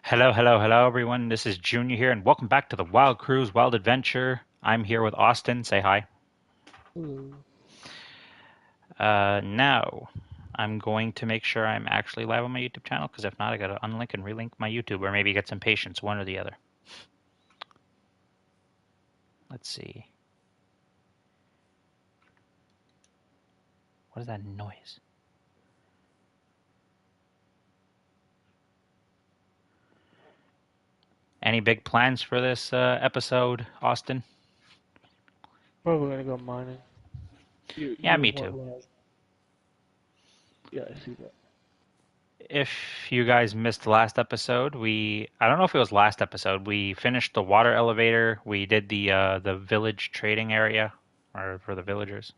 Hello, hello, hello, everyone. This is Junior here, and welcome back to the Wild Cruise, Wild Adventure. I'm here with Austin. Say hi. Hello. Now, I'm going to make sure I'm actually live on my YouTube channel, because if not, I gotta unlink and relink my YouTube, or maybe get some patience, one or the other. Let's see. What is that noise? Any big plans for this episode, Austin? Probably gonna go mining. You Yeah, you me want too. land? Yeah, I see that. If you guys missed the last episode, I don't know if it was last episode, we finished the water elevator. We did the village trading area, or for the villagers.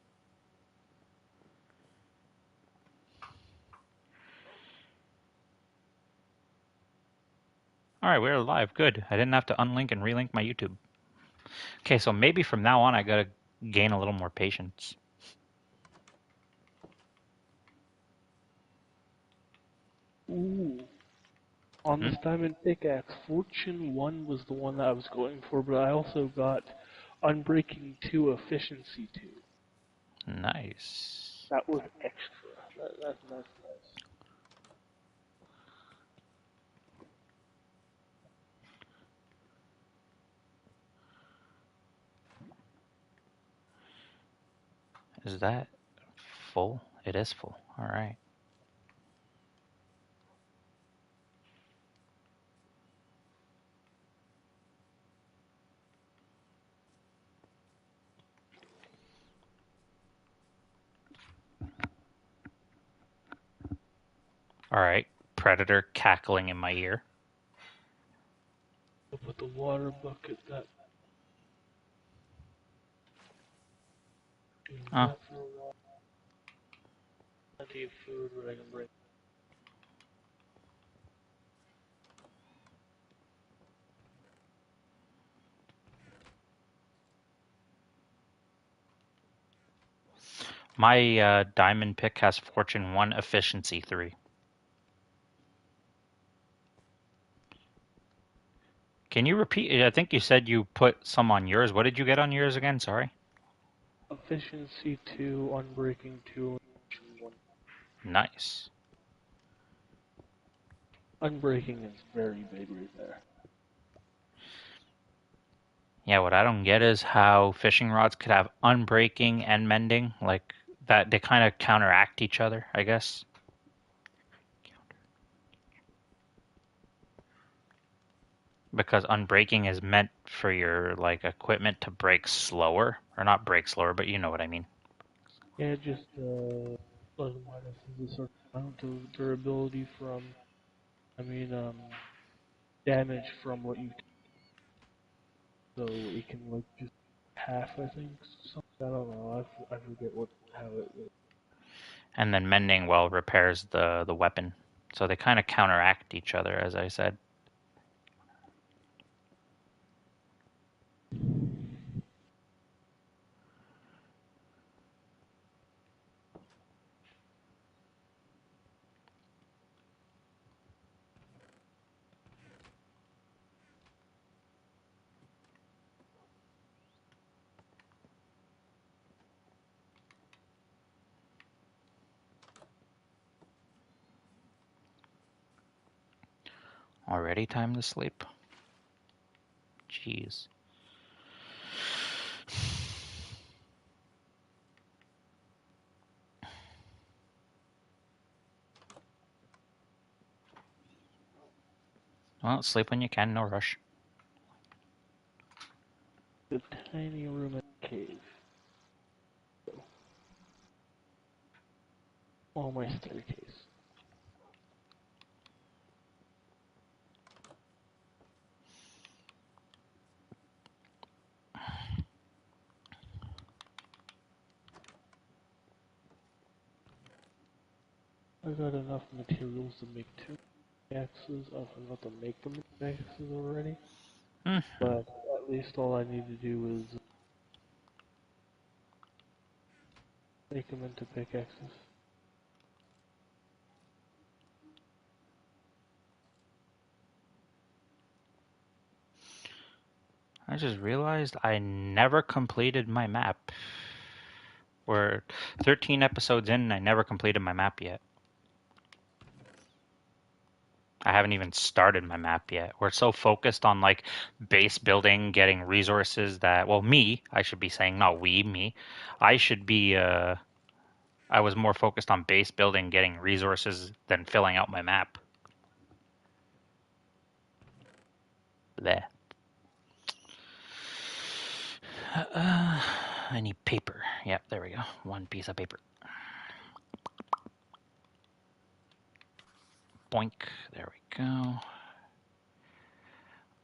All right, we're live. Good. I didn't have to unlink and relink my YouTube. Okay, so maybe from now on I gotta gain a little more patience. Ooh. On Hmm? this diamond pickaxe, Fortune 1 was the one that I was going for, but I also got Unbreaking 2 Efficiency 2. Nice. That was extra. That's nice. Is that full? It is full. All right. All right. Predator cackling in my ear. I'll put the water bucket that doing Oh, that for a while. Plenty of food where I can bring. my diamond pick has Fortune 1, Efficiency 3. Can you repeat? I think you said you put some on yours. What did you get on yours again? Sorry. Efficiency 2, Unbreaking 2, and Fortune 1. Nice. Unbreaking is very big right there. Yeah, what I don't get is how fishing rods could have unbreaking and mending, like that they kind of counteract each other, I guess. Because unbreaking is meant for your like equipment to break slower, or not break slower, but you know what I mean. Yeah, it just plus or minus is a certain amount of durability from, I mean, damage from what you. So it can like just half, I think. Something, I don't know. I forget what how it is. And then mending well repairs the weapon. So they kind of counteract each other, as I said. Already time to sleep. Jeez. Well, sleep when you can, no rush. The tiny room in the cave. Oh, my staircase. I got enough materials to make two axes. I forgot to make them axes already. Hmm. But at least all I need to do is make them into pickaxes. I just realized I never completed my map. We're 13 episodes in and I never completed my map yet. I haven't even started my map yet. We're so focused on like base building, getting resources that, well, I should be saying, not we, me. I should be, I was more focused on base building, getting resources than filling out my map. There. I need paper. Yep, there we go. One piece of paper. Boink. There we go.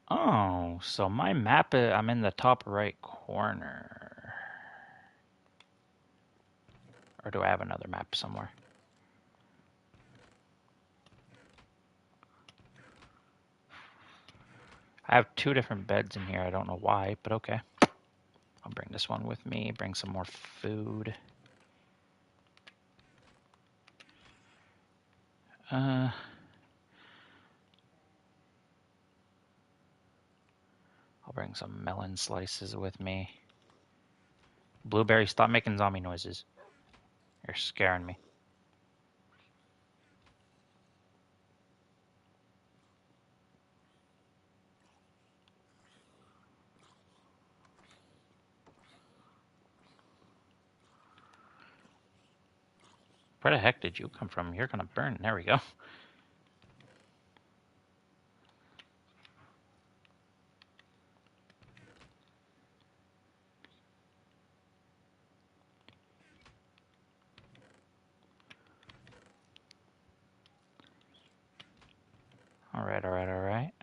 Oh, so my map, I'm in the top right corner. Or do I have another map somewhere? I have two different beds in here. I don't know why, but okay. I'll bring this one with me. Bring some more food. I'll bring some melon slices with me. Blueberry, stop making zombie noises. You're scaring me. Where the heck did you come from? You're gonna burn. There we go. Alright, alright, alright.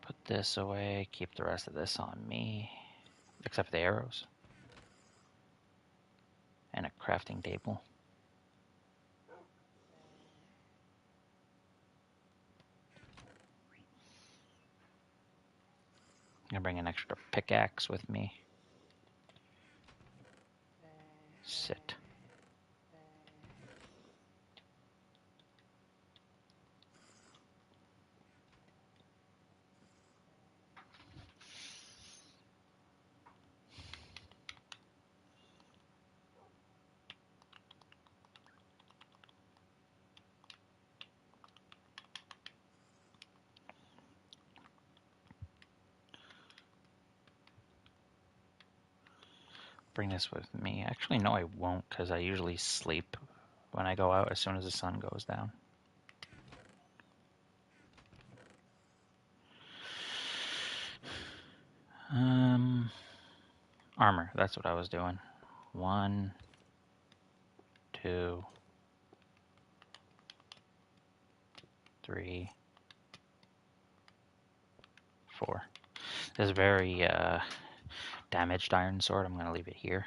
Put this away. Keep the rest of this on me. Except for the arrows. And a crafting table. I'm gonna bring an extra pickaxe with me. Sit. Bring this with me. Actually, no, I won't, because I usually sleep when I go out as soon as the sun goes down. Armor, that's what I was doing. 1, 2, 3, 4. This very damaged iron sword, I'm going to leave it here.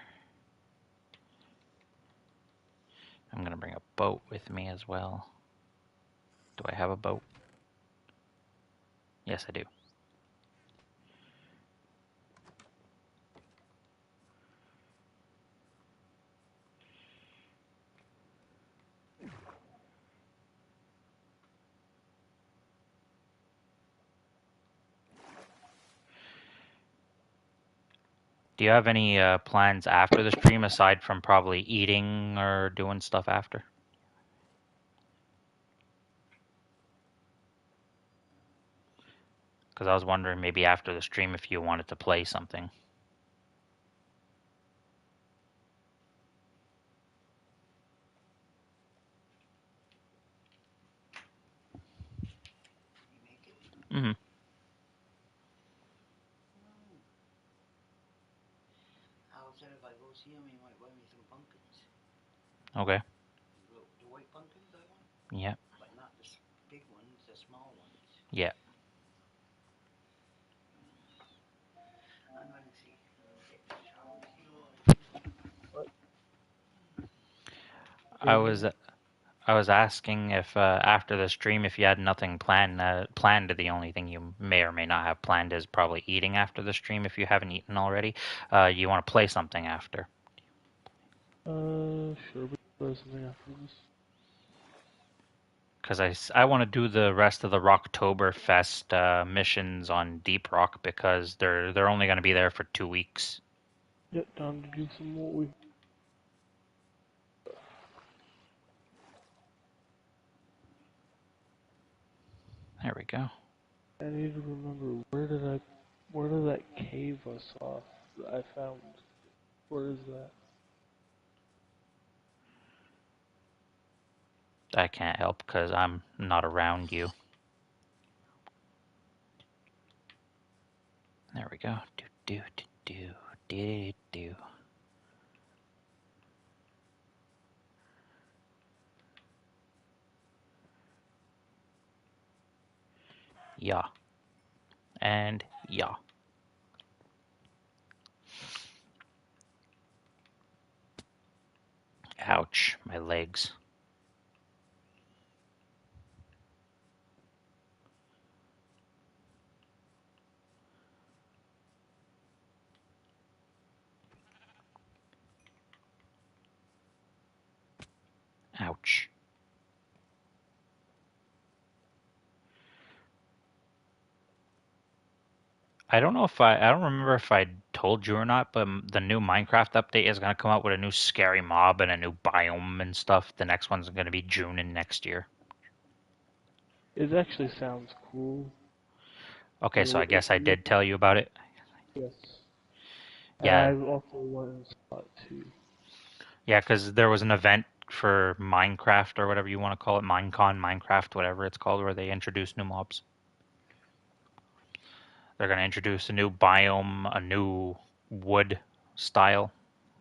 I'm going to bring a boat with me as well. Do I have a boat? Yes, I do. Do you have any plans after the stream aside from probably eating or doing stuff after? Because I was wondering maybe after the stream if you wanted to play something. Mm-hmm. Al said if I go see him, he might buy me some pumpkins. Okay. The white pumpkins I want, Yeah. but not the big ones, the small ones. Yeah. I'm gonna see. I was I was asking if after the stream, if you had nothing planned. Planned, the only thing you may or may not have planned is probably eating after the stream. If you haven't eaten already, you want to play something after. Sure. There's something after this. Because I want to do the rest of the Rocktoberfest missions on Deep Rock because they're only going to be there for 2 weeks. Yep, time to do some more. We There we go. I need to remember where did that cave I saw that I found? Where is that? I can't help because I'm not around you. There we go. Do do do do do do. Yeah. And yeah. Ouch, my legs. Ouch. I don't know if I don't remember if I told you or not, but the new Minecraft update is going to come out with a new scary mob and a new biome and stuff. The next one's going to be June in next year. It actually sounds cool. Okay, so I guess I did tell you about it. Yes. Yeah. And I also went and saw it too. Yeah, because there was an event for Minecraft or whatever you want to call it, Minecon, Minecraft, whatever it's called, where they introduce new mobs. They're going to introduce a new biome, a new wood style,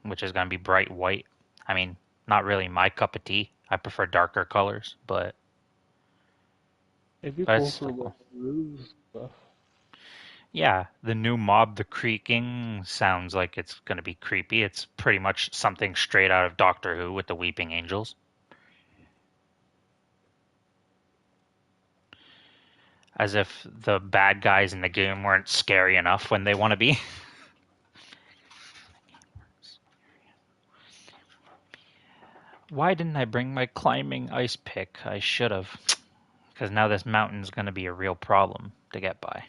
which is going to be bright white. I mean, not really my cup of tea. I prefer darker colors, but It'd be it's cool still for cool. like roofs stuff. Yeah, the new mob, the creaking, sounds like it's going to be creepy. It's pretty much something straight out of Doctor Who with the Weeping Angels. As if the bad guys in the game weren't scary enough when they want to be. Why didn't I bring my climbing ice pick? I should have. Because now this mountain's going to be a real problem to get by.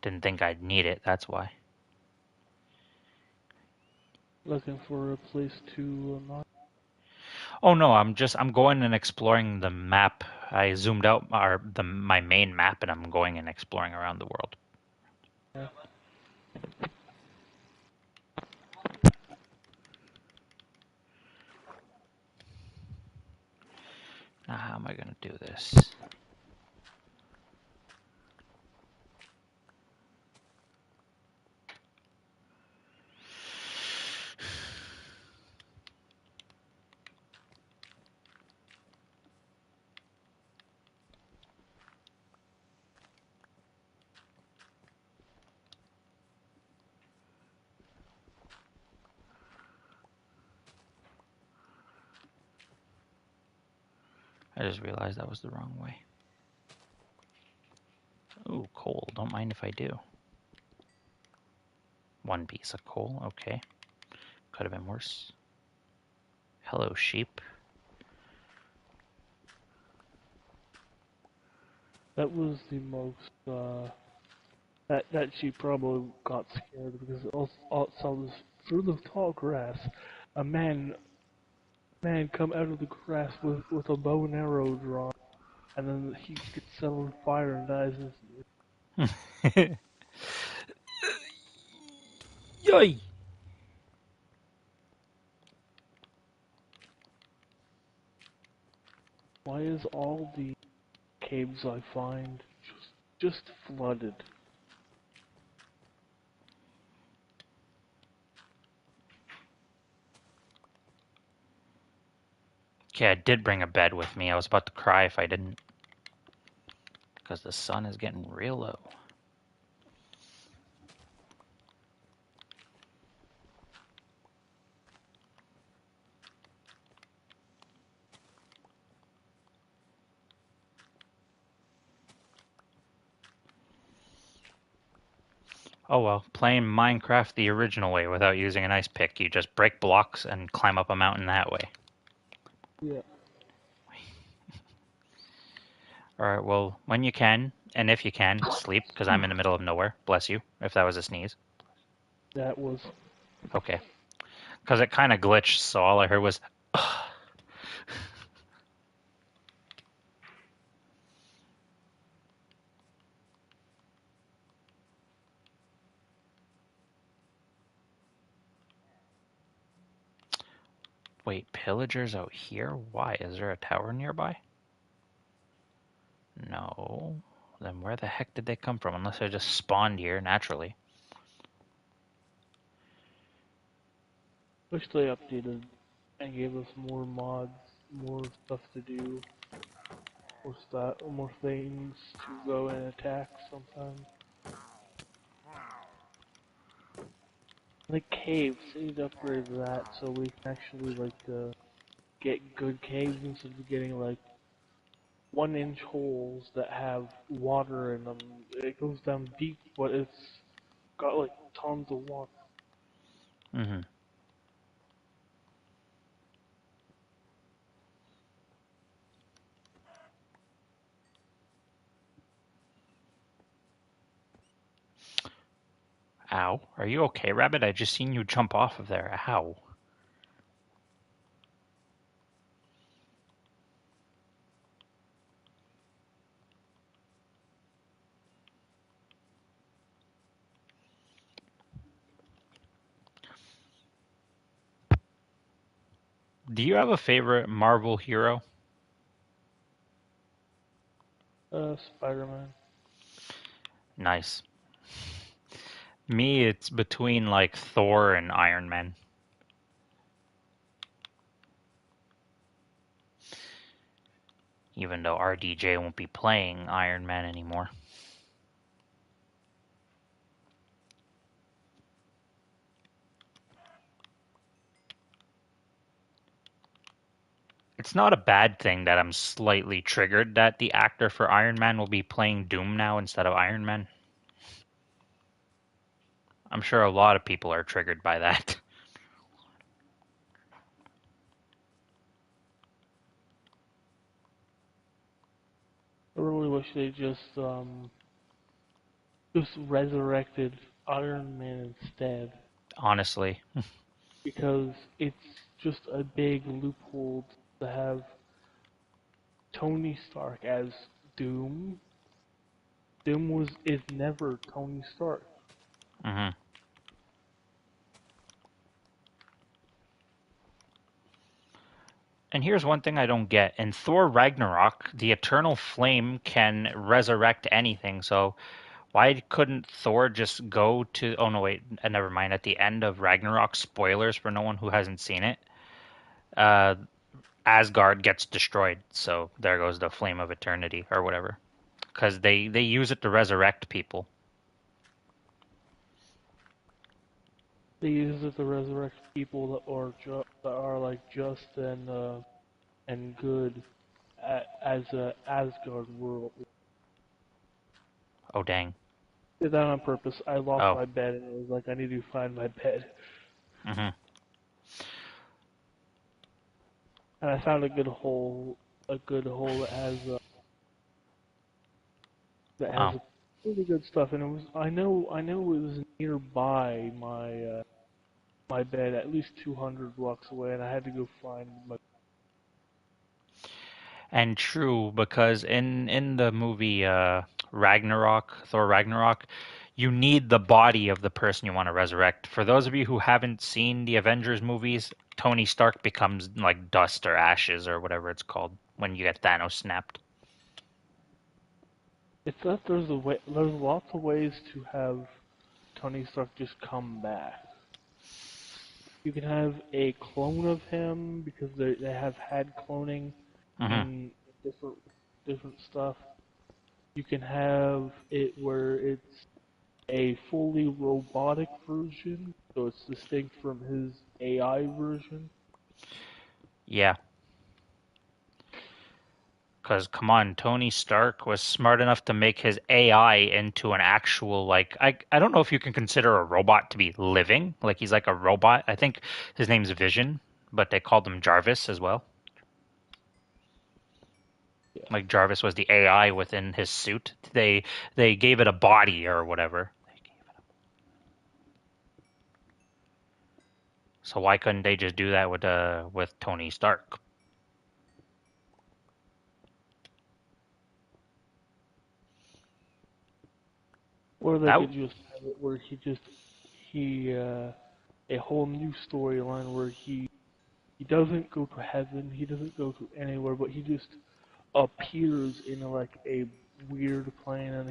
Didn't think I'd need it, that's why. Looking for a place to not. Oh no, I'm going and exploring the map. I zoomed out my main map and I'm going and exploring around the world. Yeah. Now how am I going to do this? I just realized that was the wrong way. Ooh, coal. Don't mind if I do. 1 piece of coal, okay. Could have been worse. Hello, sheep. That was the most. That she probably got scared because it all saw this through the tall grass. A man come out of the grass with a bow and arrow drawn, and then he gets set on fire and dies instantly. Yay! Why is all the caves I find just flooded? Okay, I did bring a bed with me. I was about to cry if I didn't. Because the sun is getting real low. Oh well, playing Minecraft the original way without using an ice pick. You just break blocks and climb up a mountain that way. Yeah. All right, well, when you can, and if you can, sleep, because I'm in the middle of nowhere. Bless you, if that was a sneeze. That was. Okay. Because it kind of glitched, so all I heard was, wait, pillagers out here? Why? Is there a tower nearby? No. Then where the heck did they come from? Unless they just spawned here naturally. Wish they updated and gave us more mods, more stuff to do, more things to go and attack sometimes. Like caves, they need to upgrade that so we can actually get good caves instead of getting like 1-inch holes that have water in them. It goes down deep, but it's got like tons of water. Mm-hmm. Ow. Are you okay, Rabbit? I just seen you jump off of there. Ow. Do you have a favorite Marvel hero? Spider-Man. Nice. Me, it's between like Thor and Iron Man. Even though RDJ won't be playing Iron Man anymore. It's not a bad thing that I'm slightly triggered that the actor for Iron Man will be playing Doom now instead of Iron Man. I'm sure a lot of people are triggered by that. I really wish they just resurrected Iron Man instead, Honestly. because it's just a big loophole to have Tony Stark as Doom. Doom is never Tony Stark. Hmm. And here's one thing I don't get. In Thor Ragnarok, the eternal flame can resurrect anything. So why couldn't Thor just go to? Oh no, wait, never mind. At the end of Ragnarok, spoilers for no one who hasn't seen it. Uh, Asgard gets destroyed. So there goes the flame of eternity or whatever. Because they use it to resurrect people. They use it to resurrect people that are like just and good as a Asgard world. Oh dang. Did that on purpose. I lost Oh. my bed and it was like I need to find my bed. Hmm. And I found a good hole that has Oh. really good stuff. And it was I know it was nearby my bed, at least 200 blocks away, and I had to go find my. And true, because in the movie Ragnarok, Thor Ragnarok, you need the body of the person you want to resurrect. For those of you who haven't seen the Avengers movies, Tony Stark becomes like dust or ashes or whatever it's called when you get Thanos snapped. It's that there's lots of ways to have Tony Stark just come back. You can have a clone of him because they have had cloning Hmm. in different different stuff. You can have it where it's a fully robotic version, so it's distinct from his AI version. Yeah, because come on, Tony Stark was smart enough to make his AI into an actual like I don't know if you can consider a robot to be living, like he's like a robot. I think his name's Vision, but they called him Jarvis as well. Yeah. Like Jarvis was the AI within his suit. They gave it a body or whatever. So why couldn't they just do that with Tony Stark? Or they That could just have it where he a whole new storyline where he doesn't go to heaven, he doesn't go to anywhere, but he just appears in like a weird plane, and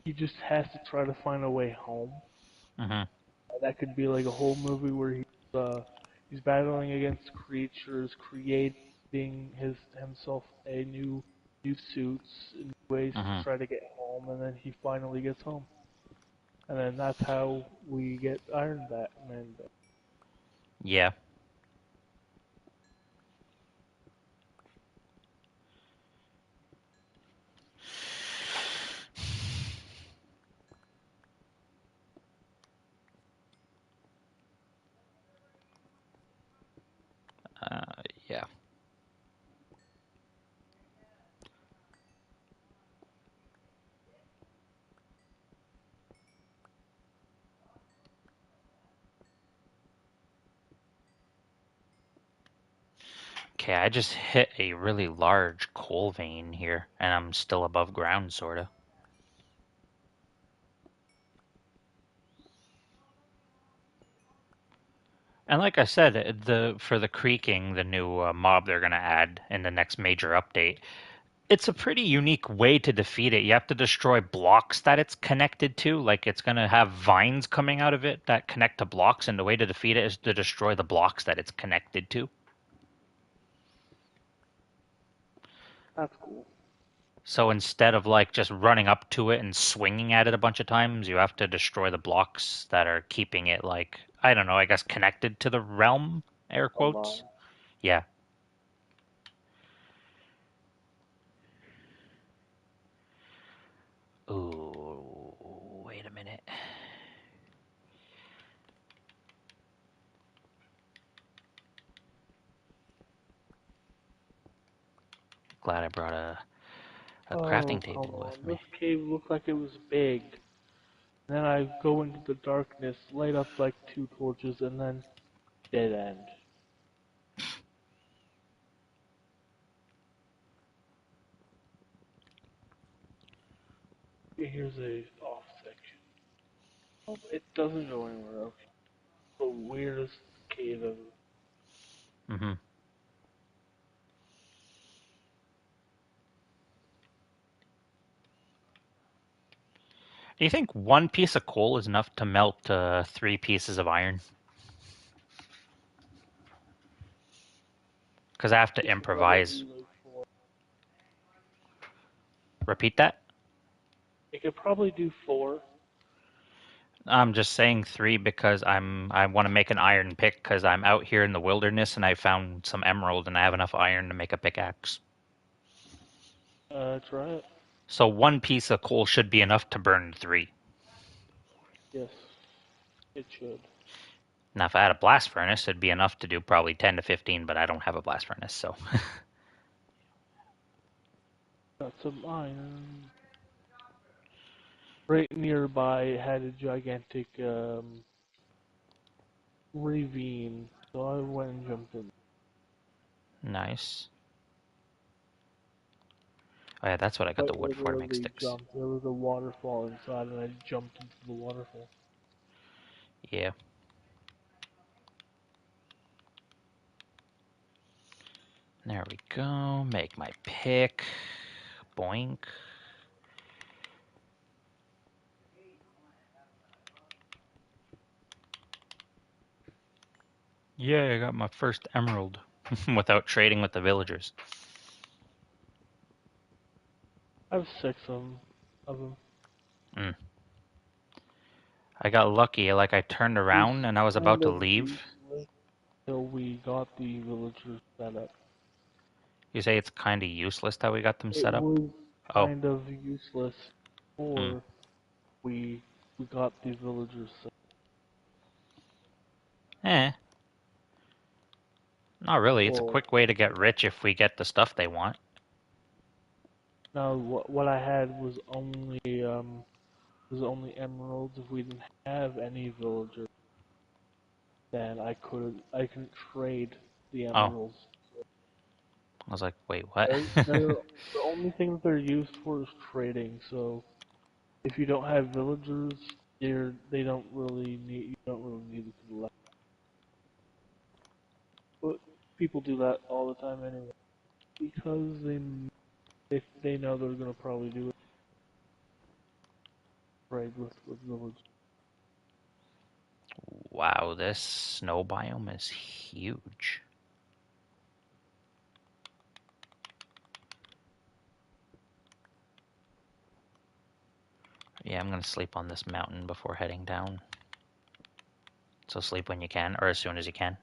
he just has to try to find a way home. hmm That could be like a whole movie where he's battling against creatures, creating himself a new suits, new ways hmm to try to get home, and then he finally gets home. And then that's how we get Iron Man. Yeah. Yeah. Okay, I just hit a really large coal vein here, and I'm still above ground, sorta. And like I said, for the creaking, the new mob they're gonna add in the next major update, it's a pretty unique way to defeat it. You have to destroy blocks that it's connected to. Like it's gonna have vines coming out of it that connect to blocks, and the way to defeat it is to destroy the blocks that it's connected to. That's cool. So instead of like just running up to it and swinging at it a bunch of times, you have to destroy the blocks that are keeping it like, I don't know, I guess connected to the realm, air quotes. Alive. Yeah. Ooh, wait a minute. Glad I brought a Oh, crafting come table on. with me. This cave looked like it was big. Then I go into the darkness, light up like two torches, and then dead end. Here's a off section. Oh, it doesn't go anywhere else. The weirdest cave ever. hmm Do you think one piece of coal is enough to melt 3 pieces of iron? Because I have to It could probably improvise. do like four. Repeat that? It could probably do four. I'm just saying 3 because I want to make an iron pick because I'm out here in the wilderness and I found some emerald and I have enough iron to make a pickaxe. Try it. So 1 piece of coal should be enough to burn 3. Yes, it should. Now, if I had a blast furnace, it'd be enough to do probably 10 to 15, but I don't have a blast furnace, so. Got some iron. Right nearby it had a gigantic ravine, so I went and jumped in. Nice. Oh yeah, that's what I got the Quite wood for to make literally sticks. jumped. There was a waterfall inside, and I jumped into the waterfall. Yeah. There we go. Make my pick. Boink. Yeah, I got my first emerald without trading with the villagers. I have 6 of them. Mm. I got lucky. Like I turned It was around and I was about kind to of leave. useless till we got the villagers set up. You say it's kind of useless that we got them It set up? was Oh. kind of useless Mm. before we got the villagers set Eh. Not really. It's a Well, quick way to get rich if we get the stuff they want. no, what I had was only emeralds. If we didn't have any villagers, then I couldn't trade the Oh, emeralds. I was like, wait, what? The only thing that they're used for is trading. So if you don't have villagers, they don't really need you don't really need to collect. But people do that all the time anyway because they know they're gonna probably do it trade with villagers. Wow, this snow biome is huge. Yeah, I'm gonna sleep on this mountain before heading down. So sleep when you can, or as soon as you can.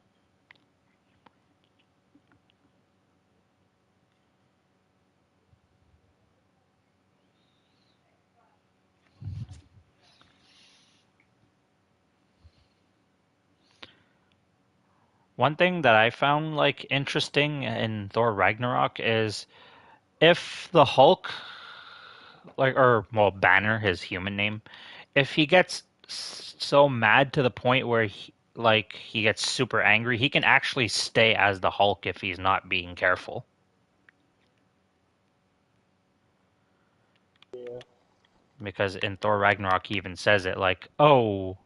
One thing that I found like interesting in Thor Ragnarok is if the Hulk, like, or well, Banner, his human name, if he gets so mad to the point where he gets super angry, he can actually stay as the Hulk if he's not being careful. Yeah. Because in Thor Ragnarok, he even says it like, "Oh,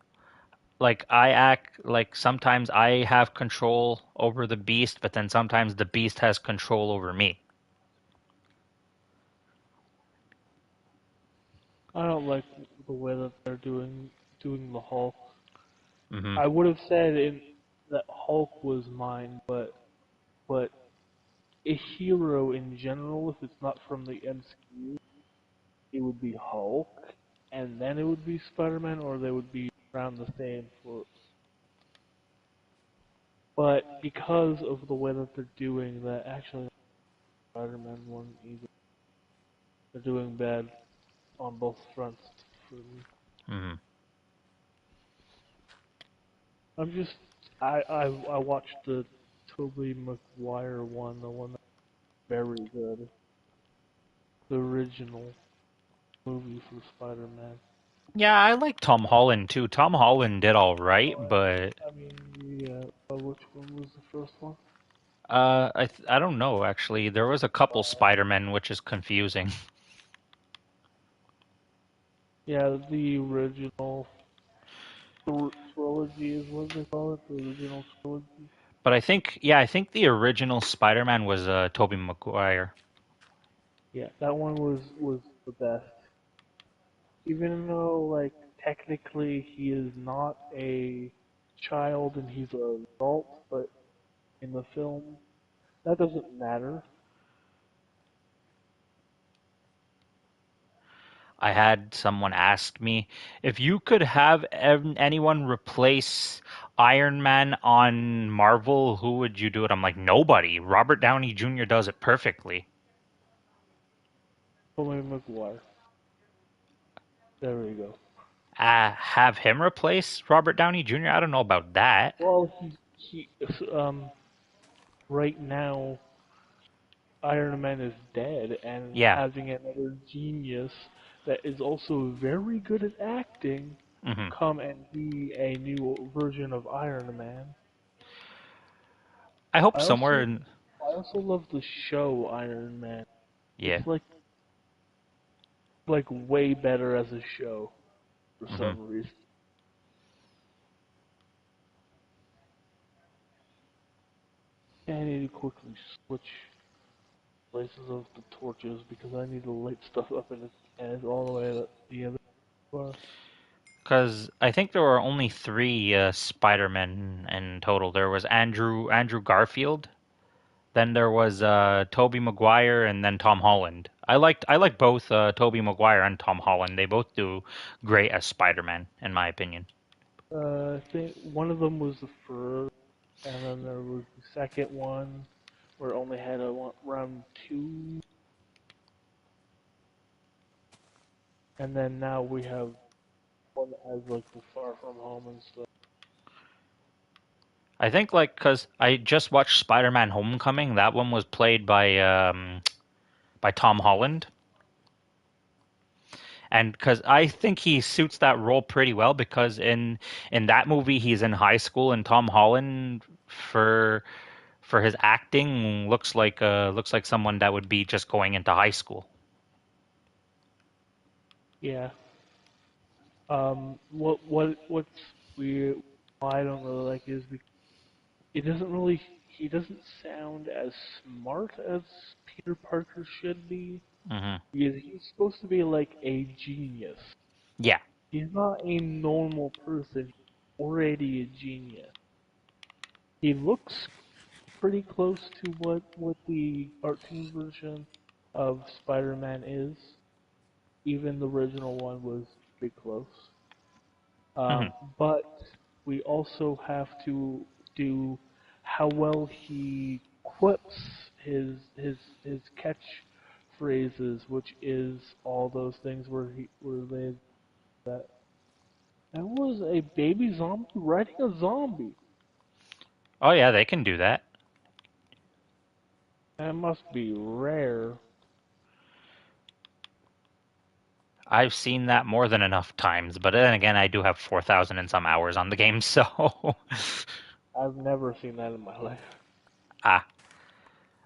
like I act like sometimes I have control over the beast, but then sometimes the beast has control over me." I don't like the way that they're doing the Hulk. Hmm. I would have said that Hulk was mine, but a hero in general, if it's not from the MCU, it would be Hulk, and then it would be Spider-Man, or they would be around the same for. But because of the way that they're doing that, actually, Spider-Man one either. They're doing bad on both fronts for me. Hmm. I'm just I watched the Tobey Maguire one, the one that's very good, the original movie for Spider-Man. Yeah, I like Tom Holland too. Tom Holland did all right, but I mean, yeah. Which one was the first one? I don't know actually. There was a couple Uh, Spider-Men, which is confusing. yeah, the original trilogy is what they call it. The original trilogy. But I think the original Spider-Man was Tobey Maguire. Yeah, that one was the best. Even though like technically he is not a child and he's an adult, but in the film that doesn't matter. I had someone ask me if you could have anyone replace Iron Man on Marvel, who would you do it? I'm like, nobody. Robert Downey Jr. does it perfectly. Tobey Maguire. There we go. Have him replace Robert Downey Jr.? I don't know about that. Well, he right now Iron Man is dead, and Yeah. having another genius that is also very good at acting Hmm. come and be a new version of Iron Man. I hope I somewhere also in. I also love the show Iron Man. Yeah. It's like way better as a show for Hmm. some reason. I need to quickly switch places of the torches because I need to light stuff up and it's all the way at the other bar. Because I think there were only three Spider-Men in total. There was Andrew Garfield, then there was Tobey Maguire, and then Tom Holland. I like both Tobey Maguire and Tom Holland. They both do great as Spider-Man, in my opinion. I think one of them was the first, and then there was the second one where it only had round two, and then now we have one that has like the Far From Home and stuff. I think like because I just watched Spider-Man: Homecoming. That one was played by Tom Holland, and because I think he suits that role pretty well. Because in that movie he's in high school, and Tom Holland for his acting looks like someone that would be just going into high school. Yeah. What's weird? Why I don't really like is because it doesn't really. He doesn't sound as smart as Peter Parker should be. Hmm. Because he's supposed to be like a genius. Yeah. He's not a normal person. He's already a genius. He looks pretty close to what the cartoon version of Spider-Man is. Even the original one was pretty close. Hmm. But we also have to do how well he quips his catchphrases, which is all those things where that that was a baby zombie riding a zombie. Oh yeah, they can do that. That must be rare. I've seen that more than enough times, but then again, I do have 4,000 and some hours on the game, so I've never seen that in my life. ah.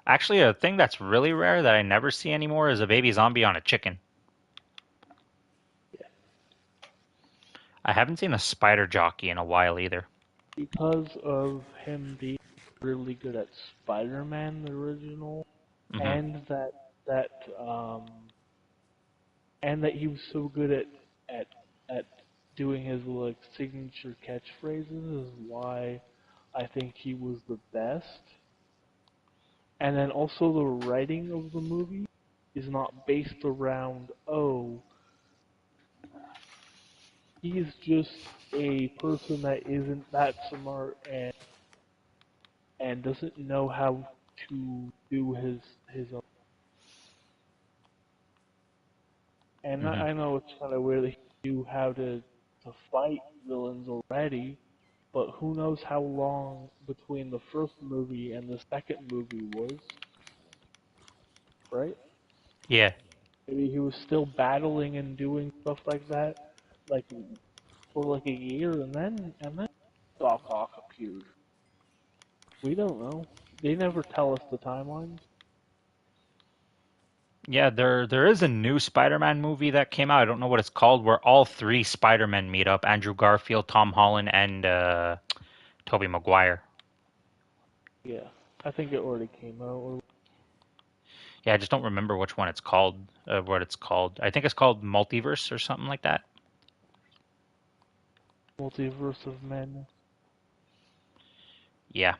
Actually, a thing that's really rare that I never see anymore is a baby zombie on a chicken. Yeah. I haven't seen a spider jockey in a while either. Because of him being really good at Spider-Man the original, Hmm. and that um and that he was so good at at doing his like signature catchphrases is why I think he was the best. And then also the writing of the movie is not based around he's just a person that isn't that smart and doesn't know how to do his own. And Hmm. I know it's kind of weird that he knew how to fight villains already, but who knows how long between the first movie and the second movie was, right? Yeah. Maybe he was still battling and doing stuff like that, like for like a year, and then Doc Ock appeared. We don't know. They never tell us the timelines. Yeah, there is a new Spider-Man movie that came out. I don't know what it's called, where all three Spider-Men meet up: Andrew Garfield, Tom Holland, and Tobey Maguire. Yeah, I think it already came out. Or Yeah, I just don't remember which one it's called. What it's called. I think it's called Multiverse or something like that. Multiverse of Madness. Yeah.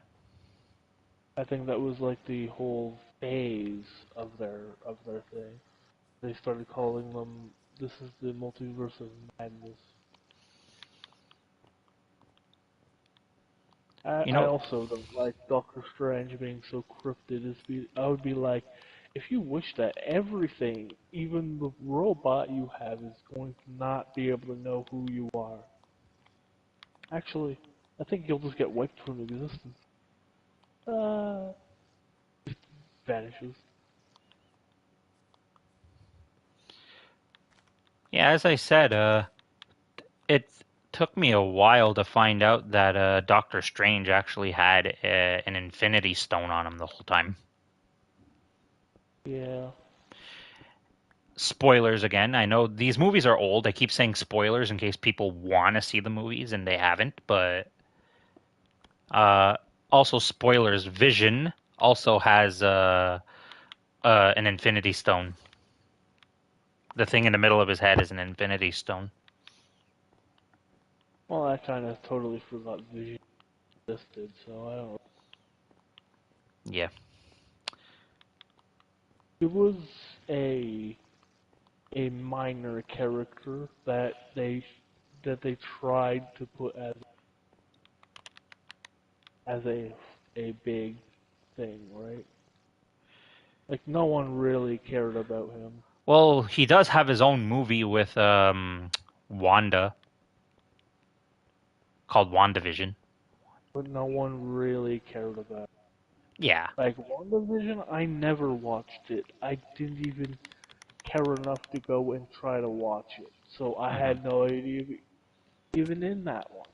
I think that was like the whole phase of their thing. They started calling them. This is the multiverse of madness. I, You I know, also don't like Doctor Strange being so cryptid. I would be like, if you wish that everything, even the robot you have, is going to not be able to know who you are. Actually, I think you'll just get wiped from existence. Uh, vanishes. yeah, as I said, it took me a while to find out that Doctor Strange actually had an Infinity Stone on him the whole time. Yeah. Spoilers again. I know these movies are old. I keep saying spoilers in case people want to see the movies and they haven't, but uh, also spoilers. Vision also has an Infinity Stone. The thing in the middle of his head is an Infinity Stone. Well, I kind of totally forgot Vision existed, so I don't. Yeah. It was a a minor character that they tried to put as a big thing, right? Like no one really cared about him. Well, he does have his own movie with Wanda called WandaVision. but no one really cared about. Yeah. Like WandaVision, I never watched it. I didn't even care enough to go and try to watch it, so I hmm had no idea even in that one.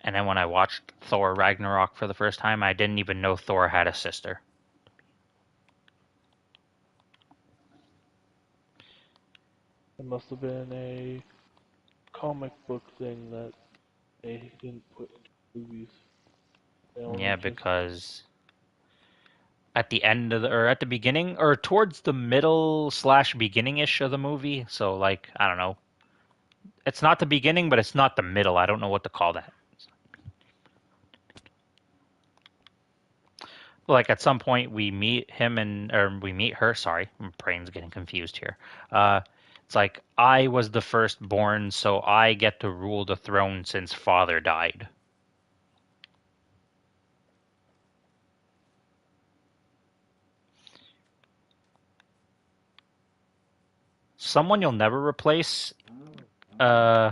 And then when I watched Thor Ragnarok for the first time, I didn't even know Thor had a sister. It must have been a comic book thing that they didn't put into movies. They only Yeah, just because at the end of or at the beginning or towards the middle slash beginning ish of the movie. So like I don't know, it's not the beginning, but it's not the middle. I don't know what to call that. Like at some point we meet him and or we meet her. Sorry, my brain's getting confused here. It's like I was the firstborn, so I get to rule the throne since father died. Someone you'll never replace uh,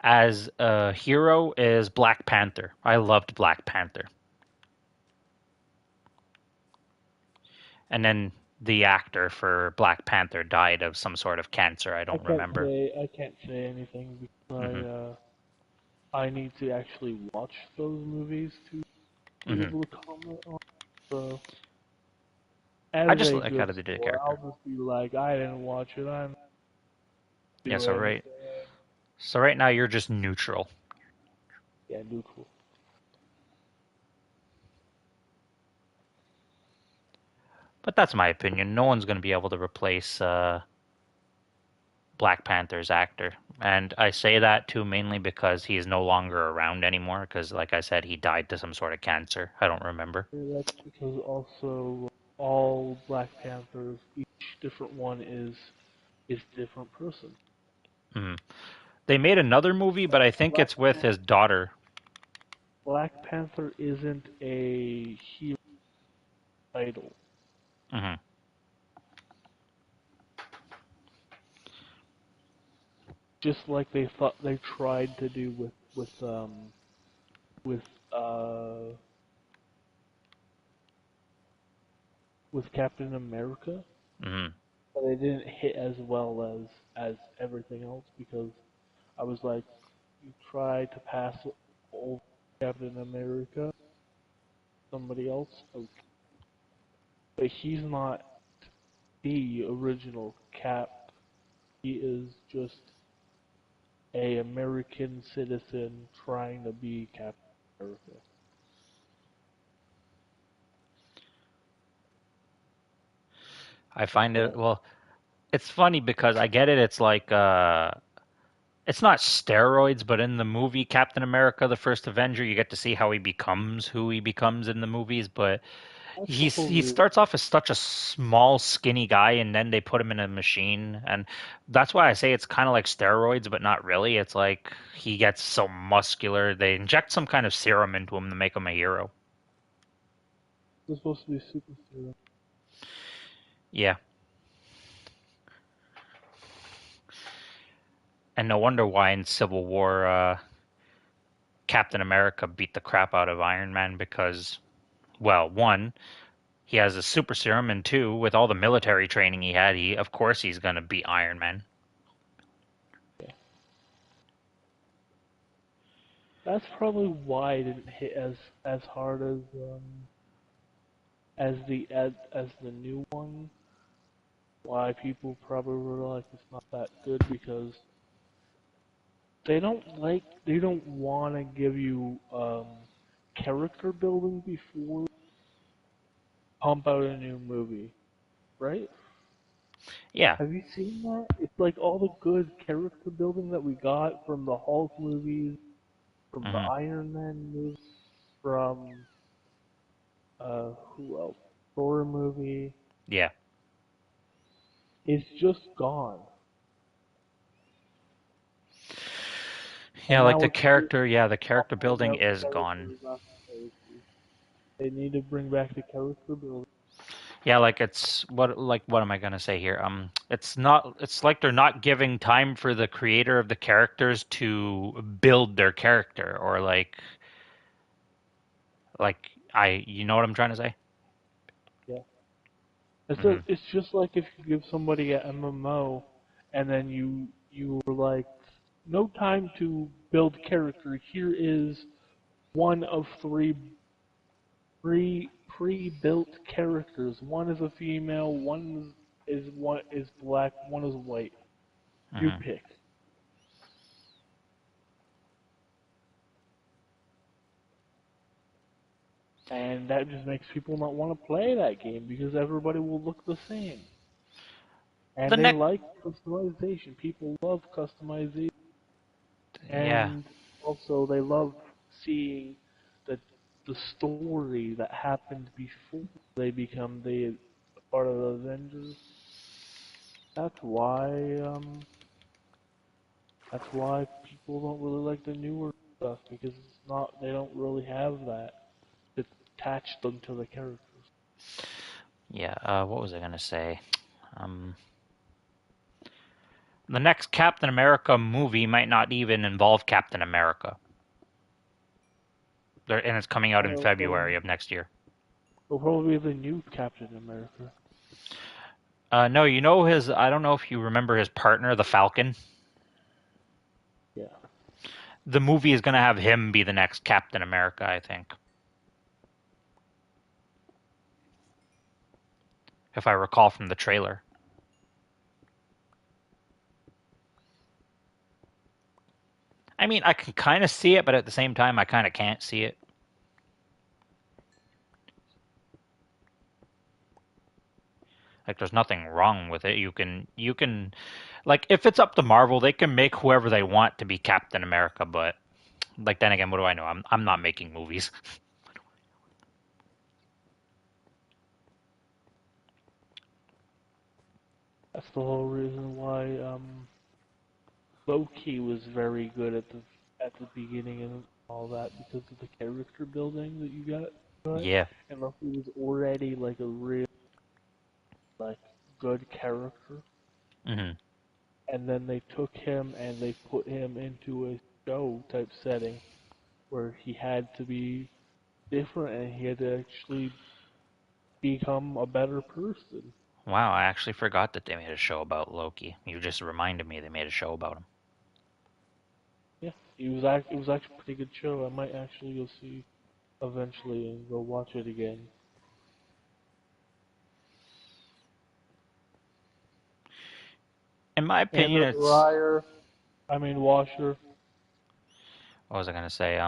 as a hero is Black Panther. I loved Black Panther. And then the actor for Black Panther died of some sort of cancer. I don't remember. I can't say anything because hmm I need to actually watch those movies to be hmm able to comment on. So I as just a like how good they did the sport, character. I'll just be like, I didn't watch it. I'm not Yeah, do anything. so right now you're just neutral. Yeah, neutral. But that's my opinion. No one's going to be able to replace Black Panther's actor. And I say that too mainly because he is no longer around anymore. Because, like I said, he died to some sort of cancer. I don't remember. That's because also all Black Panthers, each different one is different person. hmm They made another movie, but I think Black it's with his daughter. Black Panther isn't a hero title. hmm Just like they thought they tried to do with uh with Captain America, hmm but they didn't hit as well as everything else because I was like, you tried to pass it over Captain America, somebody else, okay. But he's not the original Cap. He is just a American citizen trying to be Captain America. I find it, So well, it's funny because I get it. It's like, it's not steroids, but in the movie Captain America, the first Avenger, you get to see how he becomes who he becomes in the movies. But that's the he's whole he reason. starts off as such a small, skinny guy, and then they put him in a machine, and that's why I say it's kind of like steroids, but not really. It's like he gets so muscular, they inject some kind of serum into him to make him a hero. It's supposed to be super serious. Yeah, and no wonder why in Civil War, Captain America beat the crap out of Iron Man because, well, one, he has a super serum, and two, with all the military training he had, he of course he's gonna beat Iron Man. Yeah. That's probably why it didn't hit as hard as the new one. Why people probably were like it's not that good because they don't want to give you character building before pump out a new movie, right? Yeah. Have you seen that? It's like all the good character building that we got from the Hulk movies, from the hmm Iron Man movies, from who else? Thor movie. Yeah. It's just gone. Yeah, And like now the it's character, yeah, the character pumping building out is gone. characters after characters. They need to bring back the character building. Yeah, like what am I gonna say here? It's like they're not giving time for the creator of the characters to build their character, or like you know what I'm trying to say? Yeah. Hmm. It's just like if you give somebody a MMO and then you were like, no time to build character. Here is one of three pre-built characters. One is a female, one is black, one is white. You Hmm. pick. And that just makes people not want to play that game because everybody will look the same. The And they next, like customization. People love customization. yeah, And also they love seeing the the story that happened before they become the part of the Avengers. That's why that's why people don't really like the newer stuff because it's not they don't really have that to attach them to the characters. yeah. What was I gonna say? Um, the next Captain America movie might not even involve Captain America. And it's coming out in February of next year. It'll probably be the new Captain America. No, you know his. I don't know if you remember his partner, the Falcon. Yeah. The movie is gonna have him be the next Captain America, I think, if I recall from the trailer. I mean, I can kind of see it, but at the same time, I kind of can't see it. Like, there's nothing wrong with it. You can, like, if it's up to Marvel, they can make whoever they want to be Captain America. But, like, then again, what do I know? I'm not making movies. That's the whole reason why Loki was very good at the beginning and all that because of the character building that you got. Right? Yeah. And Loki was already like a real like good character, Hmm. and then they took him and they put him into a show type setting where he had to be different and he had to actually become a better person. Wow, I actually forgot that they made a show about Loki. You just reminded me they made a show about him. Yeah, it was actually a pretty good show. I might actually go see eventually and go watch it again. In my And opinion, the it's washer. what was I gonna say?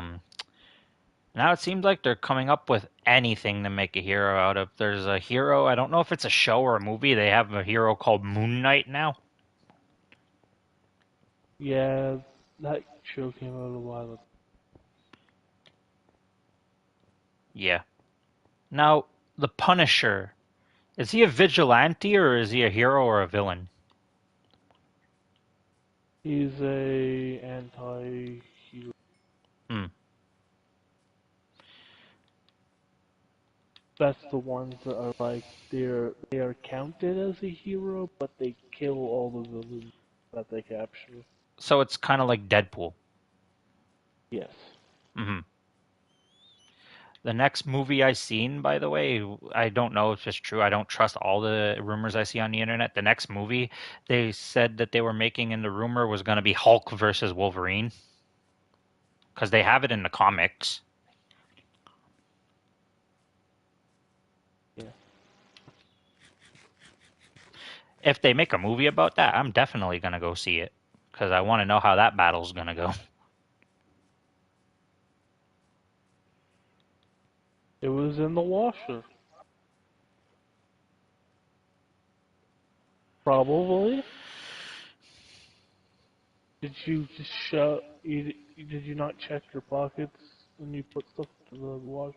Now it seems like they're coming up with anything to make a hero out of. There's a hero. I don't know if it's a show or a movie. They have a hero called Moon Knight now. Yeah, that show came out a while ago. Yeah. Now the Punisher. Is he a vigilante or is he a hero or a villain? He's a anti-hero. Hmm. That's the ones that are like they are counted as a hero, but they kill all the villains that they capture. So it's kind of like Deadpool. Yes. Hmm. The next movie I seen, by the way, I don't know if it's true. I don't trust all the rumors I see on the internet. The next movie they said that they were making in the rumor was going to be Hulk versus Wolverine because they have it in the comics. Yeah. If they make a movie about that, I'm definitely going to go see it because I want to know how that battle's going to go. It was in the washer. Probably. Did you just did you not check your pockets when you put stuff in the washer?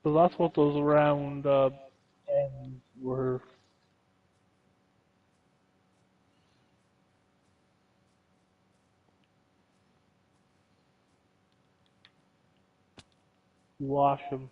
So that's what those round ends were You wash them.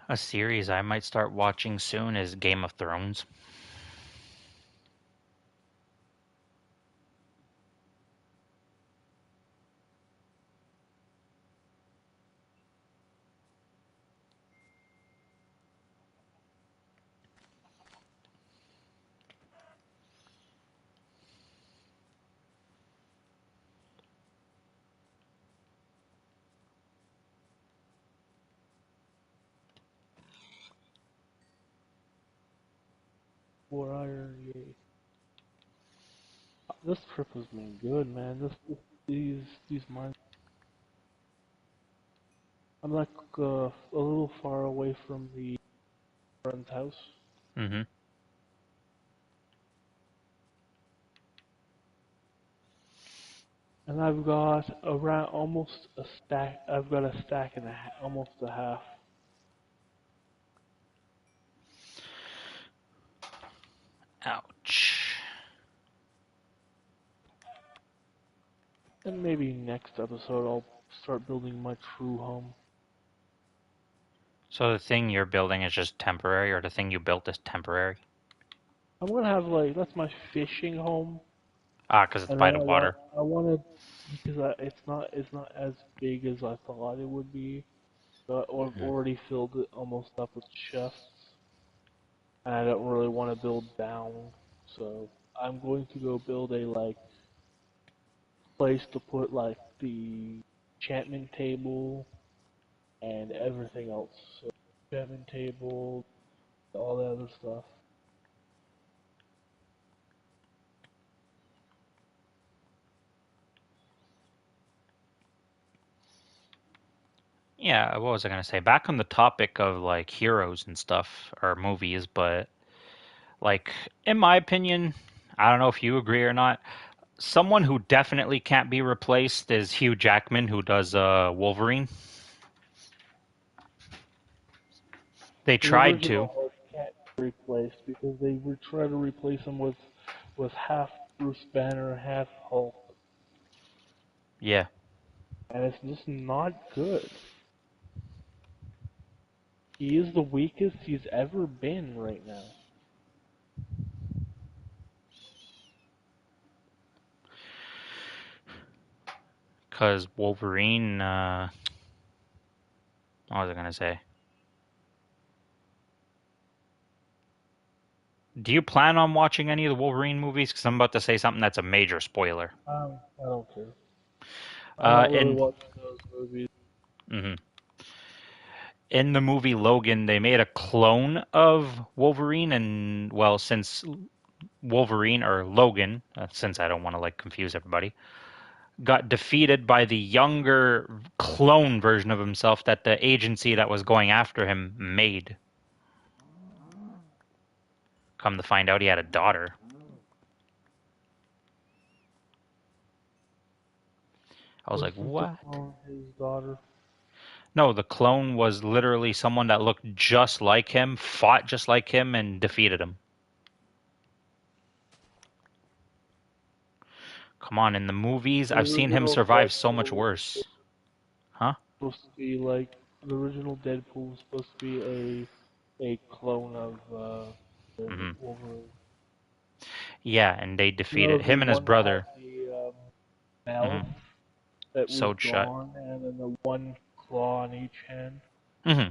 A series I might start watching soon is Game of Thrones. Four iron, yay. This trip has been good, man. These mines. I'm like a little far away from the friend's house, Mm-hmm. and I've got around almost a stack. I've got a stack and almost a half. Ouch. And maybe next episode I'll start building my true home. So the thing you're building is just temporary, or the thing you built is temporary? I'm gonna have like that's my fishing home, Ah, because it's and by then the water. I want to because it's not as big as I thought it would be. So I've Mhm. already filled it almost up with chests, and I don't really want to build down. So I'm going to go build a like place to put like the enchantment table and everything else. So enchantment table, all the other stuff. Yeah, what was I gonna say? Back on the topic of like heroes and stuff or movies, but like in my opinion, I don't know if you agree or not. Someone who definitely can't be replaced is Hugh Jackman, who does Wolverine. They The tried to. original Hulk can't be replaced because they were trying to replace him with half Bruce Banner, half Hulk, Yeah, and it's just not good. He is the weakest he's ever been right now. because Wolverine. What was I gonna say? Do you plan on watching any of the Wolverine movies? Because I'm about to say something that's a major spoiler. I don't care. I'm not really In watching those movies. mhm. In the movie Logan, they made a clone of Wolverine, and well, since Wolverine or Logan, since I don't want to like confuse everybody, got defeated by the younger clone version of himself that the agency that was going after him made. Come to find out, he had a daughter. I was like, Wasn't the what? clone his daughter? No, the clone was literally someone that looked just like him, fought just like him, and defeated him. Come on, in the movies, The I've seen him original survive so much Deadpool was worse. Huh? supposed to be like the original Deadpool was supposed to be a clone of Hmm. Wolverine. Yeah, and they You know, defeated the him and his one that had brother. the Hmm. mouth that was Sewed shut. gone, and then the one claw on each hand. Hmm.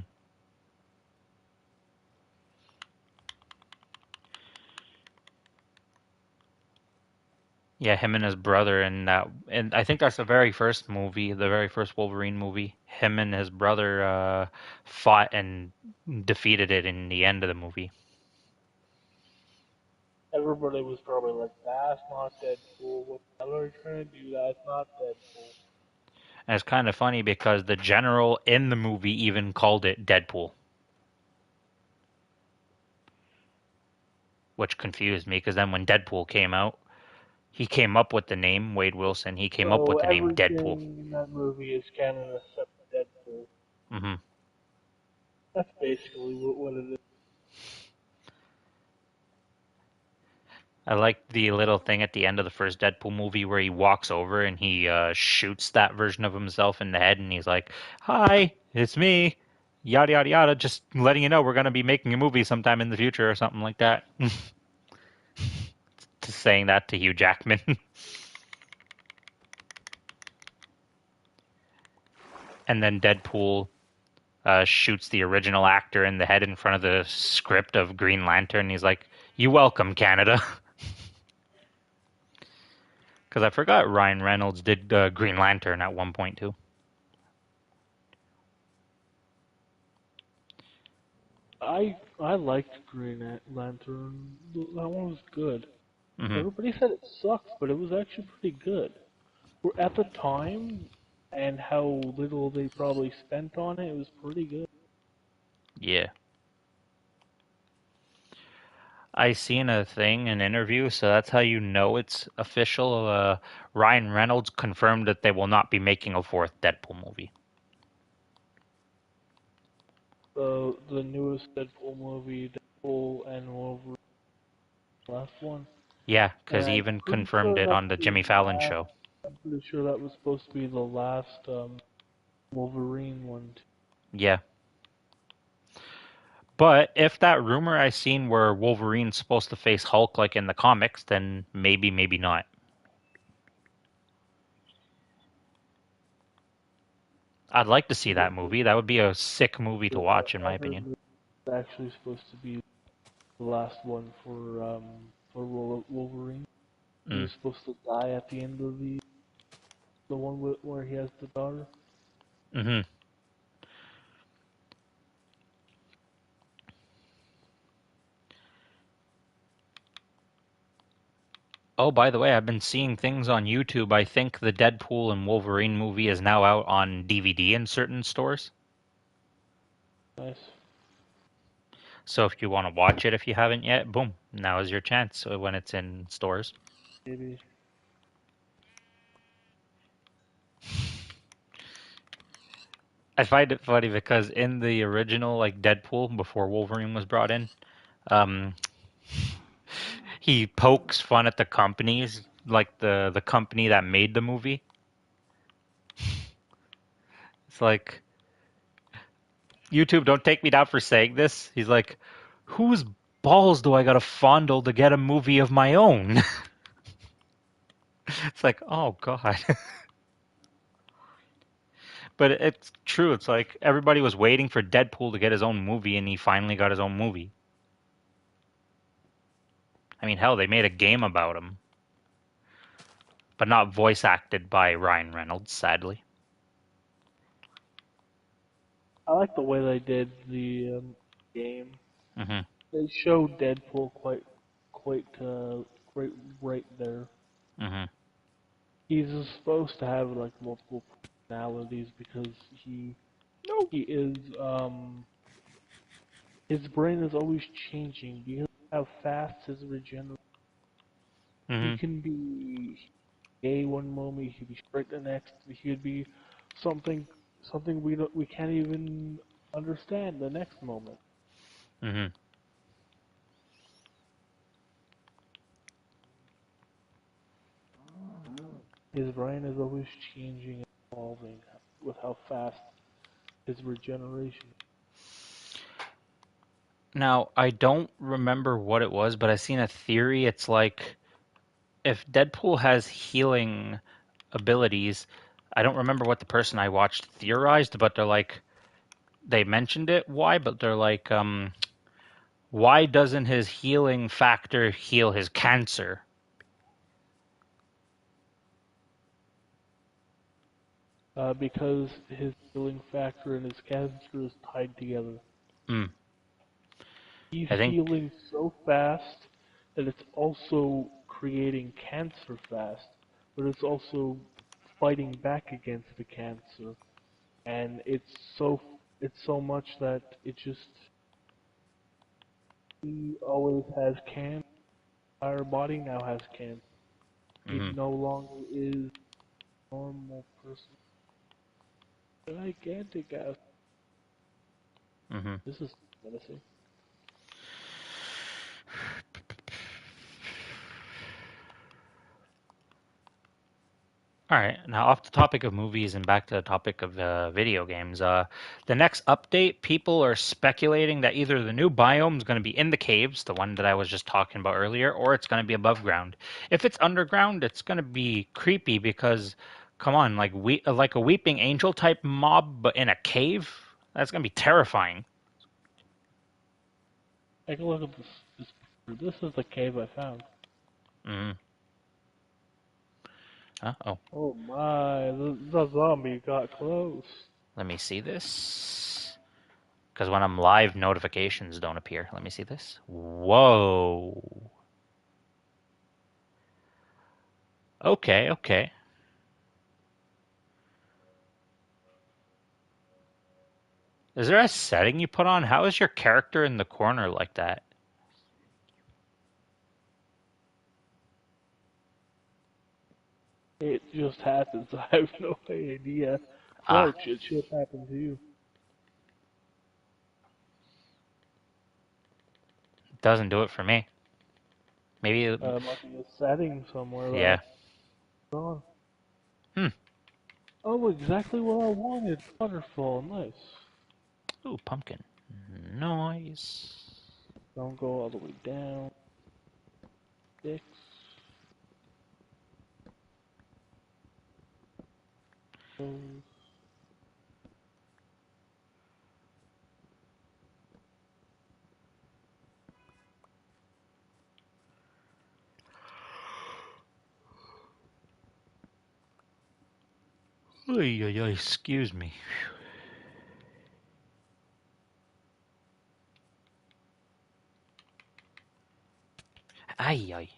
Yeah, him and his brother, and I think that's the very first movie, the very first Wolverine movie. Him and his brother fought and defeated it in the end of the movie. Everybody was probably like, "That's not Deadpool. What the hell are you trying to do? That's not Deadpool." And it's kind of funny because the general in the movie even called it Deadpool. which confused me because then when Deadpool came out, he came up with the name Wade Wilson. He came up So with the name Deadpool. everything in that movie is canon except Deadpool. Hmm. That's basically what it is. I like the little thing at the end of the first Deadpool movie where he walks over and he shoots that version of himself in the head, and he's like, "Hi, it's me." Yada yada yada. Just letting you know we're gonna be making a movie sometime in the future or something like that. Just saying that to Hugh Jackman. And then Deadpool shoots the original actor in the head in front of the script of Green Lantern. He's like, "You welcome, Canada." Because I forgot Ryan Reynolds did Green Lantern at one point too. I liked Green Lantern. That one was good. Hmm. Everybody said it sucked, but it was actually pretty good. At the time, and how little they probably spent on it, it was pretty good. Yeah. I seen a thing, an interview, so that's how you know it's official. Ryan Reynolds confirmed that they will not be making a fourth Deadpool movie. The newest Deadpool movie, Deadpool and Wolverine, the last one, Yeah, and because he I'm even pretty confirmed sure it that's on the the Jimmy Fallon last. show. I'm pretty sure that was supposed to be the last Wolverine one. Yeah. But if that rumor I seen where Wolverine's supposed to face Hulk like in the comics, then maybe, maybe not. I'd like to see that movie. That would be a sick movie to watch, in my I heard opinion. it's actually supposed to be the last one for Wolverine. He Mm. was supposed to die at the end of the one where he has the daughter. Hmm. Oh, by the way, I've been seeing things on YouTube. I think the Deadpool and Wolverine movie is now out on DVD in certain stores. Nice. So if you want to watch it if you haven't yet, boom, now is your chance when it's in stores. Maybe. I find it funny because in the original like Deadpool before Wolverine was brought in, um, he pokes fun at the companies, like the company that made the movie. It's like, YouTube, don't take me down for saying this. He's like, whose balls do I gotta fondle to get a movie of my own? It's like, oh god. But it's true. It's like everybody was waiting for Deadpool to get his own movie, and he finally got his own movie. I mean, hell, they made a game about him, but not voice acted by Ryan Reynolds, sadly. I like the way they did the game. Hmm. They showed Deadpool quite right there. Hmm. He's supposed to have like multiple personalities because he is his brain is always changing because of how fast his regeneration. He Hmm. can be gay one moment, he could be straight the next. He could be something we can't even understand the next moment. Hmm. His brain is always changing and evolving with how fast his regeneration. Now, I don't remember what it was, but I seen a theory. It's like if Deadpool has healing abilities, I don't remember what the person I watched theorized, but they're like they mentioned it. Why? But they're like, why doesn't his healing factor heal his cancer? Because his healing factor and his cancer is tied together. Mm, He's I think. healing so fast that it's also creating cancer fast, but it's also fighting back against the cancer. And it's so much that it just He always has cancer. Entire body now has cancer. He Mm-hmm. no longer is a normal person. Gigantic ass. Mm-hmm. This is menacing. All right, now off the topic of movies and back to the topic of video games. The next update, people are speculating that either the new biome is going to be in the caves, the one that I was just talking about earlier, or it's going to be above ground. If it's underground, it's going to be creepy because, come on, like a weeping angel type mob, but in a cave. That's going to be terrifying. Take a look at this is the cave I found. Mm. Oh, Oh my, the zombie got close. let me see this. Because when I'm live, notifications don't appear. Let me see this. Whoa. Okay, okay. Is there a setting you put on? How is your character in the corner like that? It just happens. I have no idea. Ah, Crouch, it should happen to you. doesn't do it for me. Maybe, Might be a setting somewhere yeah. that's gone. Hmm. Oh, exactly what I wanted. Wonderful, nice. Ooh, pumpkin. Nice. Don't go all the way down. 6. Goes. Oy, oy, oy, excuse me. Ay, ay.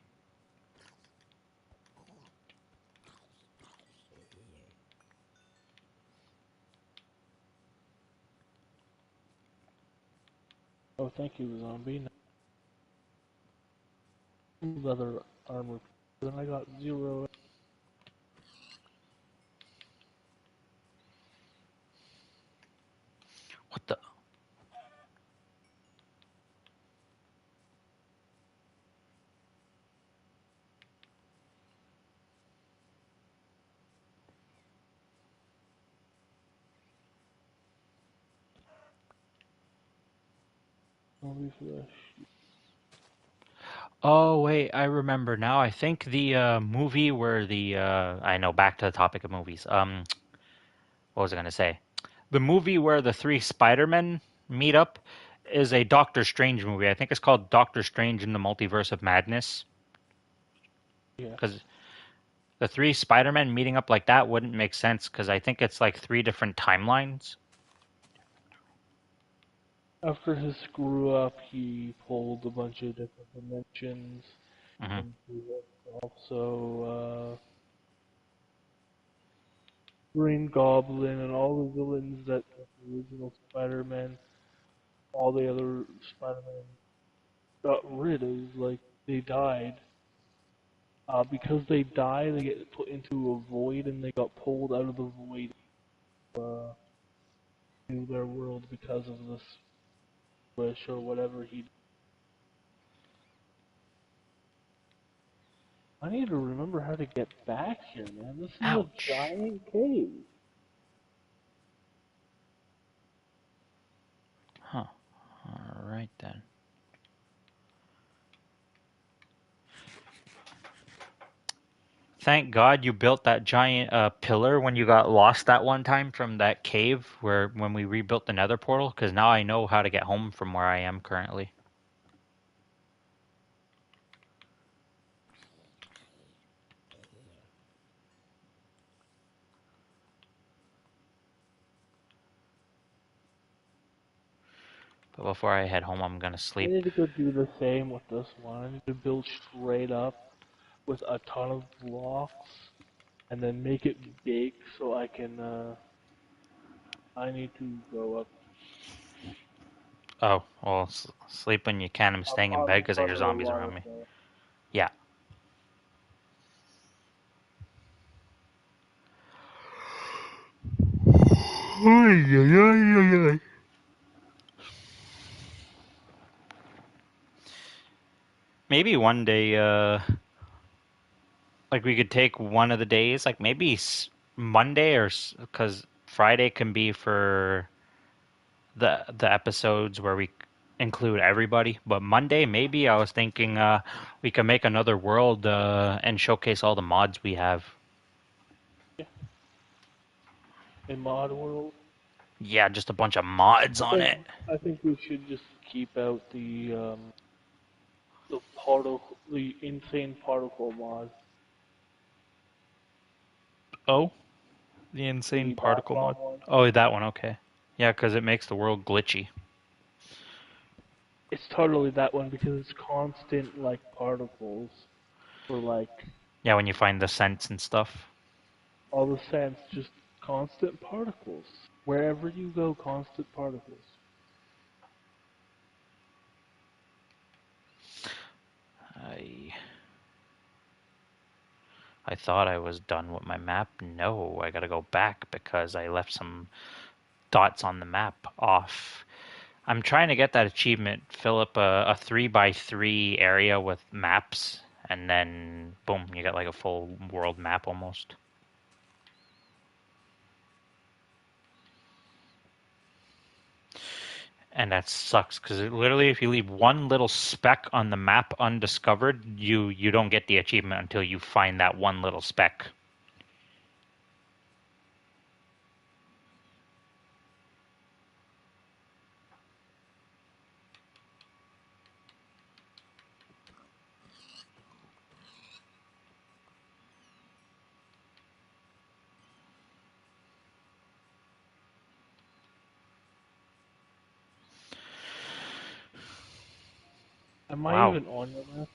Oh, thank you, zombie. Leather armor. Then I got 0. What the? Zombie flesh. Oh, wait, I remember now. I think the movie where I know, back to the topic of movies. What was I going to say? The movie where the three Spider-Men meet up is a Doctor Strange movie. I think it's called Doctor Strange in the Multiverse of Madness. Yes. Because the three Spider-Men meeting up like that wouldn't make sense because I think it's like three different timelines. After his screw up, he pulled a bunch of different dimensions. Hmm. And he was also Green Goblin and all the villains that the original Spider-Man, all the other Spider-Man got rid of. Like, they died. Because they die, they get put into a void, and they got pulled out of the void to their world because of this wish or whatever he. I need to remember how to get back here, man. This is a Ouch. giant cave. Huh. All right then. Thank God you built that giant pillar when you got lost that one time from that cave where when we rebuilt the Nether portal, because now I know how to get home from where I am currently. But before I head home, I'm gonna I sleep. need to go do the same with this one. I need to build straight up with a ton of blocks and then make it big so I can, I need to go up. Oh, well, sleep when you can. I'm staying in bed because there's Probably a zombies lot around of. me. Yeah. Maybe one day, like we could take one of the days, like maybe Monday, or because Friday can be for the episodes where we include everybody. But Monday, maybe I was thinking we can make another world and showcase all the mods we have. Yeah, in mod world. Yeah, just a bunch of mods I on think it. I think we should just keep out the insane particle mod, Oh, the insane the bat particle mod. bomb one. Oh, that one. Okay. Yeah, because it makes the world glitchy. It's totally that one because it's constant like particles for like Yeah, when you find the scents and stuff. all the sense, just constant particles. Wherever you go, constant particles. I I thought I was done with my map. No, I gotta go back because I left some dots on the map off. I'm trying to get that achievement, fill up a 3x3 area with maps, and then boom, you got like a full world map almost. And that sucks because literally, if you leave one little speck on the map undiscovered, you don't get the achievement until you find that one little speck. Am I Wow. even on your map?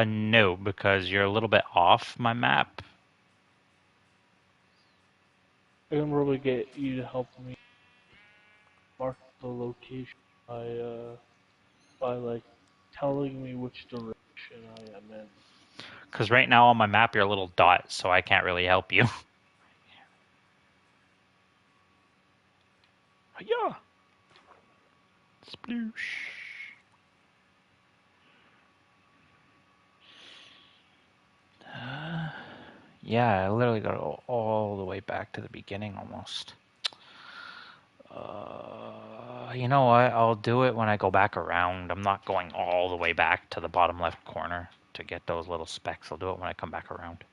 No, because you're a little bit off my map. I can probably get you to help me mark the location by like telling me which direction I am in. Because right now on my map you're a little dot, so I can't really help you. Yeah. Sploosh. Yeah, I literally got to go all the way back to the beginning almost. You know what? I'll do it when I go back around. I'm not going all the way back to the bottom left corner to get those little specks. I'll do it when I come back around.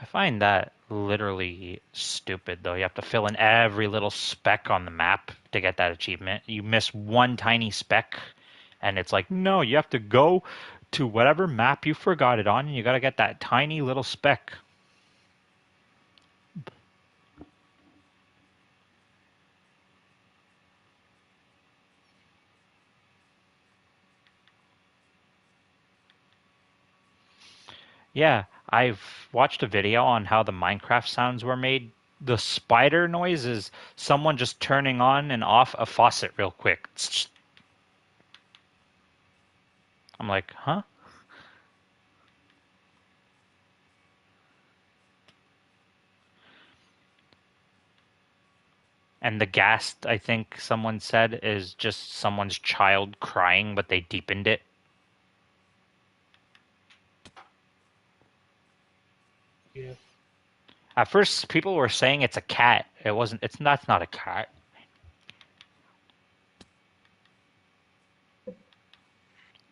I find that literally stupid, though. You have to fill in every little speck on the map to get that achievement. You miss one tiny speck, and it's like, no, you have to go to whatever map you forgot it on, and you got to get that tiny little speck. Yeah, I've watched a video on how the Minecraft sounds were made. The spider noise is someone just turning on and off a faucet real quick. I'm like, huh? And the gas, I think someone said, is just someone's child crying, but they deepened it. Yeah. At first, people were saying it's a cat. It wasn't. It's not. It's not a cat.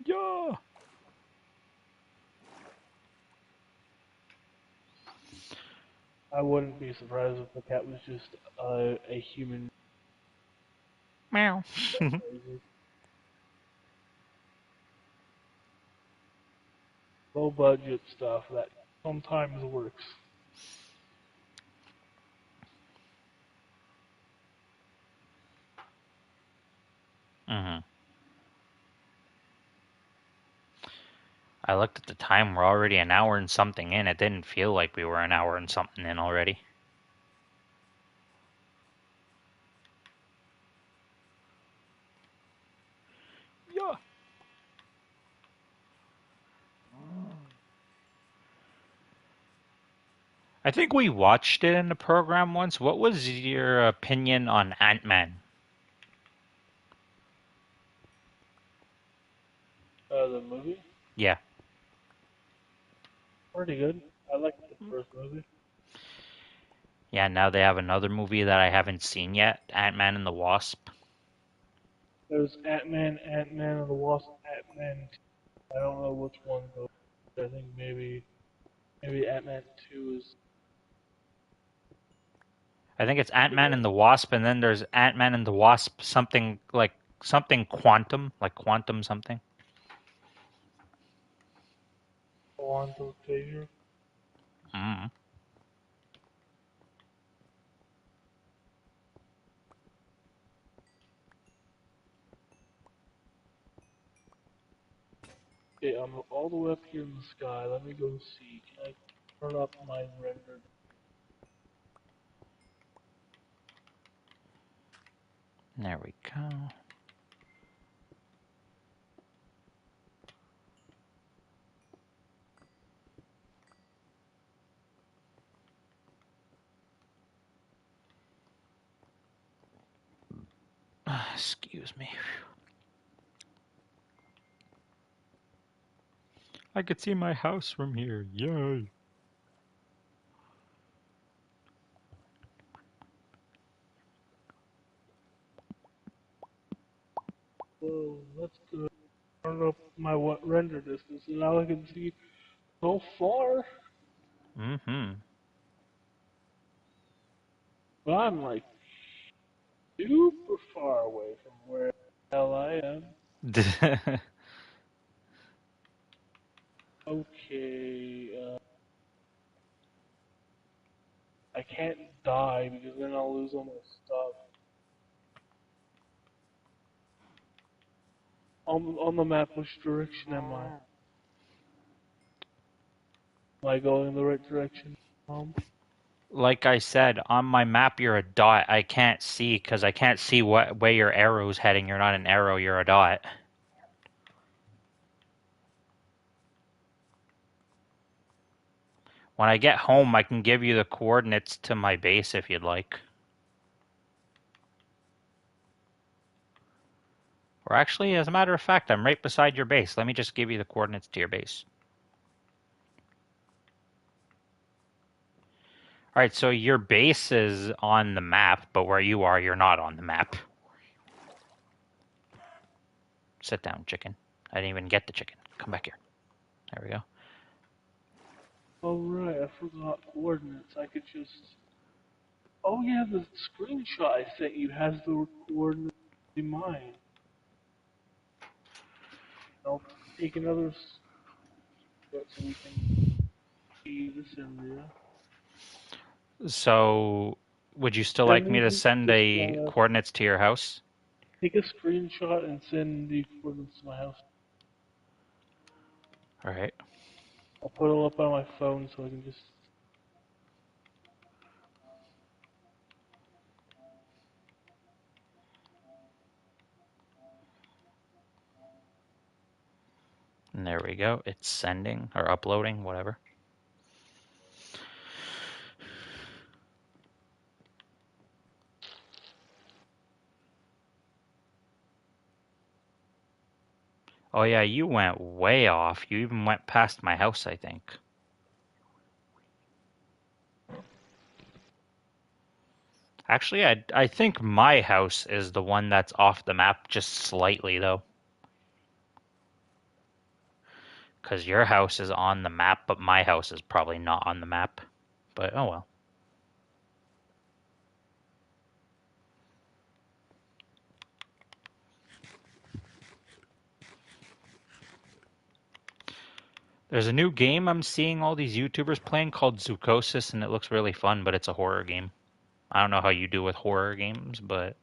Yeah. I wouldn't be surprised if the cat was just a human. Meow. Crazy. Low budget stuff that sometimes works. hmm I looked at the time. We're already an hour and something in. It didn't feel like we were an hour and something in already. I think we watched it in the program once. What was your opinion on Ant-Man? The movie? Yeah. Pretty good. I liked the first movie. Yeah, now they have another movie that I haven't seen yet, Ant-Man and the Wasp. There's Ant-Man, Ant-Man and the Wasp, Ant-Man 2. I don't know which one though. I think maybe Ant-Man 2 is. I think it's Ant-Man and the Wasp, and then there's Ant-Man and the Wasp something quantum, like quantum something. Quantum Savior. Mm. Okay, I'm all the way up here in the sky. Let me go see. Can I turn up my render? There we go. Excuse me. I could see my house from here. Yay. Whoa, that's good. Turn up my render distance, and now I can see so far. Mm-hmm. But I'm like super far away from where the hell I am. Okay, I can't die because then I'll lose all my stuff. On the map, which direction am I? Am I going in the right direction? Like I said, on my map you're a dot. I can't see because I can't see what way your arrow's heading. You're not an arrow, you're a dot. When I get home, I can give you the coordinates to my base if you'd like. Or actually, as a matter of fact, I'm right beside your base. Let me just give you the coordinates to your base. All right, so your base is on the map, but where you are, you're not on the map. Sit down, chicken. I didn't even get the chicken. Come back here. There we go. Oh right, I forgot coordinates. I could just. Oh yeah, the screenshot I sent you has the coordinates in mine. I'll take another so we can see this area. So, would you still Send like me me to send just a coordinates to your house? take a screenshot and send the coordinates to my house. All right. I'll put it up on my phone so I can just. And there we go. It's sending or uploading, whatever. Oh yeah, you went way off. You even went past my house, I think. Actually, I think my house is the one that's off the map just slightly though. Because your house is on the map, but my house is probably not on the map. But oh well. There's a new game I'm seeing all these YouTubers playing called Zoocosis, and it looks really fun, but it's a horror game. I don't know how you do with horror games, but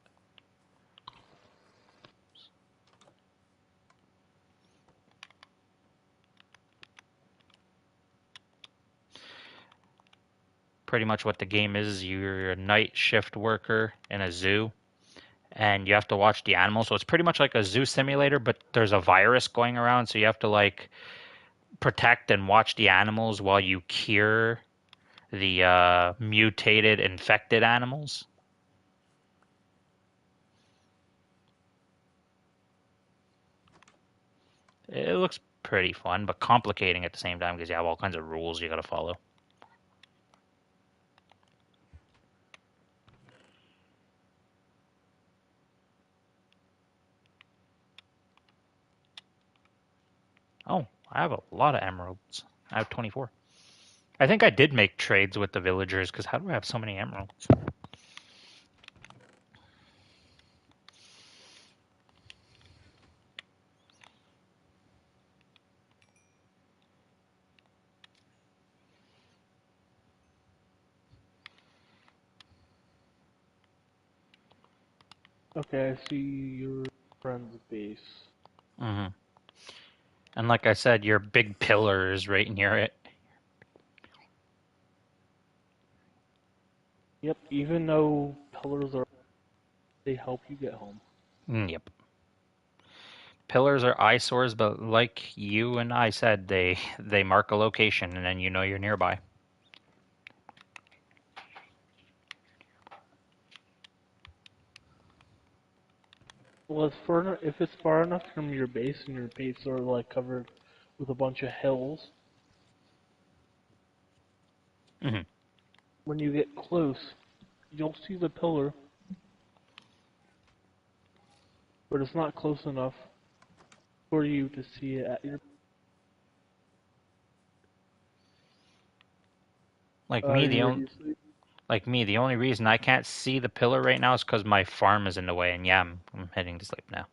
pretty much what the game is, you're a night shift worker in a zoo, and you have to watch the animals. So it's pretty much like a zoo simulator, but there's a virus going around, so you have to like protect and watch the animals while you cure the mutated, infected animals. It looks pretty fun, but complicating at the same time because you have all kinds of rules you got to follow. Oh, I have a lot of emeralds. I have 24. I think I did make trades with the villagers because how do I have so many emeralds? Okay, I see your friend's base. Mm-hmm. And like I said, your big pillar is right near it. Yep, even though pillars are, they help you get home. Yep. Pillars are eyesores, but like you and I said, they mark a location and then you know you're nearby. Well, if it's far enough from your base and your base are like covered with a bunch of hills, Mm-hmm. when you get close, you'll see the pillar, but it's not close enough for you to see it at your. Like Are me, you ready to sleep? the only reason I can't see the pillar right now is because my farm is in the way. And yeah, I'm heading to sleep now.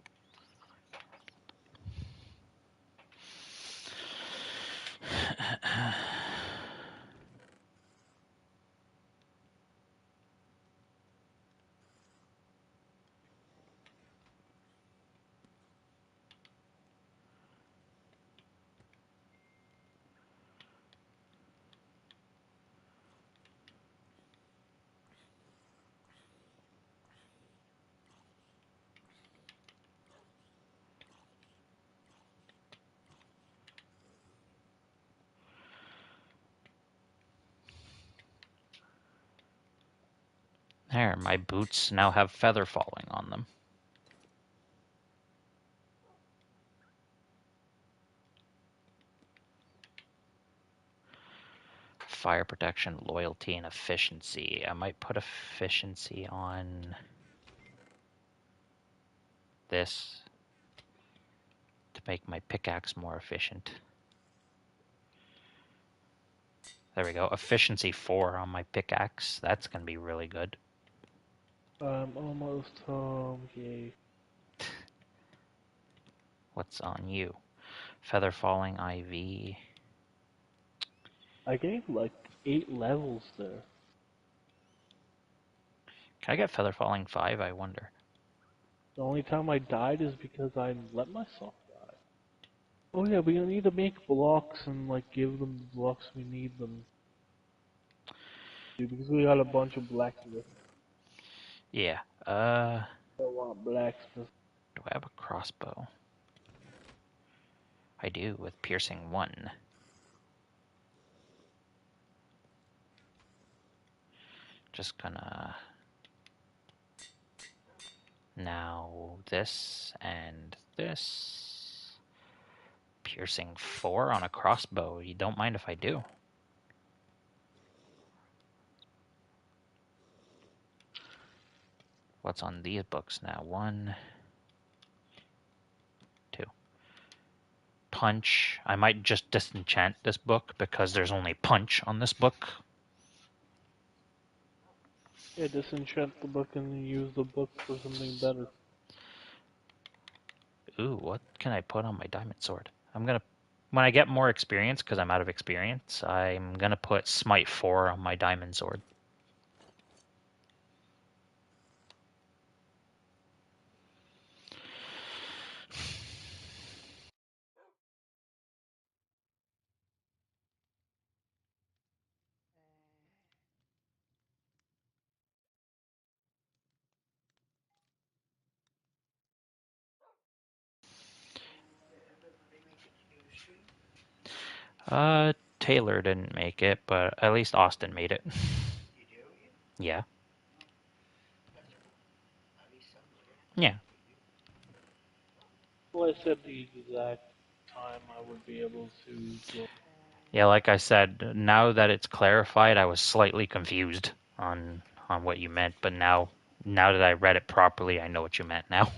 There, my boots now have feather falling on them. Fire protection, loyalty, and efficiency. I might put efficiency on this to make my pickaxe more efficient. There we go. Efficiency 4 on my pickaxe. That's going to be really good. I'm almost home. Yay. What's on you? Feather falling, IV. I gained like 8 levels there. Can I get feather falling 5? I wonder. The only time I died is because I let myself die. Oh yeah, we need to make blocks and like give them the blocks we need them to because we got a bunch of blacksmiths. Yeah. I want blacksmiths. Do I have a crossbow? I do, with piercing 1. Just gonna... Now this and this. Piercing 4 on a crossbow. You don't mind if I do. What's on these books now? 1, 2. Punch. I might just disenchant this book because there's only punch on this book. Yeah, disenchant the book and then use the book for something better. Ooh, what can I put on my diamond sword? When I get more experience, because I'm out of experience, I'm gonna put Smite 4 on my diamond sword. Taylor didn't make it, but at least Austin made it. You do? Yeah. That's cool. At least somebody. Yeah. Well, I said the exact time I would be able to join. Yeah, like I said, now that it's clarified, I was slightly confused on what you meant, but now that I read it properly, I know what you meant now.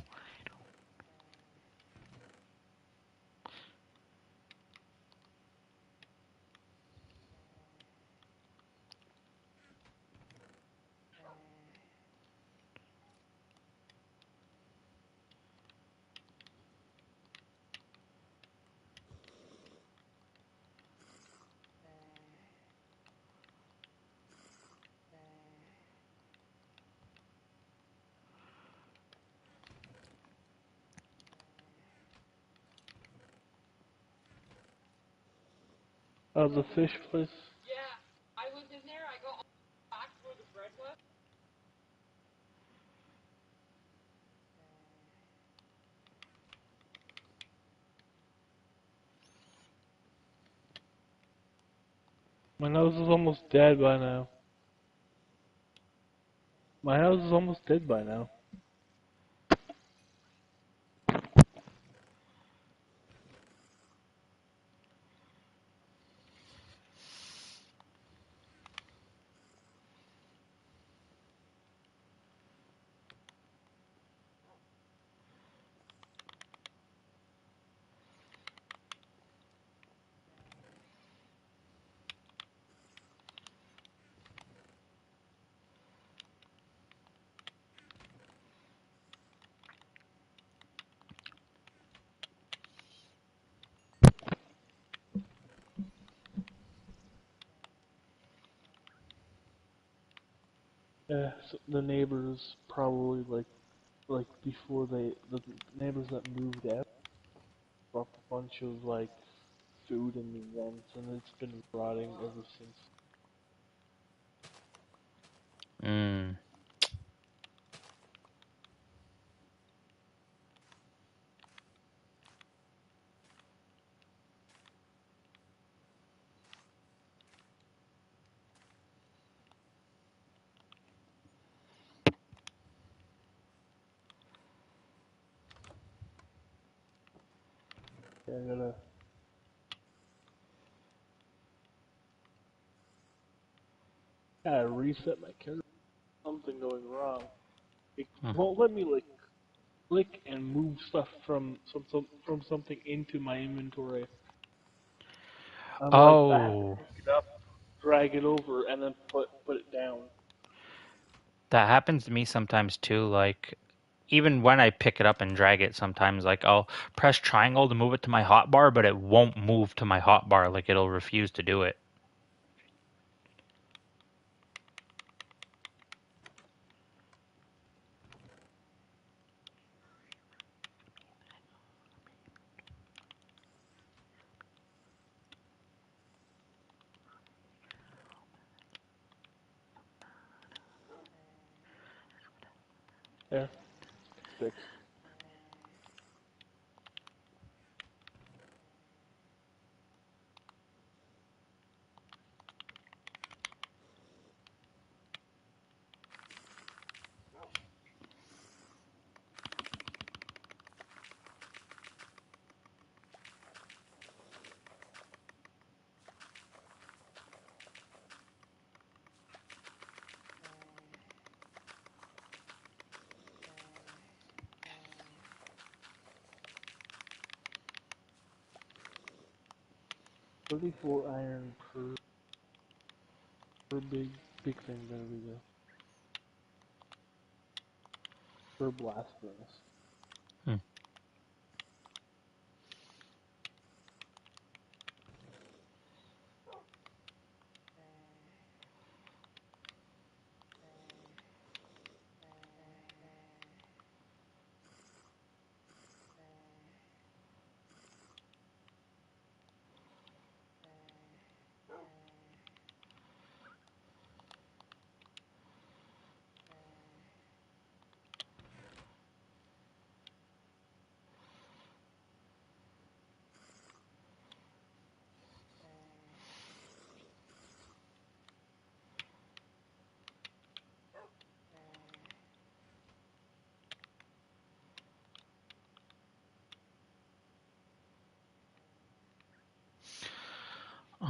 The fish place. My nose is almost dead by now. My house is almost dead by now. Yeah, so the neighbors probably like before the neighbors that moved out brought a bunch of like food and events, and it's been rotting ever since. Mm. Yeah, gotta reset my character. Something going wrong. It Hmm. won't let me like click and move stuff from something into my inventory. I'm like I have to Oh, pick it up, drag it over, and then put it down. that happens to me sometimes too. Like, even when I pick it up and drag it, sometimes like I'll press triangle to move it to my hotbar, but it won't move to my hotbar. Like it'll refuse to do it. There, fixed. $34 iron per big thing. There we go. Per blast furnace. Hmm.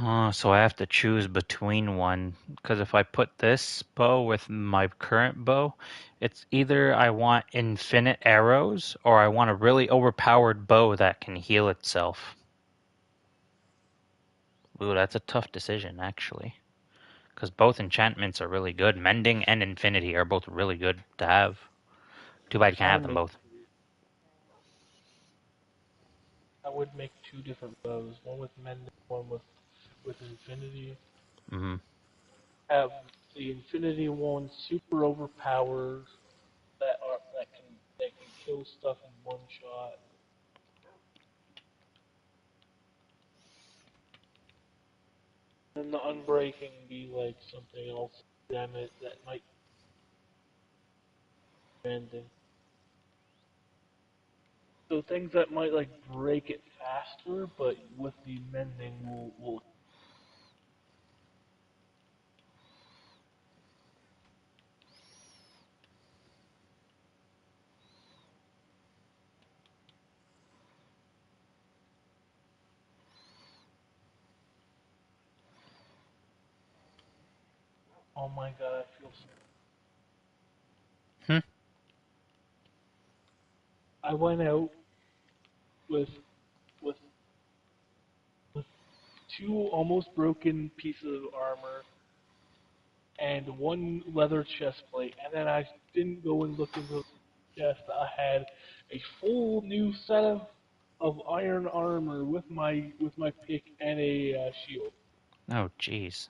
So I have to choose between one, because if I put this bow with my current bow, it's either I want infinite arrows or I want a really overpowered bow that can heal itself. Ooh, that's a tough decision, actually. Because both enchantments are really good. Mending and Infinity are both really good to have. Too bad you can't I have them make both. I would make two different bows, one with mending, one with infinity. Hmm. Have the infinity one super overpowered that can kill stuff in one shot. And the unbreaking be like something else, damn it, that might be mending. So things that might like break it faster, but with the mending will. Oh my god, I feel. Hmm. I went out with with with two almost broken pieces of armor and one leather chest plate, and then I didn't go and look into the chest. I had a full new set of iron armor with my pick and a shield, Oh, jeez.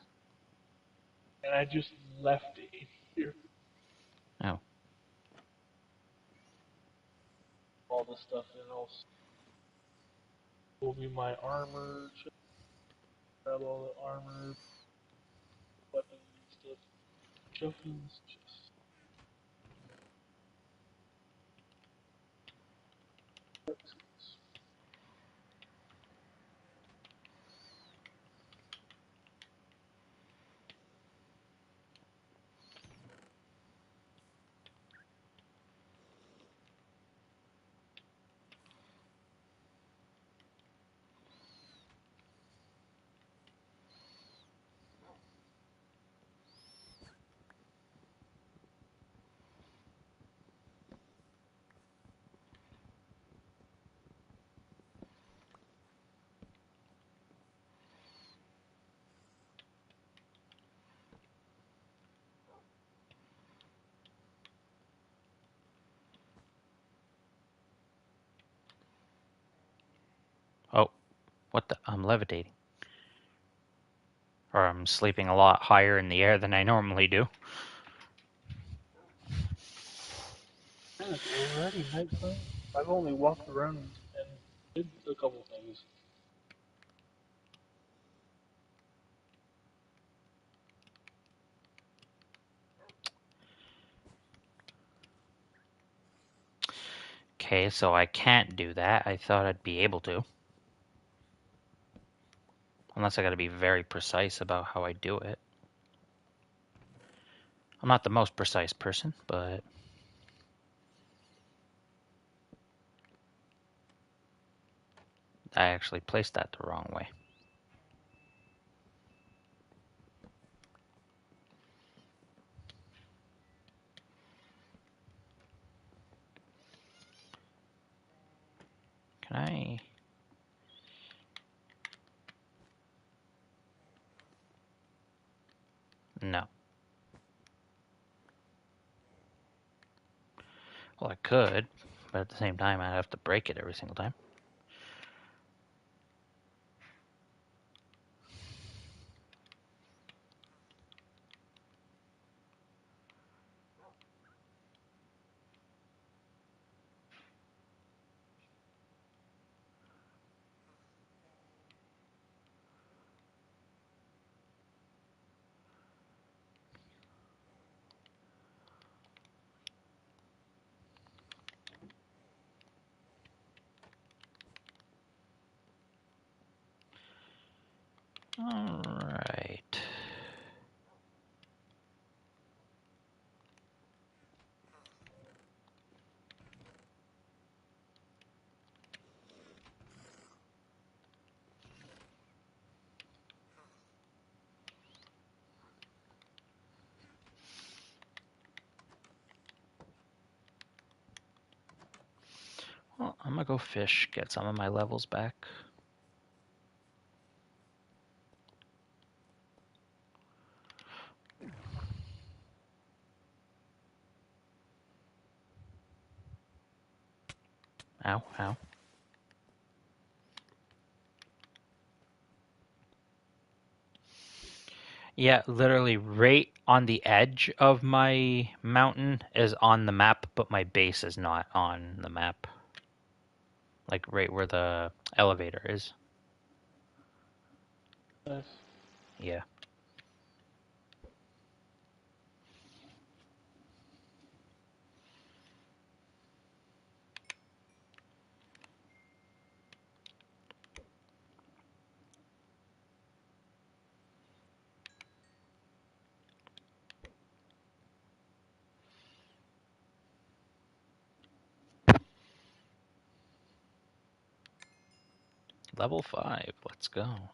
and I just left it in here. Oh. All the stuff, and also will be my armor. Grab all the armor, weapons, and stuff. Shove in this chest. Oh, what the? I'm levitating. Or I'm sleeping a lot higher in the air than I normally do. Yeah, it's already nighttime. I've only walked around and did a couple things. Okay, so I can't do that. I thought I'd be able to. Unless I gotta be very precise about how I do it. I'm not the most precise person, but I actually placed that the wrong way. Can I? No. Well, I could, but at the same time, I'd have to break it every single time. I'm gonna go fish, get some of my levels back. Ow, ow. Yeah, literally right on the edge of my mountain is on the map, but my base is not on the map. Like right where the elevator is. Nice. Yeah. Level 5, let's go.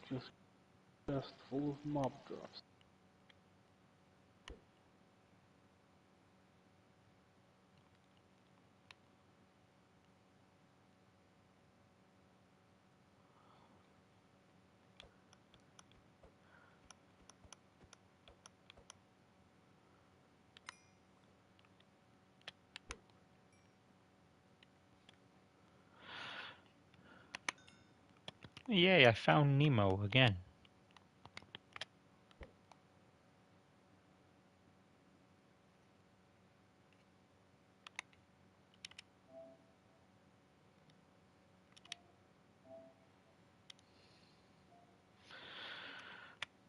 Just chest full of mob drops. Yay, I found Nemo again.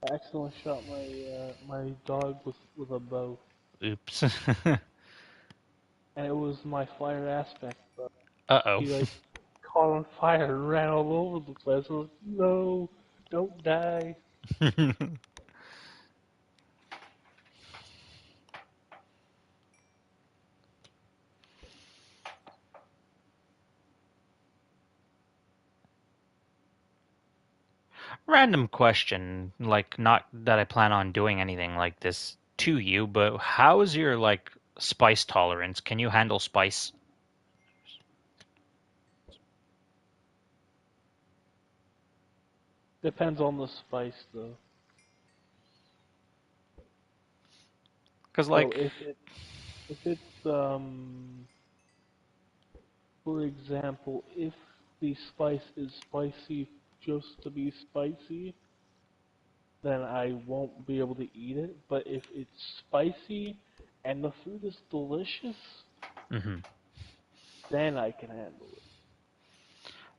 I accidentally shot my dog with a bow, Oops. and it was my fire aspect, but Uh-oh. he like caught on fire and ran all over the place. I was like, no, don't die. Random question, like not that I plan on doing anything like this to you, but how is your like spice tolerance? Can you handle spice? Depends on the spice though. Because So like, if it's for example, if the spice is spicy just to be spicy, then I won't be able to eat it. But if it's spicy and the food is delicious, mhm. then I can handle it.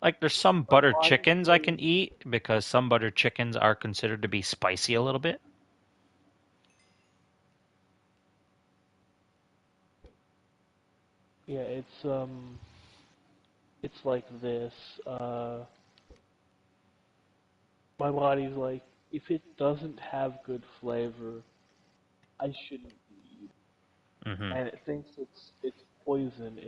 Like there's some My buttered body chickens I will, can eat because some buttered chickens are considered to be spicy a little bit. yeah, it's like this. My body's like, if it doesn't have good flavor, I shouldn't eat it. Hmm. And it thinks it's poison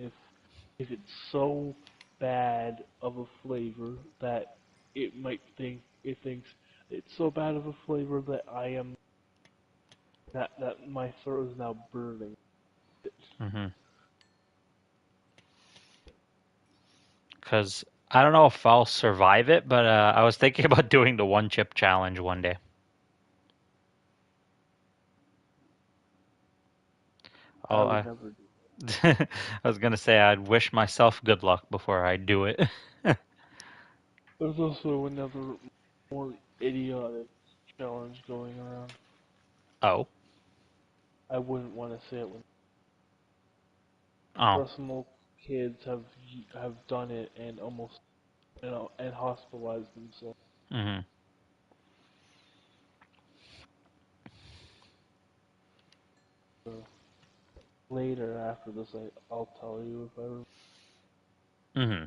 if it's so bad of a flavor that it thinks it's so bad of a flavor that I am that my throat is now burning. Hmm. Because I don't know if I'll survive it, but I was thinking about doing the one chip challenge one day. I Oh, would never do. I was gonna say I'd wish myself good luck before I do it. There's also another more idiotic challenge going around. Oh, I wouldn't want to say it when oh, personal kids have done it and almost and hospitalized themselves. hmm. So later after this, I'll tell you if I remember. Hmm.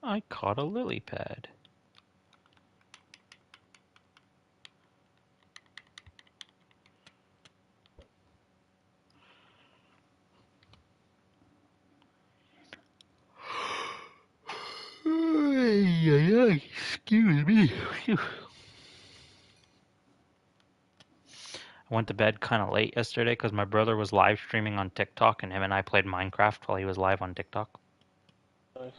I caught a lily pad. Excuse me. Phew. I went to bed kind of late yesterday because my brother was live streaming on TikTok, and him and I played Minecraft while he was live on TikTok. Nice.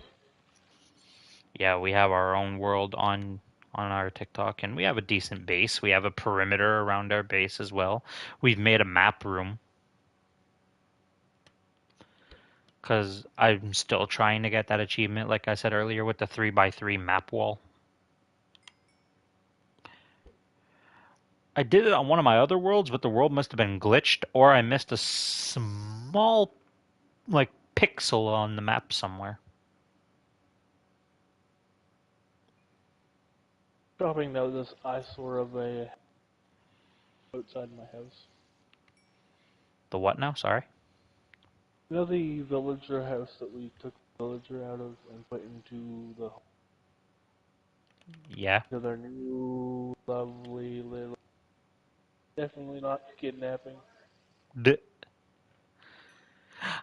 Yeah, we have our own world on our TikTok, and we have a decent base. We have a perimeter around our base as well. We've made a map room because I'm still trying to get that achievement, like I said earlier, with the 3x3 map wall. I did it on one of my other worlds, but the world must have been glitched, or I missed a small, like, pixel on the map somewhere. Dropping out this eyesore of a outside my house. The what now? Sorry. You know the villager house that we took the villager out of and put into Yeah. their new lovely little. Definitely not kidnapping.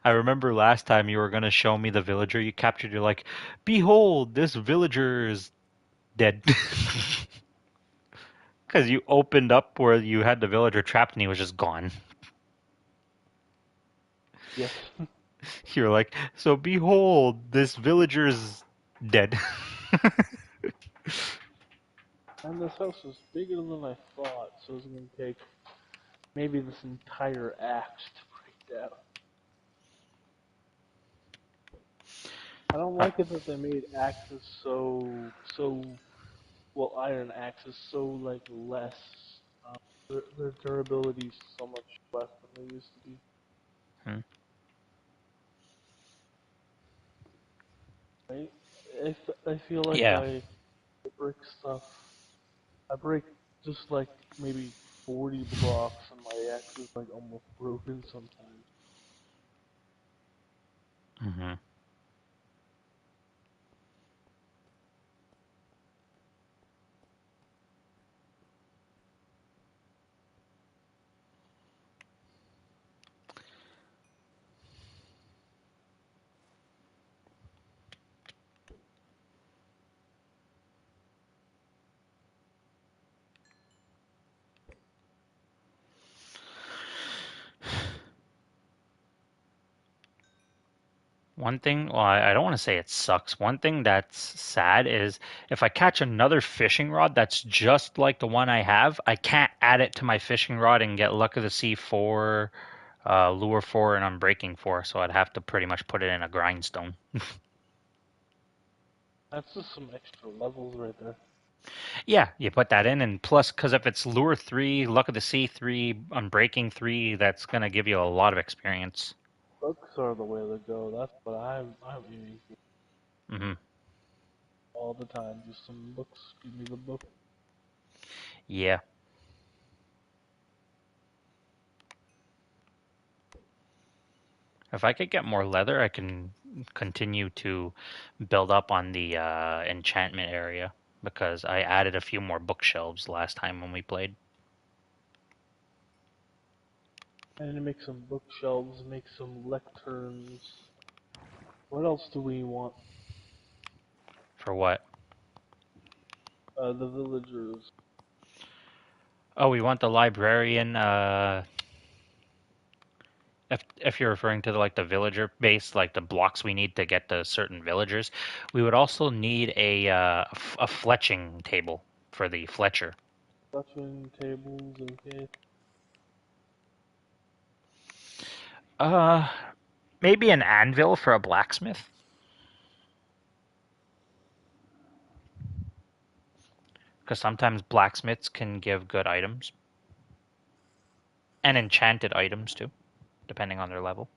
I remember last time you were going to show me the villager you captured. You're like, behold, this villager is dead. Because you opened up where you had the villager trapped and he was just gone. Yes. You're like, so behold, this villager is dead. And this house was bigger than I thought, so it's going to take maybe this entire axe to break down. I don't like it that they made axes well, iron axes so like less. Their durability is so much less than they used to be. Hmm. Right? I feel like Yeah. I break stuff. I break just like maybe 40 blocks, and my axe is like almost broken sometimes. Hmm. One thing, well, I don't want to say it sucks. One thing that's sad is if I catch another fishing rod that's just like the one I have, I can't add it to my fishing rod and get Luck of the Sea 4, Lure 4, and Unbreaking 4. So I'd have to pretty much put it in a grindstone. That's just some extra levels right there. Yeah, you put that in, and plus, because if it's Lure 3, Luck of the Sea 3, Unbreaking 3, that's going to give you a lot of experience. Books are the way to go. That's what I'm aiming for Hmm. all the time. Just some books. Give me the book. Yeah. If I could get more leather, I can continue to build up on the enchantment area because I added a few more bookshelves last time when we played. And make some bookshelves, make some lecterns. What else do we want? For what? The villagers. Oh, we want the librarian. If you're referring to like the villager base, like the blocks we need to get the certain villagers, we would also need a fletching table for the Fletcher. Fletching tables, okay. Uh, Maybe an anvil for a blacksmith. Because sometimes blacksmiths can give good items and enchanted items too, depending on their level.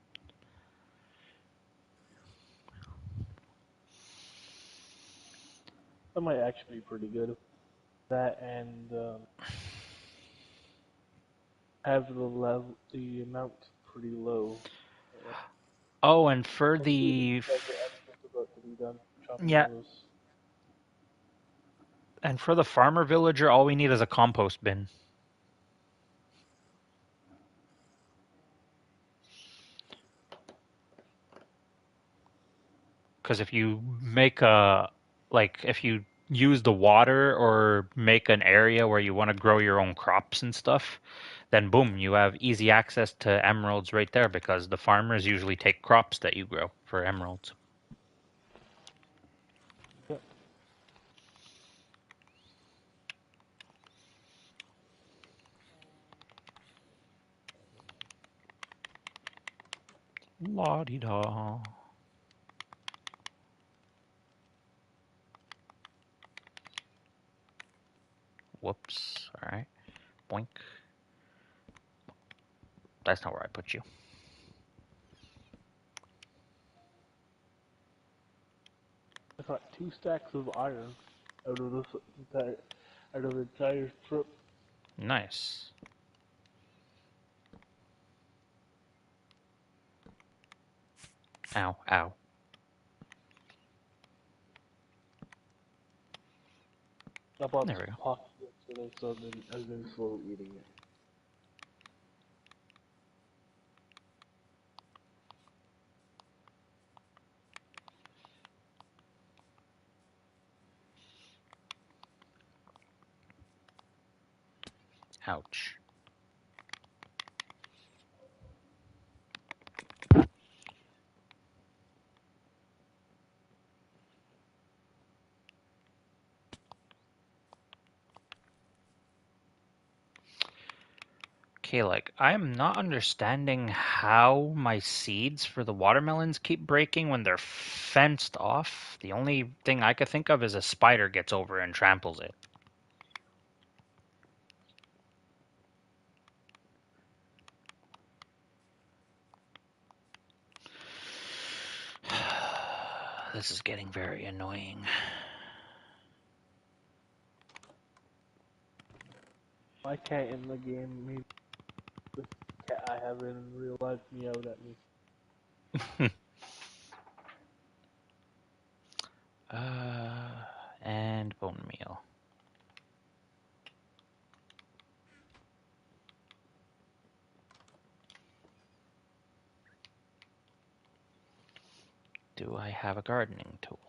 That might actually be pretty good. That and have the amount pretty low. Oh, and for Especially the because the episode's about to be done. chopping Yeah. all this. And for the farmer villager, all we need is a compost bin. Because if you make if you use the water or make an area where you want to grow your own crops and stuff, then boom, you have easy access to emeralds right there because the farmers usually take crops that you grow for emeralds. Yep. La-di-da. Whoops. All right. Boink. That's not where I put you. I got 2 stacks of iron out of the entire trip. Nice. Ow, ow. I bought There some we go. pockets yesterday, so I've been slowly eating it. Ouch. Okay, like, I'm not understanding how my seeds for the watermelons keep breaking when they're fenced off. The only thing I could think of is a spider gets over and tramples it. This is getting very annoying. My cat in the game, maybe the cat I have in real life meowed at me. And bone meal. Do I have a gardening tool?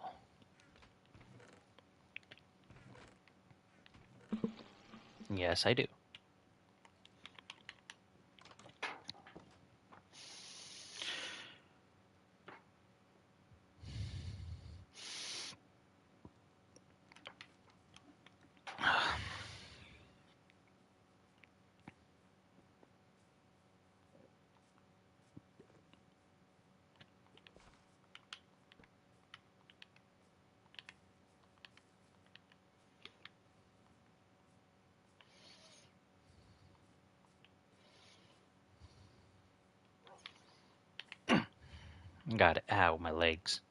Yes, I do. Got it. Ow, my legs.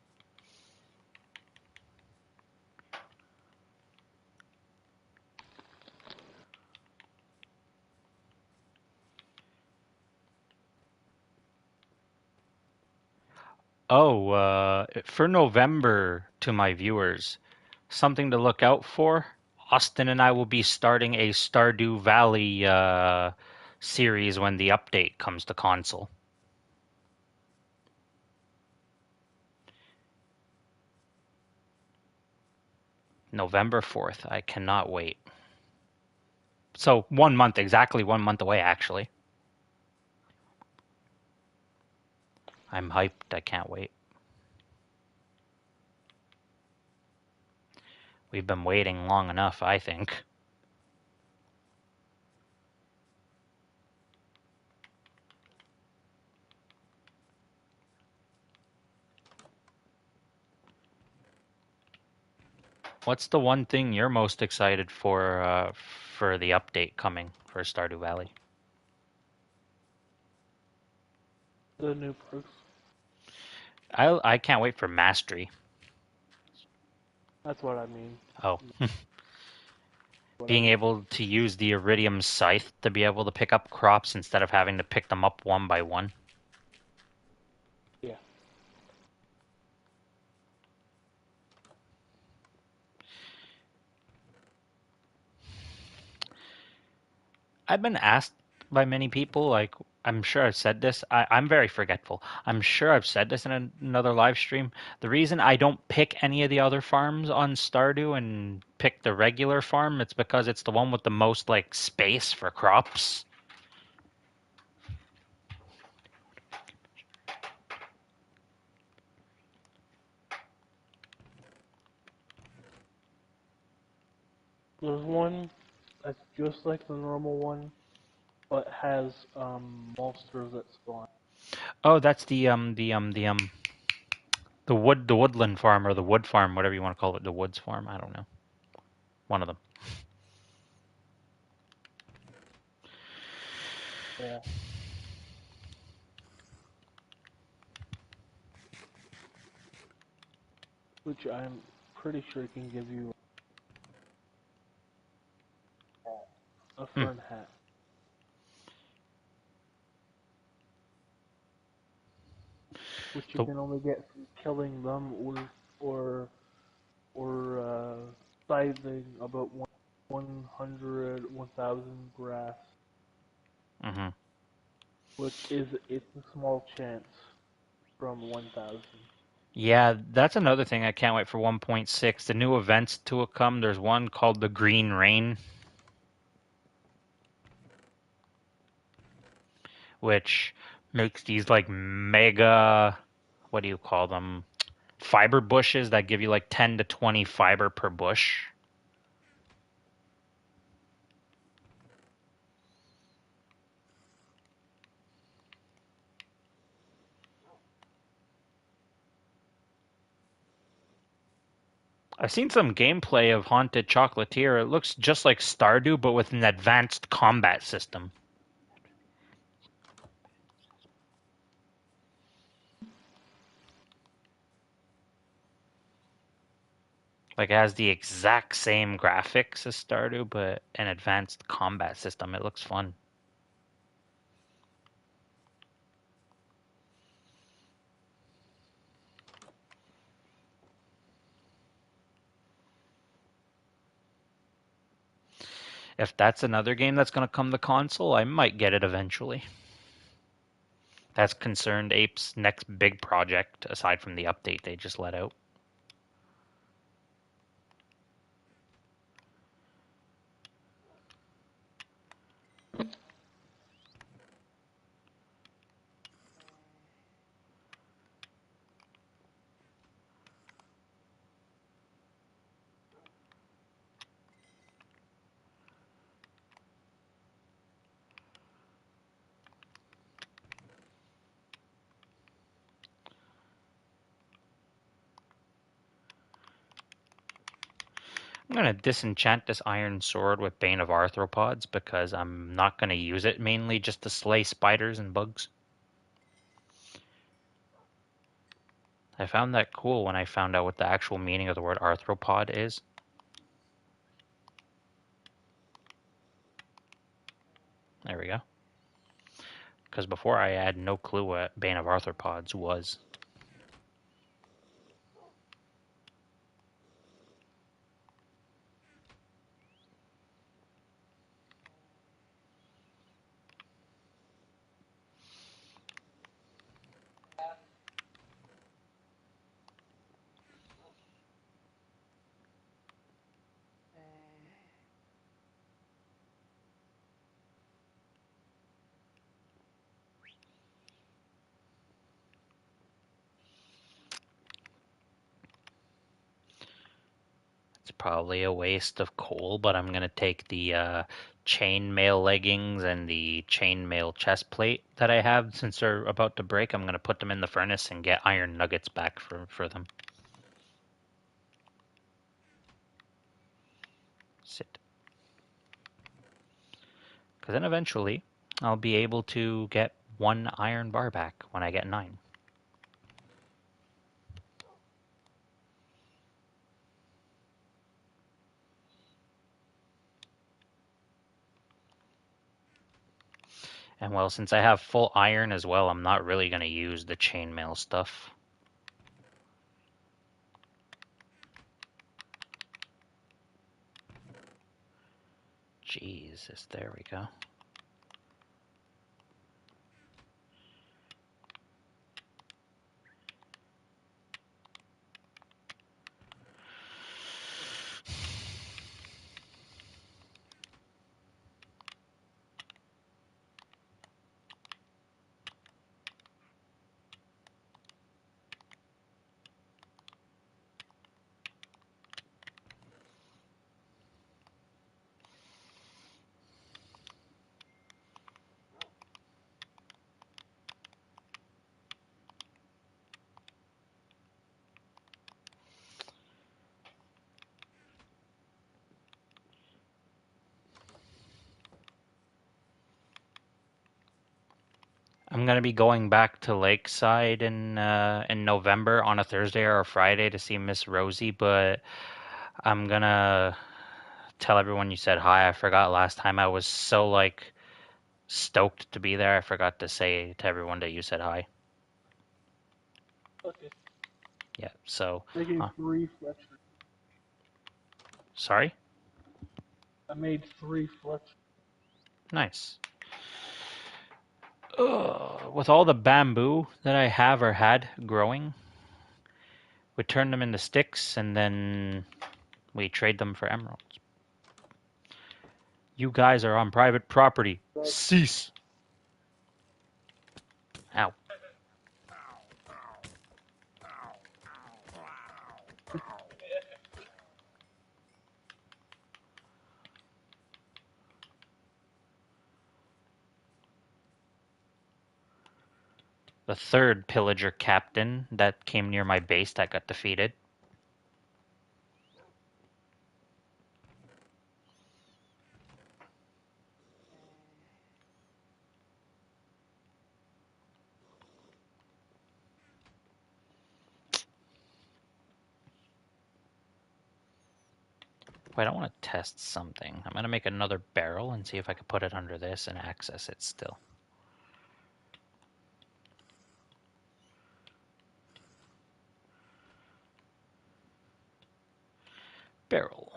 Oh, for November, to my viewers, something to look out for. Austin and I will be starting a Stardew Valley series when the update comes to console. November 4th. I cannot wait. So 1 month, exactly 1 month away, actually. I'm hyped. I can't wait. We've been waiting long enough, I think. What's the one thing you're most excited for the update coming for Stardew Valley? The new perks. I can't wait for Mastery. That's what I mean. Oh. What Being able to use the Iridium Scythe to be able to pick up crops instead of having to pick them up one by one. Yeah. I've been asked by many people, like, I'm sure I've said this. I'm very forgetful. I'm sure I've said this in another live stream. The reason I don't pick any of the other farms on Stardew and pick the regular farm, it's because it's the one with the most, like, space for crops. There's one that's just like the normal one, but has monsters that spawn. Oh, that's the woodland farm or the wood farm, whatever you want to call it, the woods farm. I don't know. One of them. Yeah. Which I'm pretty sure can give you a Hmm. fern hat. Which you The, can only get from killing them or scything about 1,000 grass, mhm. which is it's a small chance from 1,000. Yeah, that's another thing I can't wait for 1.6. The new events to come. There's one called the Green Rain, which makes these like mega, what do you call them? Fiber bushes that give you like 10 to 20 fiber per bush. I've seen some gameplay of Haunted Chocolatier. It looks just like Stardew, but with an advanced combat system. Like it has the exact same graphics as Stardew, but an advanced combat system. It looks fun. If that's another game that's going to come to console, I might get it eventually. That's Concerned Ape's next big project, aside from the update they just let out. I'm going to disenchant this iron sword with Bane of Arthropods because I'm not going to use it mainly just to slay spiders and bugs. I found that cool when I found out what the actual meaning of the word arthropod is. There we go. Because before I had no clue what Bane of Arthropods was. It's probably a waste of coal, but I'm going to take the chainmail leggings and the chainmail chest plate that I have since they're about to break. I'm going to put them in the furnace and get iron nuggets back for them. Sit. Because then eventually I'll be able to get one iron bar back when I get 9. And well, since I have full iron as well, I'm not really going to use the chainmail stuff. Jesus, there we go. I'm gonna be going back to Lakeside in November on a Thursday or a Friday to see Miss Rosie, but I'm gonna tell everyone you said hi. I forgot last time. I was so like stoked to be there. I forgot to say to everyone that you said hi. Okay. Yeah. So, I gave uh, 3 Fletcher. sorry. I made 3 Fletcher. Nice. With all the bamboo that I have or had growing, we turn them into sticks and then we trade them for emeralds. You guys are on private property. Cease. Ow. The third pillager captain that came near my base that got defeated. Wait, I want to test something. I'm going to make another barrel and see if I can put it under this and access it still. Barrel.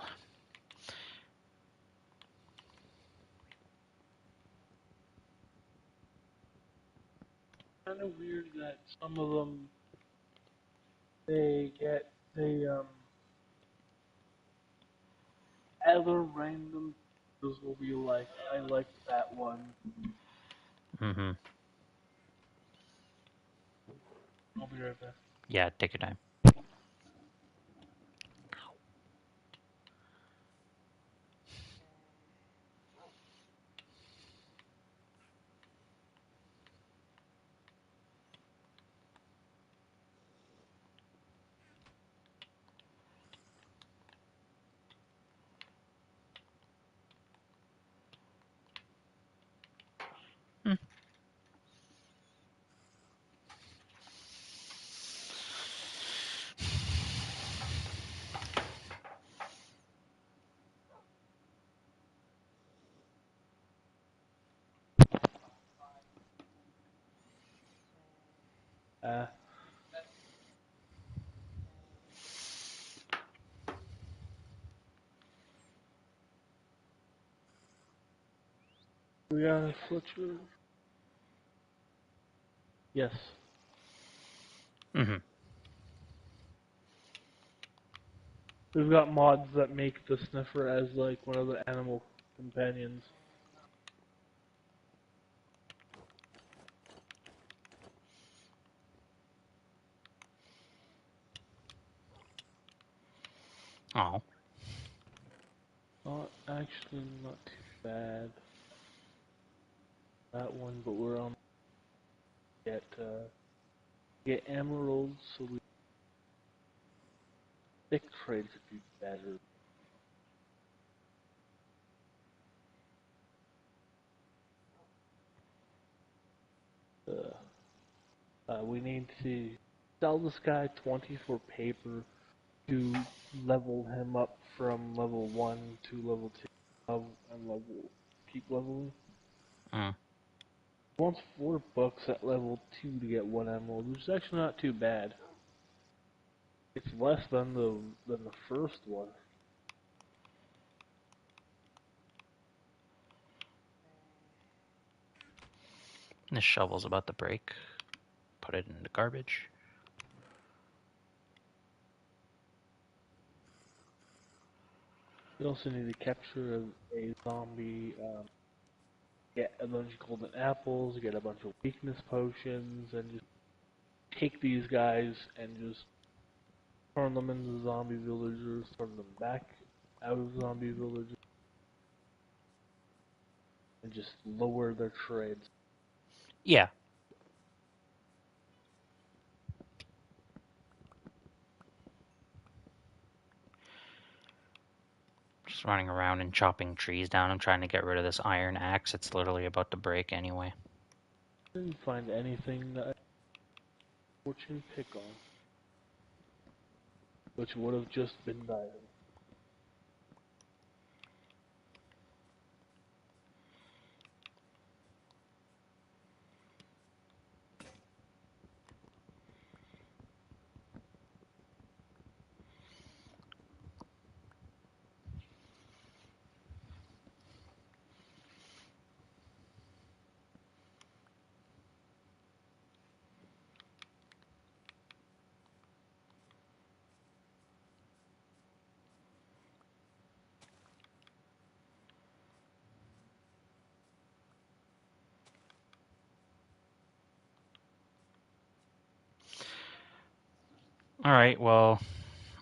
Kind of weird that some of them they other random those will be like, I like that one. Mm-hmm. I'll be right back. Yeah, take your time. Hmm. Uh, we got a Fletcher. Yes. Mm-hmm. We've got mods that make the sniffer as like one of the animal companions. Oh. Actually not too bad. That one, but we're on get emeralds, so we thick trade could be better. We need to sell this guy 20 for paper to level him up from level 1 to level 2 and keep leveling. Mm. He wants 4 books at level 2 to get 1 emerald, which is actually not too bad. It's less than the first one. This shovel's about to break. Put it in the garbage. You also need to capture a zombie, get a bunch of golden apples, get a bunch of weakness potions, and just take these guys and just turn them into zombie villagers, turn them back out of zombie villagers, and just lower their trades. Yeah. Just running around and chopping trees down. I'm trying to get rid of this iron axe. It's literally about to break anyway. Didn't find anything that I fortune pick on, which would have just been diamond. All right, well,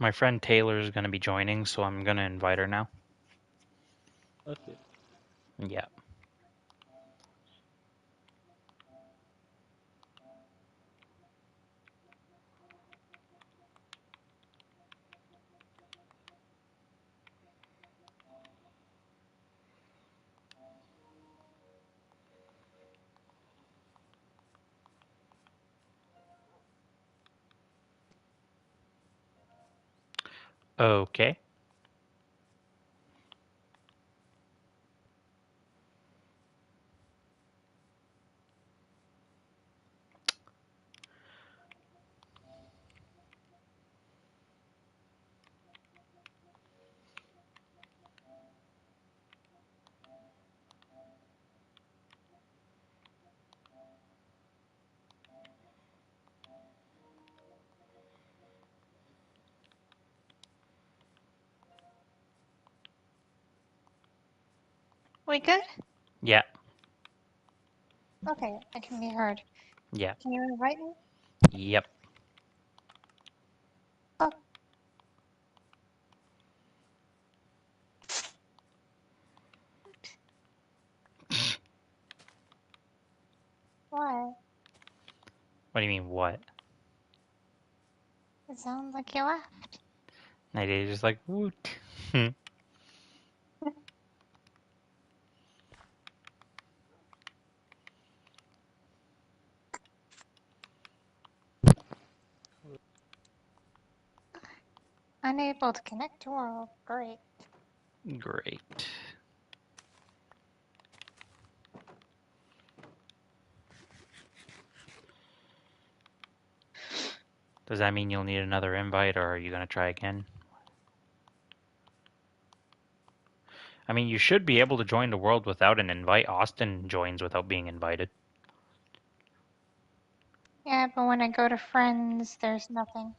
my friend Taylor is going to be joining, so I'm going to invite her now. Okay. Yeah. Okay. We good? Yeah. Okay, I can be heard. Yeah. Can you invite me? Yep. Oh. Why? What do you mean, what? It sounds like you left. Nadia just like, woot. Unable to connect to world. Great. Great. Does that mean you'll need another invite, or are you going to try again? I mean, you should be able to join the world without an invite. Austin joins without being invited. Yeah, but when I go to friends, there's nothing.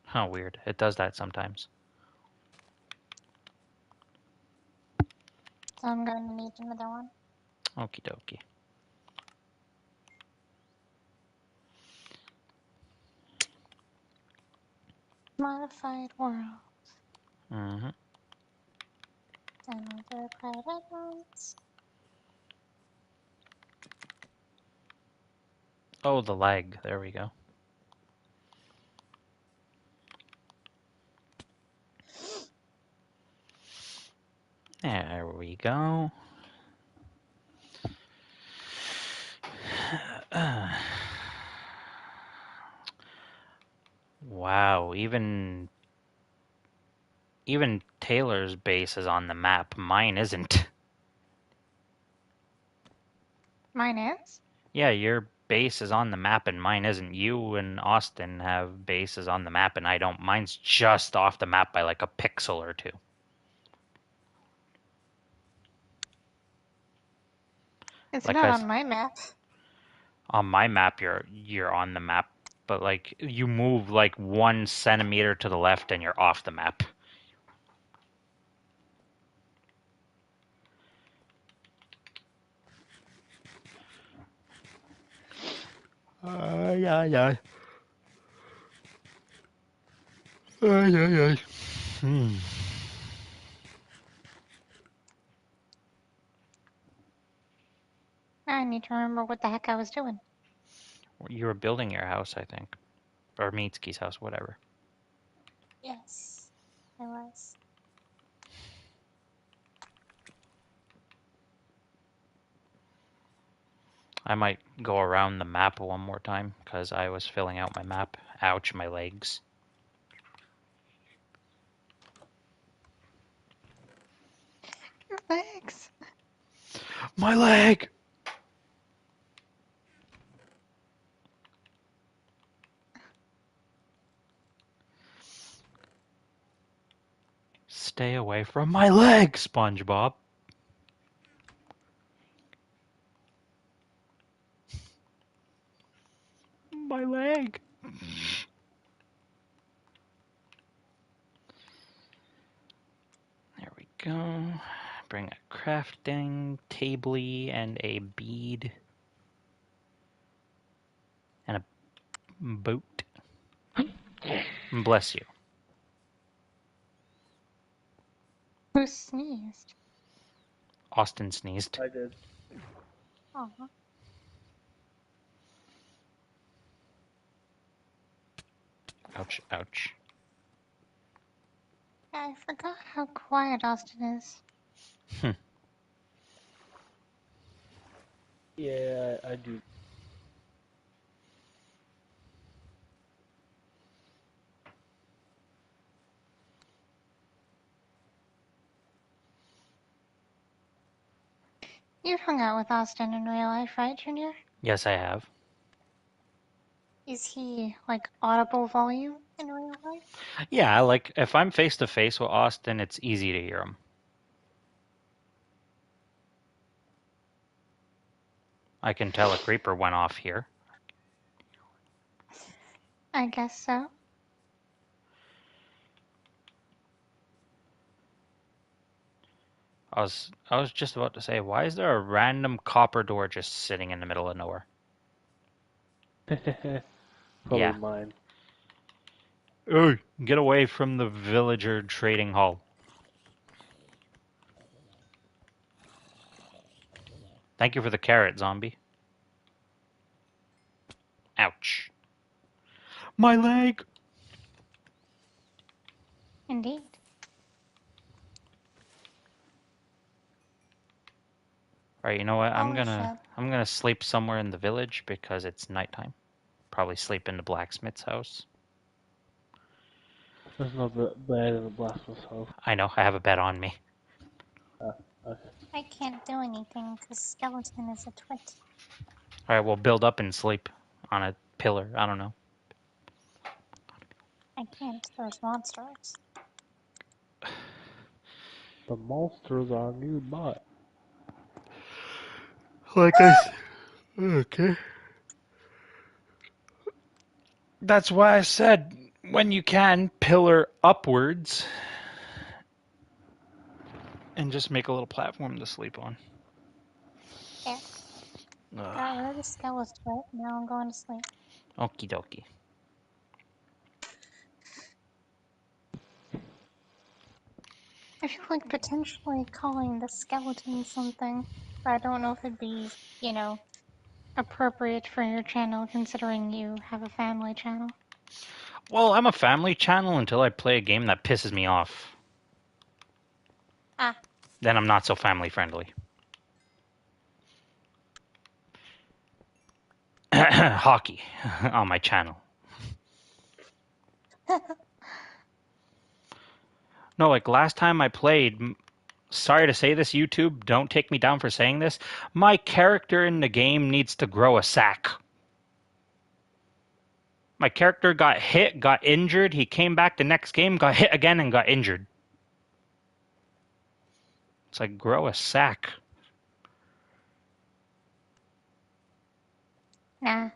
Huh, weird. It does that sometimes. So I'm going to need another one. Okie dokie. Modified world. Mm-hmm. Another private ones. Oh, the lag. There we go. There we go. Wow, even Taylor's base is on the map. Mine isn't. Mine is? Yeah, your base is on the map and mine isn't. You and Austin have bases on the map and I don't. Mine's just off the map by like a pixel or two. It's Like not I, on my map. on my map, you're on the map, but like you move like 1 centimeter to the left and you're off the map. Yeah. Yeah. Now I need to remember what the heck I was doing. You were building your house, I think, or Mitsuki's house, whatever. Yes, I was. I might go around the map one more time because I was filling out my map. Ouch, my legs. Your legs. My leg! Stay away from my leg, SpongeBob. My leg. There we go. Bring a crafting table and a bead and a boot. Bless you. Who sneezed? Austin sneezed. I did. Aw. Ouch, ouch. I forgot how quiet Austin is. Yeah, I do. You've hung out with Austin in real life, right, Junior? Yes, I have. Is he like audible volume in real life? Yeah, like if I'm face to face with Austin, it's easy to hear him. I can tell a creeper went off here. I guess so. I was just about to say, why is there a random copper door just sitting in the middle of nowhere? Probably Yeah. mine. Hey, get away from the villager trading hall. Thank you for the carrot, zombie. Ouch. My leg! Indeed. Alright, you know what? I'm Holy shit. gonna sleep somewhere in the village because it's nighttime. Probably sleep in the blacksmith's house. There's no bed in the blacksmith's house. I know, I have a bed on me. Okay. I can't do anything because skeleton is a twit. Alright, we'll build up and sleep on a pillar. I don't know. I can't. There's monsters. The monsters are nearby. Like I said. Okay. That's why I said, when you can, pillar upwards. And just make a little platform to sleep on. There. Got rid of the skeleton. Now I'm going to sleep. Okie dokie. I feel like potentially calling the skeleton something, but I don't know if it'd be, you know, appropriate for your channel considering you have a family channel. Well, I'm a family channel until I play a game that pisses me off. Ah. Then I'm not so family friendly. Hockey on my channel. No, like last time I played, sorry to say this, YouTube, don't take me down for saying this, my character in the game needs to grow a sack. My character got hit, got injured, he came back the next game, got hit again, and got injured. It's like, grow a sack. Nah.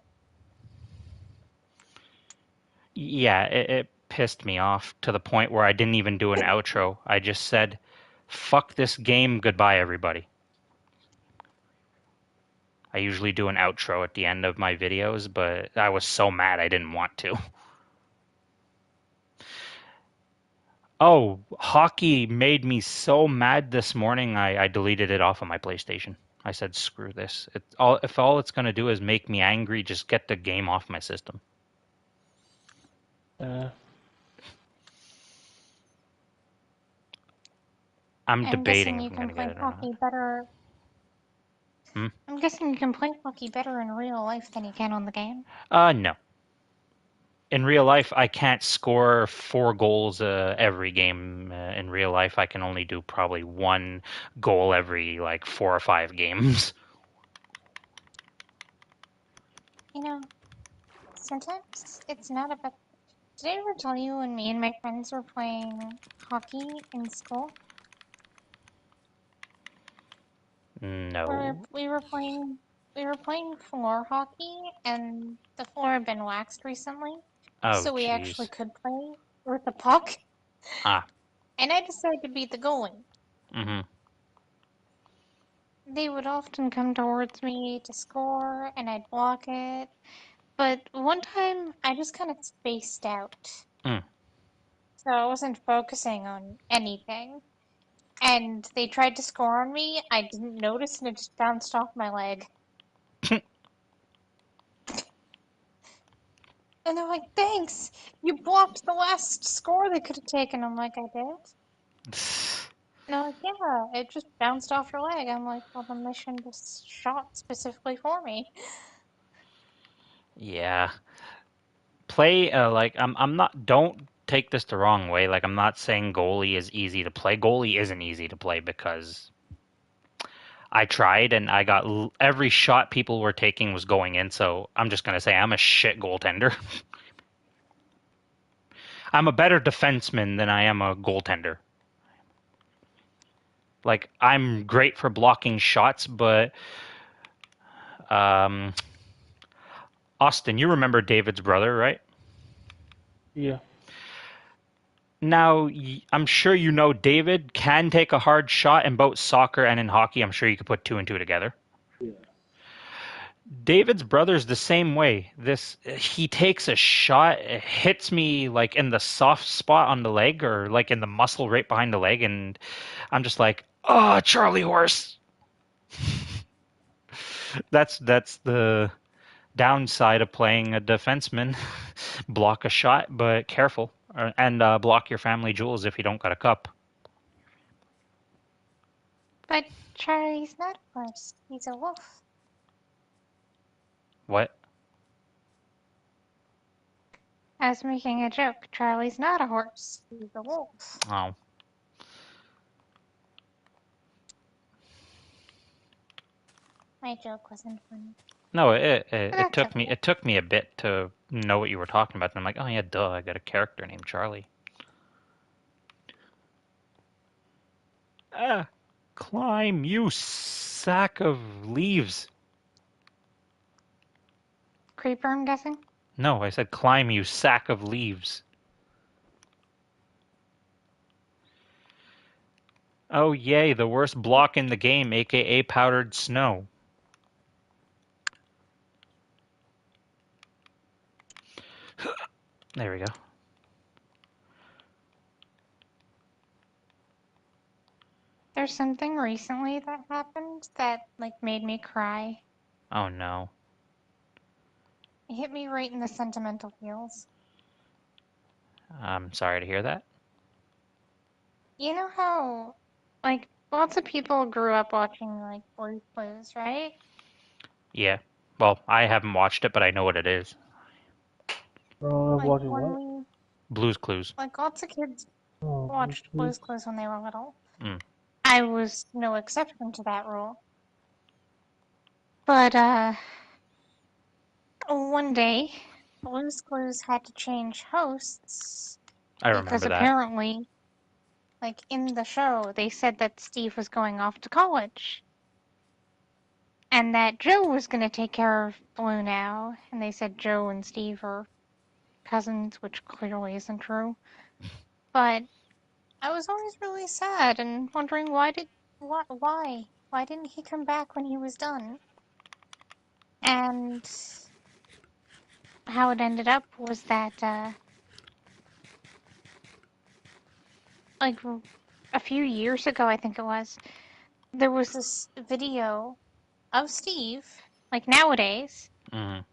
Yeah, it pissed me off to the point where I didn't even do an outro. I just said, fuck this game, goodbye everybody. I usually do an outro at the end of my videos, but I was so mad I didn't want to. Oh, hockey made me so mad this morning, I deleted it off of my PlayStation. I said, screw this. If all it's going to do is make me angry, just get the game off my system. I'm I'm guessing debating you if I'm can going to get play it or not. hockey better. I'm guessing you can play hockey better in real life than you can on the game. No. In real life, I can't score 4 goals every game. In real life, I can only do probably 1 goal every like 4 or 5 games. You know, sometimes it's not about. Did I ever tell you when me and my friends were playing hockey in school? Where No. we were playing floor hockey, and the floor had been waxed recently, Oh, so we actually jeez. could play with the puck. Ah. And I decided to be the goalie. Mm-hmm. They would often come towards me to score, and I'd block it. But one time, I just kind of spaced out, Mm. so I wasn't focusing on anything. And they tried to score on me. I didn't notice, and it just bounced off my leg. And they're like, "Thanks, you blocked the last score they could have taken." I'm like, "I did?" And they're like, "Yeah, it just bounced off your leg." I'm like, "Well, the mission was shot specifically for me." Yeah. Play like I'm not. Don't take this the wrong way. Like I'm not saying goalie is easy to play. Goalie isn't easy to play because I tried and I got every shot people were taking was going in. So I'm just gonna say I'm a shit goaltender. I'm a better defenseman than I am a goaltender. Like I'm great for blocking shots, but um, Austin, you remember David's brother, right? Yeah. Now, I'm sure you know David can take a hard shot in both soccer and in hockey. I'm sure you could put 2 and 2 together. Yeah. David's brother's the same way. He takes a shot, it hits me like in the soft spot on the leg or like in the muscle right behind the leg, and I'm just like, oh, Charlie horse. That's the downside of playing a defenseman. Block a shot, but careful, and block your family jewels if you don't got a cup. But Charlie's not a horse, he's a wolf. What? I was making a joke. Charlie's not a horse, he's a wolf. Oh. My joke wasn't funny. No, it But that's took me okay. it took me a bit to know what you were talking about. And I'm like, oh yeah, duh, I got a character named Charlie. Ah, climb, you sack of leaves. Creeper, I'm guessing? No, I said climb, you sack of leaves. Oh yay, the worst block in the game, aka powdered snow. There we go. There's something recently that happened that, like, made me cry. Oh no. It hit me right in the sentimental feels. I'm sorry to hear that. You know how, like, lots of people grew up watching, like, Blue's Clues, right? Yeah. Well, I haven't watched it, but I know what it is. Like, Watching when what? we, Blue's Clues. like, lots of kids Oh, watched Blue's Blue's Clues when they were little. Mm. I was no exception to that rule. But, one day, Blue's Clues had to change hosts I because remember that. apparently, like, in the show, they said that Steve was going off to college. And that Joe was going to take care of Blue now. And they said Joe and Steve are cousins, which clearly isn't true. But I was always really sad and wondering why didn't he come back when he was done? And how it ended up was that, like, a few years ago, I think it was, there was this video of Steve, like nowadays, Mm.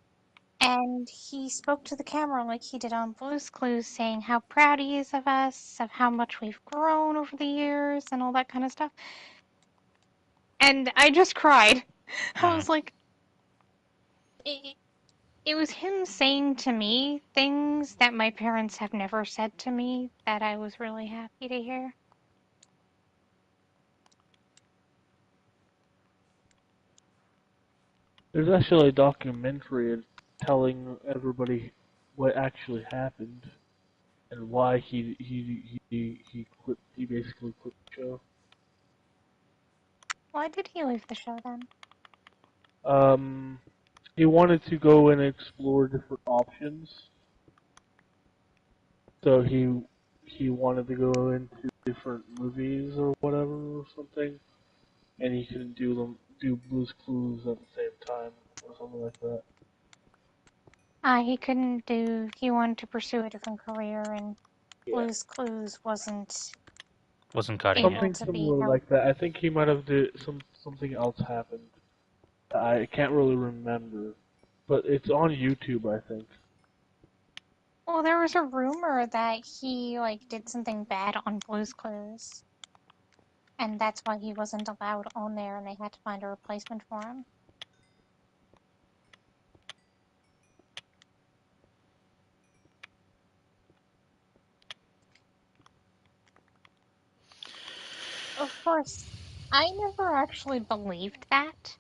and he spoke to the camera like he did on Blue's Clues, saying how proud he is of us, of how much we've grown over the years, and all that kind of stuff. And I just cried. I was like, it, it was him saying to me things that my parents have never said to me that I was really happy to hear. There's actually a documentary telling everybody what actually happened and why he basically quit the show. Why did he leave the show then? He wanted to go and explore different options. So he wanted to go into different movies or whatever or something, and he couldn't do Blue's Clues at the same time or something like that. He couldn't do, he wanted to pursue a different career, and Yeah, Blue's Clues wasn't Wasn't cutting it. able something to be similar held. like that. I think he might have did something else happened. I can't really remember, but it's on YouTube, I think. Well, there was a rumor that he like did something bad on Blue's Clues, and that's why he wasn't allowed on there, and they had to find a replacement for him. Of course, I never actually believed that,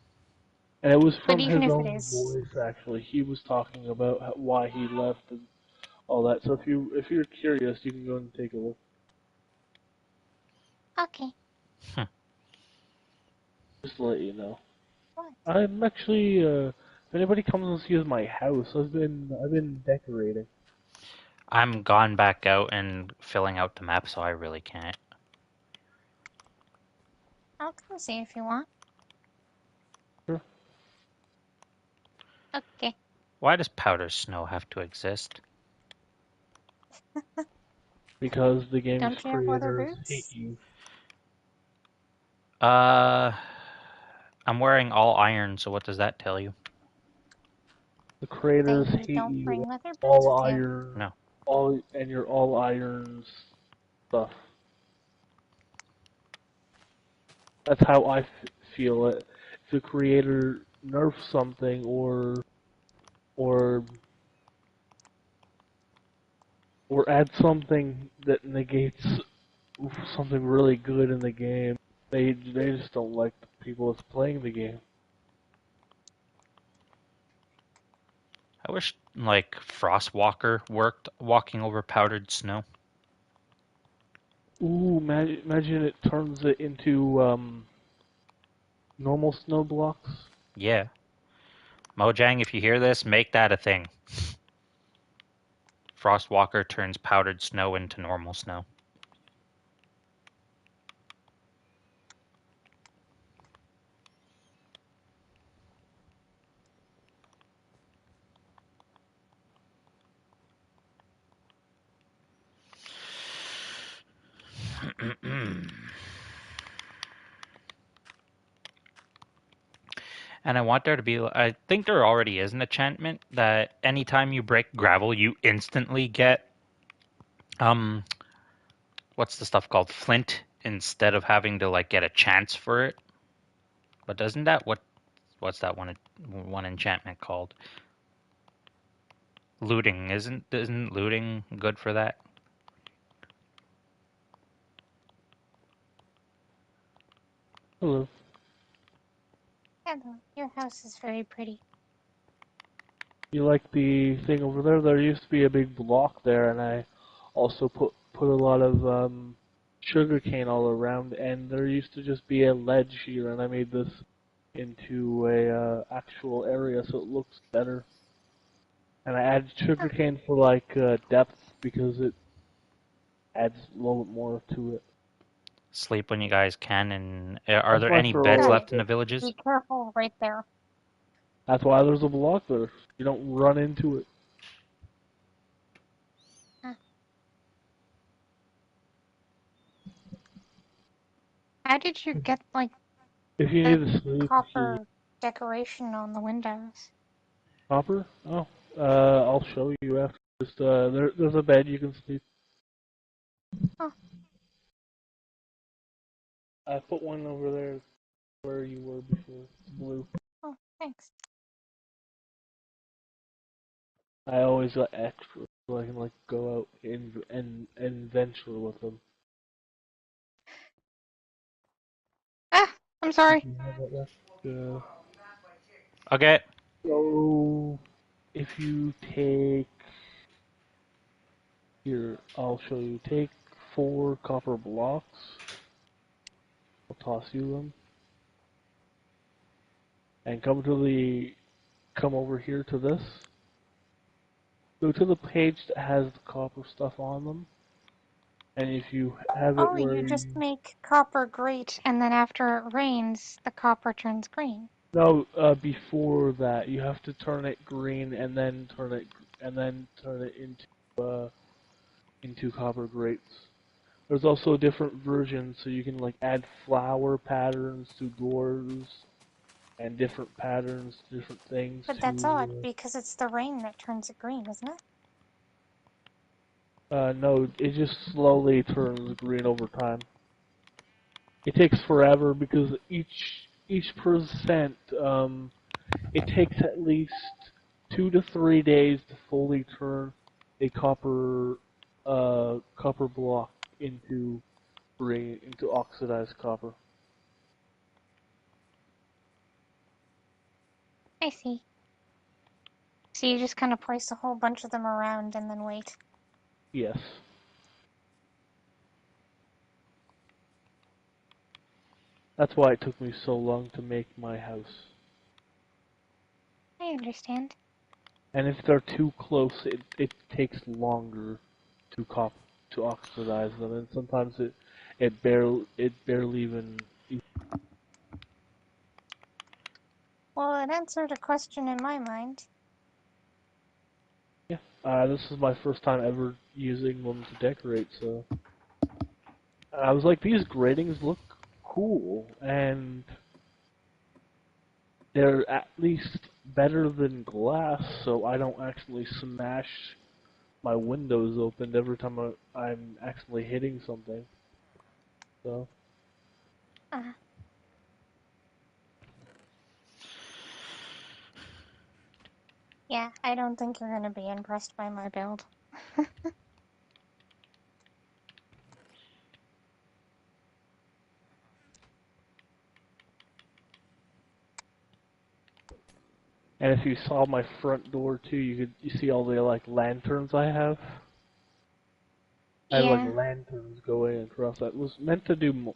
And it was but from even his if it own is, voice, actually. He was talking about why he left and all that. So if you're curious, you can go and take a look. okay, Just to let you know. what? I'm actually, if anybody comes and sees my house, I've been decorating. I'm gone back out and filling out the map, so I really can't. I'll come see if you want. Sure. Okay. Why does powder snow have to exist? Because the game's Don't you have leather creators hate boots? you. Uh, I'm wearing all iron, so what does that tell you? The creators Then hate don't you. bring leather boots All with you. iron, No. and your all iron stuff. That's how I feel it. If the creator nerfs something or or adds something that negates something really good in the game, they just don't like the people that's playing the game. I wish, like, Frostwalker worked walking over powdered snow. Ooh, imagine it turns it into normal snow blocks. Yeah. Mojang, if you hear this, make that a thing. Frostwalker turns powdered snow into normal snow. And I want there to be, I think there already is an enchantment that anytime you break gravel, you instantly get, um, what's the stuff called? Flint, instead of having to, like, get a chance for it. But doesn't that, what's that one enchantment called? Looting. Isn't looting good for that? Hello. Hello, your house is very pretty. You like the thing over there? There used to be a big block there, and I also put a lot of sugar cane all around, and there used to just be a ledge here, and I made this into a actual area so it looks better. And I added sugar cane for like depth because it adds a little bit more to it. Sleep when you guys can, and are That's there why any for beds all Good. left in the villages? Be careful right there. that's why there's a block there. You don't run into it. Huh. How did you get like If you the need to sleep, you copper decoration on the windows? copper. Oh, I'll show you after. Just there's a bed you can sleep. Oh, I put one over there where you were before. It's blue. Thanks. I always got extra so I can like go out and venture with them. Ah, I'm sorry. Yeah. Okay. So if you take here, I'll show you. Take 4 copper blocks. I'll toss you them, and come over here to this. Go to the page that has the copper stuff on them, and if you have it Oh, where you just make copper great, and then after it rains, the copper turns green. no, before that you have to turn it green and then turn it into copper grates. There's also a different version, so you can like add flower patterns to doors and different patterns, different things But that's odd, to. because it's the rain that turns it green, isn't it? No, it just slowly turns green over time. It takes forever because each percent, it takes at least 2 to 3 days to fully turn a copper block into into oxidized copper. I see. So you just kind of place a whole bunch of them around and then wait. Yes. That's why it took me so long to make my house. I understand. And if they're too close, it takes longer to oxidize them, and sometimes it barely even. Well, it answered a question in my mind. Yeah. This is my first time ever using them to decorate, so I was like, these gratings look cool, and they're at least better than glass, so I don't actually smash my windows open every time I'm accidentally hitting something. So. Uh, yeah, I don't think you're going to be impressed by my build. And if you saw my front door too, you see all the like lanterns I have. I have like Yeah, lanterns going across. That was meant to do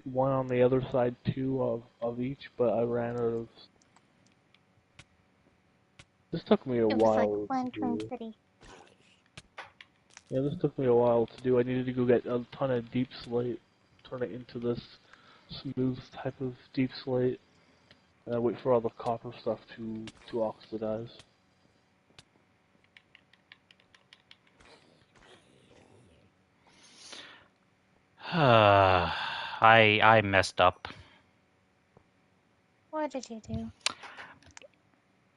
one on the other side, two of each, but I ran out of. This took me a it was like while to Lantern do. City. Yeah, this took me a while to do. I needed to go get a ton of deep slate, turn it into this smooth type of deep slate, and I wait for all the copper stuff to oxidize. I messed up. What did you do?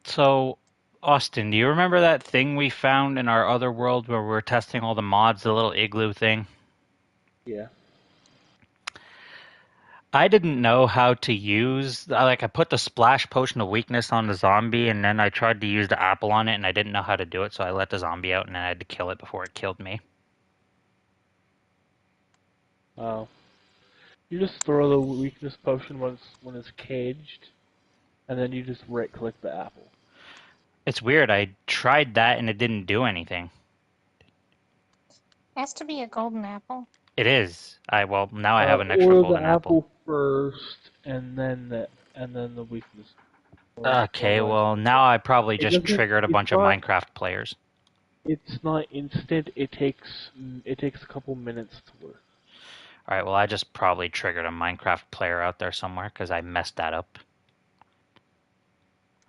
So, Austin, do you remember that thing we found in our other world where we were testing all the mods, the little igloo thing? Yeah. I didn't know how to use, like, I put the splash potion of weakness on the zombie, and then I tried to use the apple on it, and I didn't know how to do it, so I let the zombie out, and then I had to kill it before it killed me. Oh. You just throw the weakness potion when it's caged, and then you just right click the apple. It's weird. I tried that, and it didn't do anything. It has to be a golden apple. It is. Well, now I have an extra Order the golden apple. apple first, and then the weakness. Okay, Otherwise, well, now I probably it just doesn't. triggered a bunch of Minecraft players. It's not instant. It takes a couple minutes to work. All right, well, I just probably triggered a Minecraft player out there somewhere because I messed that up.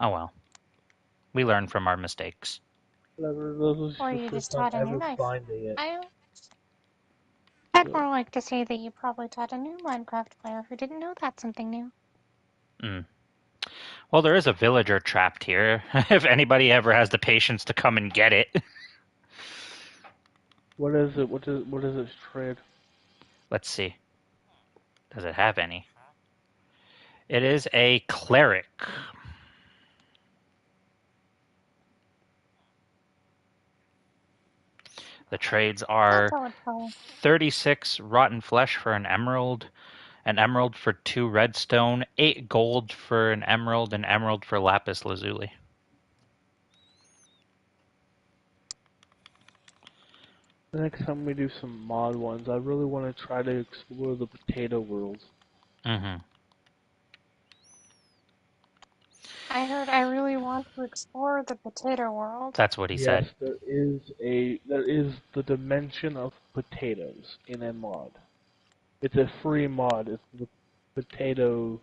Oh well. We learn from our mistakes. Whatever. This was Or the you first just time taught a new ever knife. finding it. I'd So, more like to say that you probably taught a new Minecraft player who didn't know that's something new. Mm. Well, there is a villager trapped here. If anybody ever has the patience to come and get it. what is it? What is its trade? Let's see. Does it have any? It is a cleric. The trades are That's how it's called. 36 rotten flesh for an emerald for 2 redstone, 8 gold for an emerald for lapis lazuli. The next time we do some mod ones, I really want to try to explore the potato world. Mm-hmm. I heard I really want to explore the potato world. That's what he Yes, said. there is the dimension of potatoes in a mod. It's a free mod. It's the potato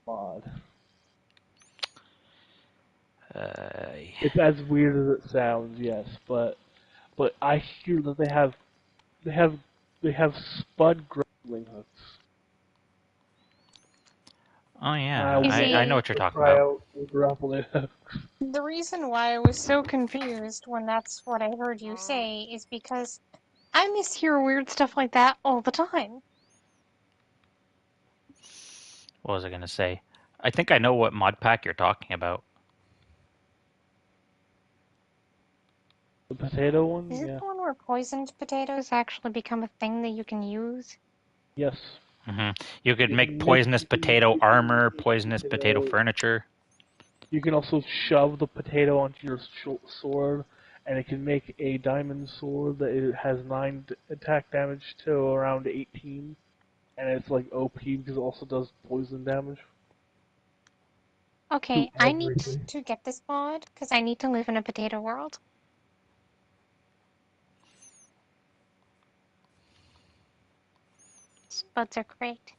mod. It's as weird as it sounds, yes, but I hear that they have they have spud grappling hooks. Oh And yeah, I You want I know see, what you're to talking try about. out the grappling hooks. the reason why I was so confused when that's what I heard you say is because I mishear weird stuff like that all the time. What was I gonna say? I think I know what mod pack you're talking about. The potato one, Is it yeah, the one where poisoned potatoes actually become a thing that you can use? yes. Hmm. You could You make can make poisonous potato you can armor, make poisonous potato furniture. You can also shove the potato onto your sword, and it can make a diamond sword that it has 9 attack damage to around 18, and it's like OP because it also does poison damage to Okay, I need everything. to get this mod because I need to live in a potato world. Spuds are great.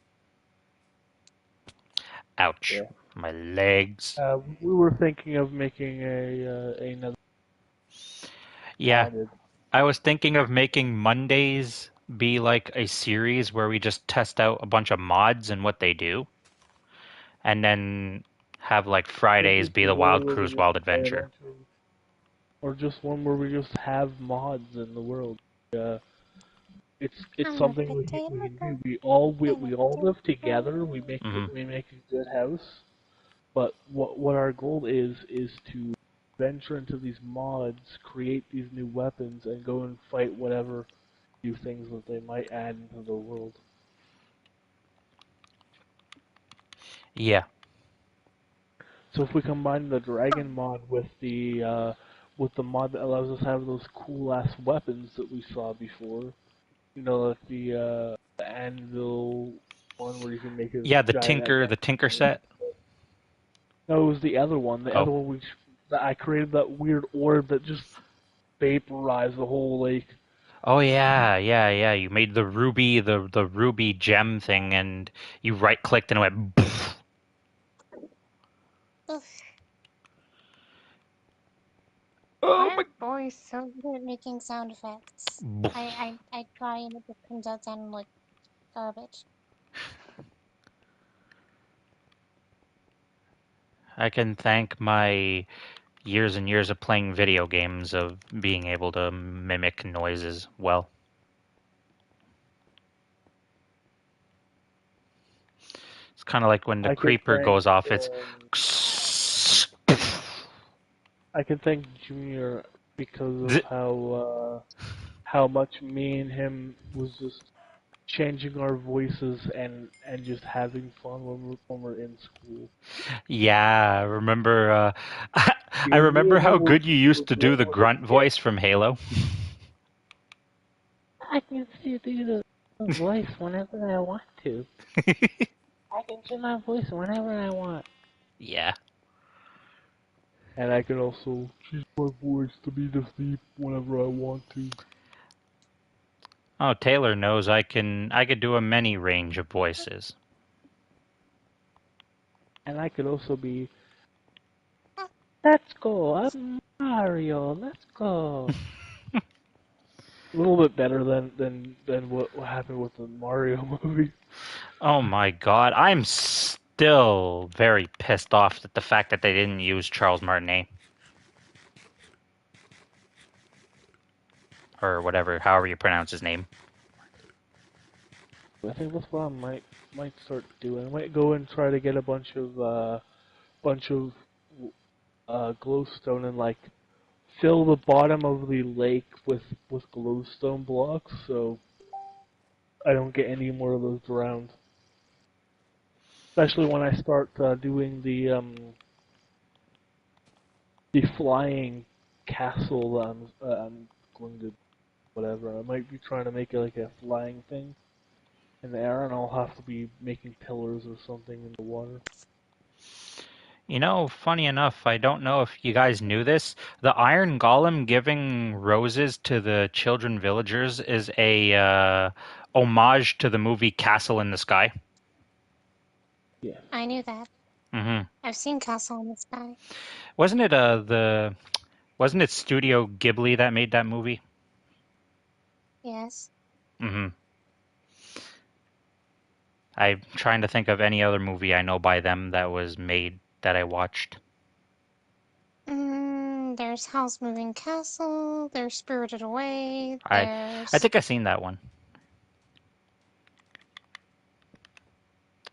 Ouch, Yeah. my legs. We were thinking of making another Yeah, modded. I was thinking of making Mondays be like a series where we just test out a bunch of mods and what they do, and then have like Fridays Just be the one Wild where we Cruise just Wild play a Adventure. bunch of, or just one where we just have mods in the world. Uh, it's I'm a something we potato can do. girl in a We all potato live together. world. Hmm. We make a good house. But what our goal is to venture into these mods, create these new weapons, and go and fight whatever new things that they might add into the world. Yeah. So if we combine the dragon mod with the mod that allows us to have those cool ass weapons that we saw before, you know, like the anvil one where you can make a Yeah, giant attack. the Tinker set. No, it was the other one. The Oh. other one that I created that weird orb that just vaporized the whole lake. Oh yeah, yeah, yeah. You made the ruby gem thing, and you right clicked and it went. Poof. Ugh, Oh why my. are boys so good at making sound effects? Poof. I try and it just comes out sounding like garbage. I can thank my years and years of playing video games of being able to mimic noises well. It's kind of like when the I can creeper thank goes off. It's. I can thank Junior because of how much me and him was just changing our voices and just having fun when we're in school. Yeah, remember? I Me remember and how him good you used were to do built the like a grunt kid. voice from Halo. I can still do the voice whenever I want to. I can do my voice whenever I want. Yeah. And I can also choose my voice to be the thief whenever I want to. Oh, Taylor knows I could do a many range of voices. And I could also be, let's go, I'm Mario, let's go. A little bit better than what happened with the Mario movie. Oh my god, I'm still very pissed off at the fact that they didn't use Charles Martinet or whatever, however you pronounce his name. I think that's what I might start doing. I might go and try to get a bunch of glowstone and like fill the bottom of the lake with glowstone blocks, so I don't get any more of those drowned. Especially when I start doing the flying castle that I'm going to whatever. I might be trying to make it like a flying thing in the air, and I'll have to be making pillars or something in the water. You know, funny enough, I don't know if you guys knew this. The Iron Golem giving roses to the children villagers is a homage to the movie Castle in the Sky. Yeah. I knew that. Hmm I've seen Castle in the Sky. Wasn't it wasn't it Studio Ghibli that made that movie? Yes. Hmm I'm trying to think of any other movie I know by them that was made that I watched. There's Howl's Moving Castle. There's Spirited Away. I think I've seen that one.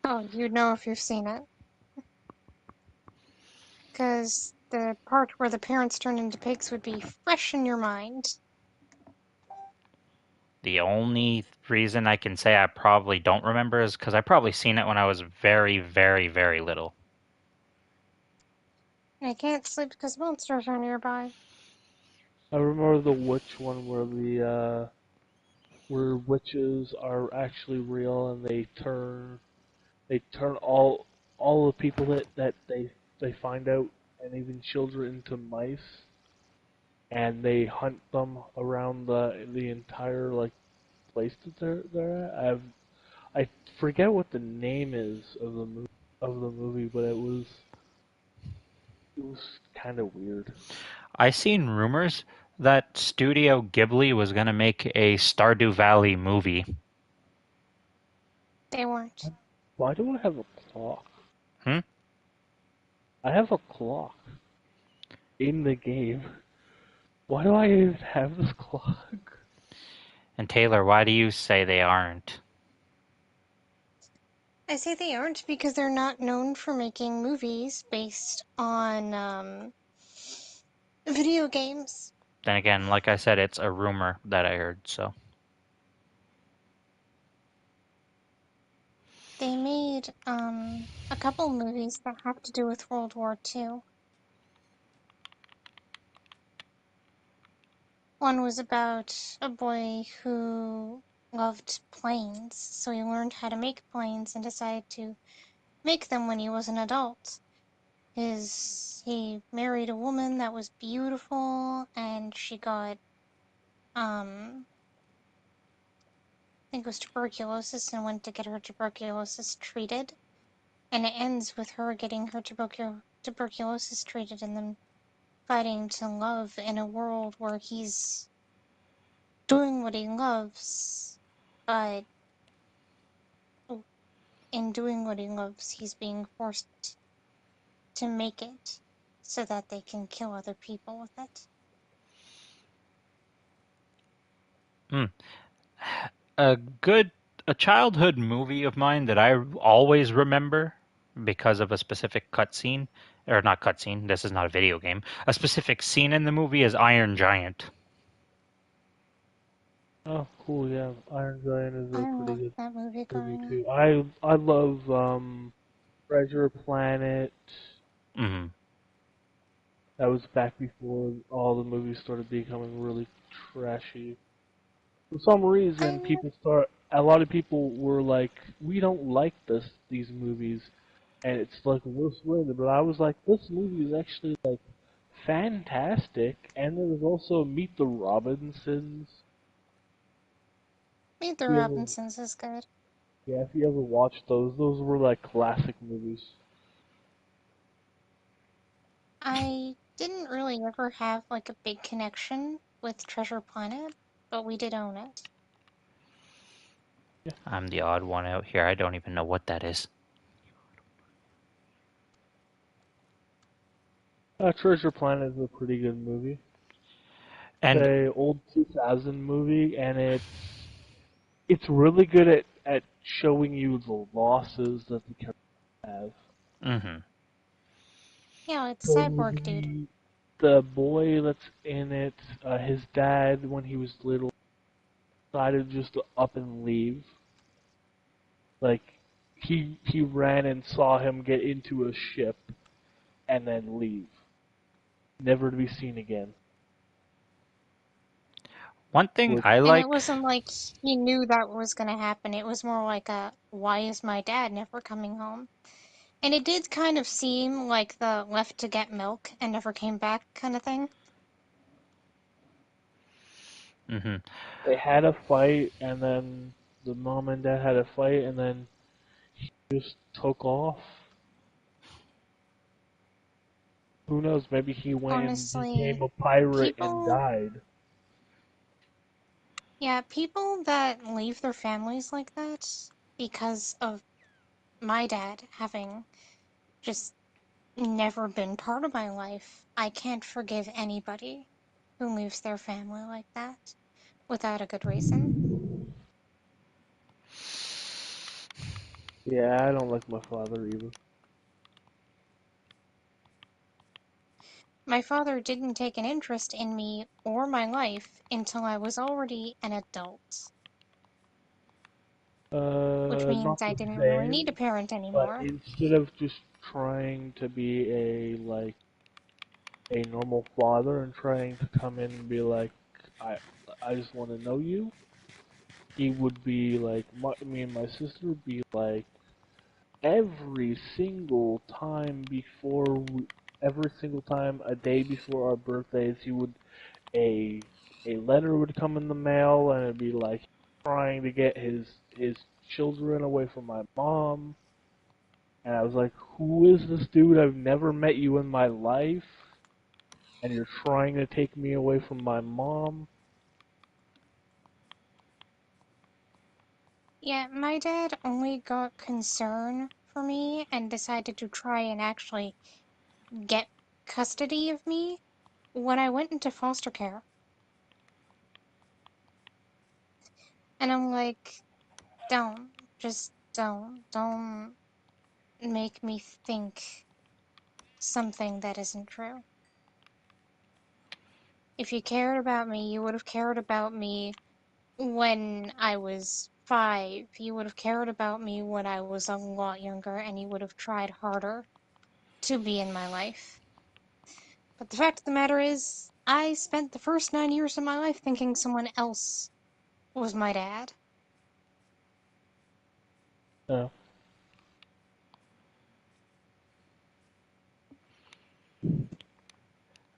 Oh, you'd know if you've seen it. Because the part where the parents turn into pigs would be fresh in your mind. The only reason I can say I probably don't remember is because I probably seen it when I was very, very, very little. I can't sleep because monsters are nearby. I remember the witch one where witches are actually real and they turn all the people that they find out and even children into mice, and they hunt them around the entire like place that they're at. I forget what the name is of the movie, but it was kind of weird. I seen rumors that Studio Ghibli was gonna make a Stardew Valley movie. They weren't. Why do I have a clock? Hmm? I have a clock in the game. Why do I even have this clock? And Taylor, why do you say they aren't? I say they aren't because they're not known for making movies based on video games. Then again, like I said, it's a rumor that I heard, so. They made a couple movies that have to do with World War II. One was about a boy who loved planes, so he learned how to make planes and decided to make them when he was an adult. He married a woman that was beautiful, and she got I think it was tuberculosis, and went to get her tuberculosis treated. And it ends with her getting her tuberculosis treated and then fighting to love in a world where he's doing what he loves, but in doing what he loves, he's being forced to make it so that they can kill other people with it. Hmm. A childhood movie of mine that I always remember because of a specific cutscene, or not cutscene, this is not a video game, a specific scene in the movie is Iron Giant. Oh, cool, yeah. Iron Giant is a I pretty love good that movie movie growing up. too. I love Treasure Planet. Hmm That was back before all the movies started becoming really trashy. For some reason, a lot of people were like, we don't like these movies, and it's like worse way. But I was like, this movie is actually like fantastic, and there was also Meet the Robinsons. Meet the If you ever, Robinsons is good. yeah, if you ever watched those were like classic movies. I didn't really ever have like a big connection with Treasure Planet, but we did own it. I'm the odd one out here. I don't even know what that is. Treasure Planet is a pretty good movie. And It's a old 2000 movie, and it's really good at showing you the losses that the characters have. Mm-hmm. Yeah, like the So cyborg dude. the boy that's in it, his dad, when he was little, decided just to up and leave. Like, he ran and saw him get into a ship and then leave, never to be seen again. One thing Which I And it like. wasn't like he knew that was gonna happen. It was more like a, why is my dad never coming home? And it did kind of seem like the left to get milk and never came back kind of thing. Mm-hmm. they had a fight, and then the mom and dad had a fight, and then just took off. Who knows? Maybe he went and became Honestly, a pirate and people, died. yeah, people that leave their families like that because of my dad having just never been part of my life, I can't forgive anybody who leaves their family like that without a good reason. Yeah, I don't like my father either. My father didn't take an interest in me or my life until I was already an adult, which means Not I the didn't really need a same, parent but anymore. instead of just trying to be a normal father and trying to come in and be like, I I just want to know you, he would be like, me and my sister would be like, every single time every single time a day before our birthdays, he would a a letter would come in the mail, and it'd be like trying to get his children away from my mom. And I was like, who is this dude? I've never met you in my life, and you're trying to take me away from my mom. Yeah, my dad only got concern for me and decided to try and actually get custody of me when I went into foster care. And I'm like, don't, just don't make me think something that isn't true. If you cared about me, you would have cared about me when I was 5. You would have cared about me when I was a lot younger, and you would have tried harder to be in my life. But the fact of the matter is, I spent the first 9 years of my life thinking someone else was my dad.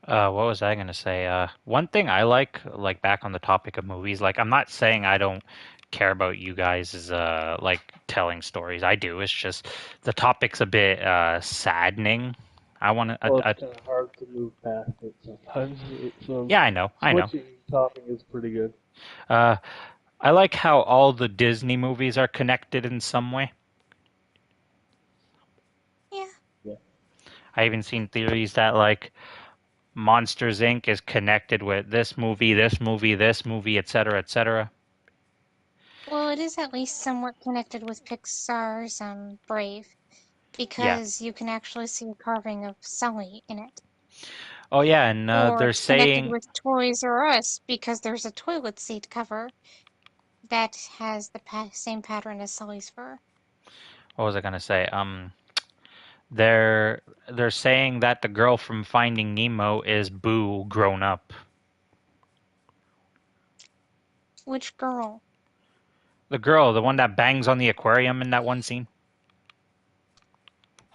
Uh, What was I gonna say? One thing I like back on the topic of movies, like I'm not saying I don't care about you guys like telling stories. I do. It's just the topic's a bit saddening. I want to. well, it's kind of hard to move past it sometimes. So Yeah, I know. I know. switching topic is pretty good. Uh, I like how all the Disney movies are connected in some way. Yeah. Yeah. I even seen theories that like Monsters Inc. is connected with this movie, this movie, this movie, etc., etc. Well, it is at least somewhat connected with Pixar's Brave, Yeah. because you can actually see a carving of Sully in it. Oh yeah, and Or they're it's connected saying with Toys R Us because there's a toilet seat cover that has the same pattern as Sully's fur. what was I gonna say? They're saying that the girl from Finding Nemo is Boo grown up. Which girl? The girl, the one that bangs on the aquarium in that one scene.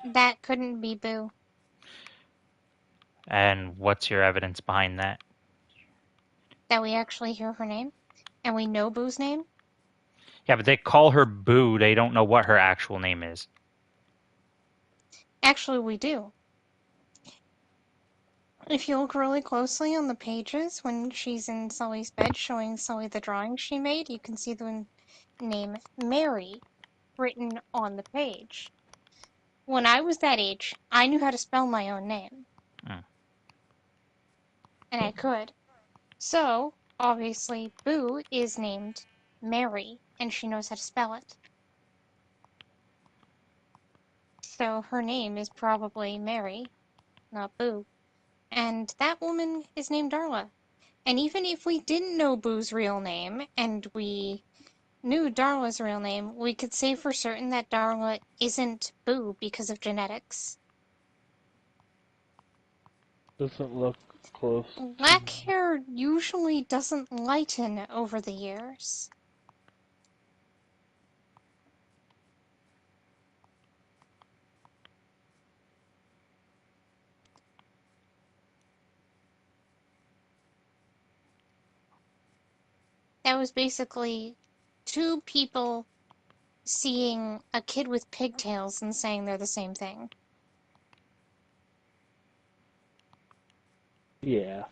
That couldn't be Boo. And what's your evidence behind that? That we actually hear her name, and we know Boo's name. Yeah, but they call her Boo. They don't know what her actual name is. Actually, we do. If you look really closely on the pages when she's in Sully's bed showing Sully the drawing she made, you can see the name Mary written on the page. When I was that age, I knew how to spell my own name, Mm. and I could. So, obviously, Boo is named Mary, and she knows how to spell it. so her name is probably Mary, not Boo. And that woman is named Darla. And even if we didn't know Boo's real name, and we knew Darla's real name, we could say for certain that Darla isn't Boo because of genetics. Doesn't look close. Black hair usually doesn't lighten over the years. That was basically two people seeing a kid with pigtails and saying they're the same thing. Yeah.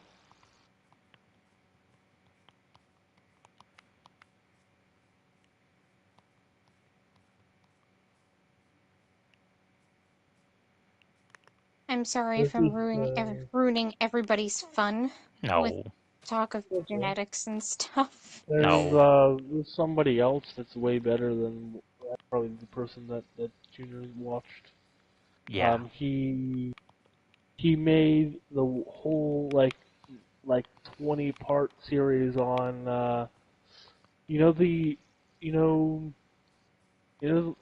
I'm sorry This if I'm is, ruining everybody's fun with No, talk of Okay. genetics and stuff. There's somebody else that's way better than probably the person that Junior watched. yeah. He made the whole like 20-part series on you know the you know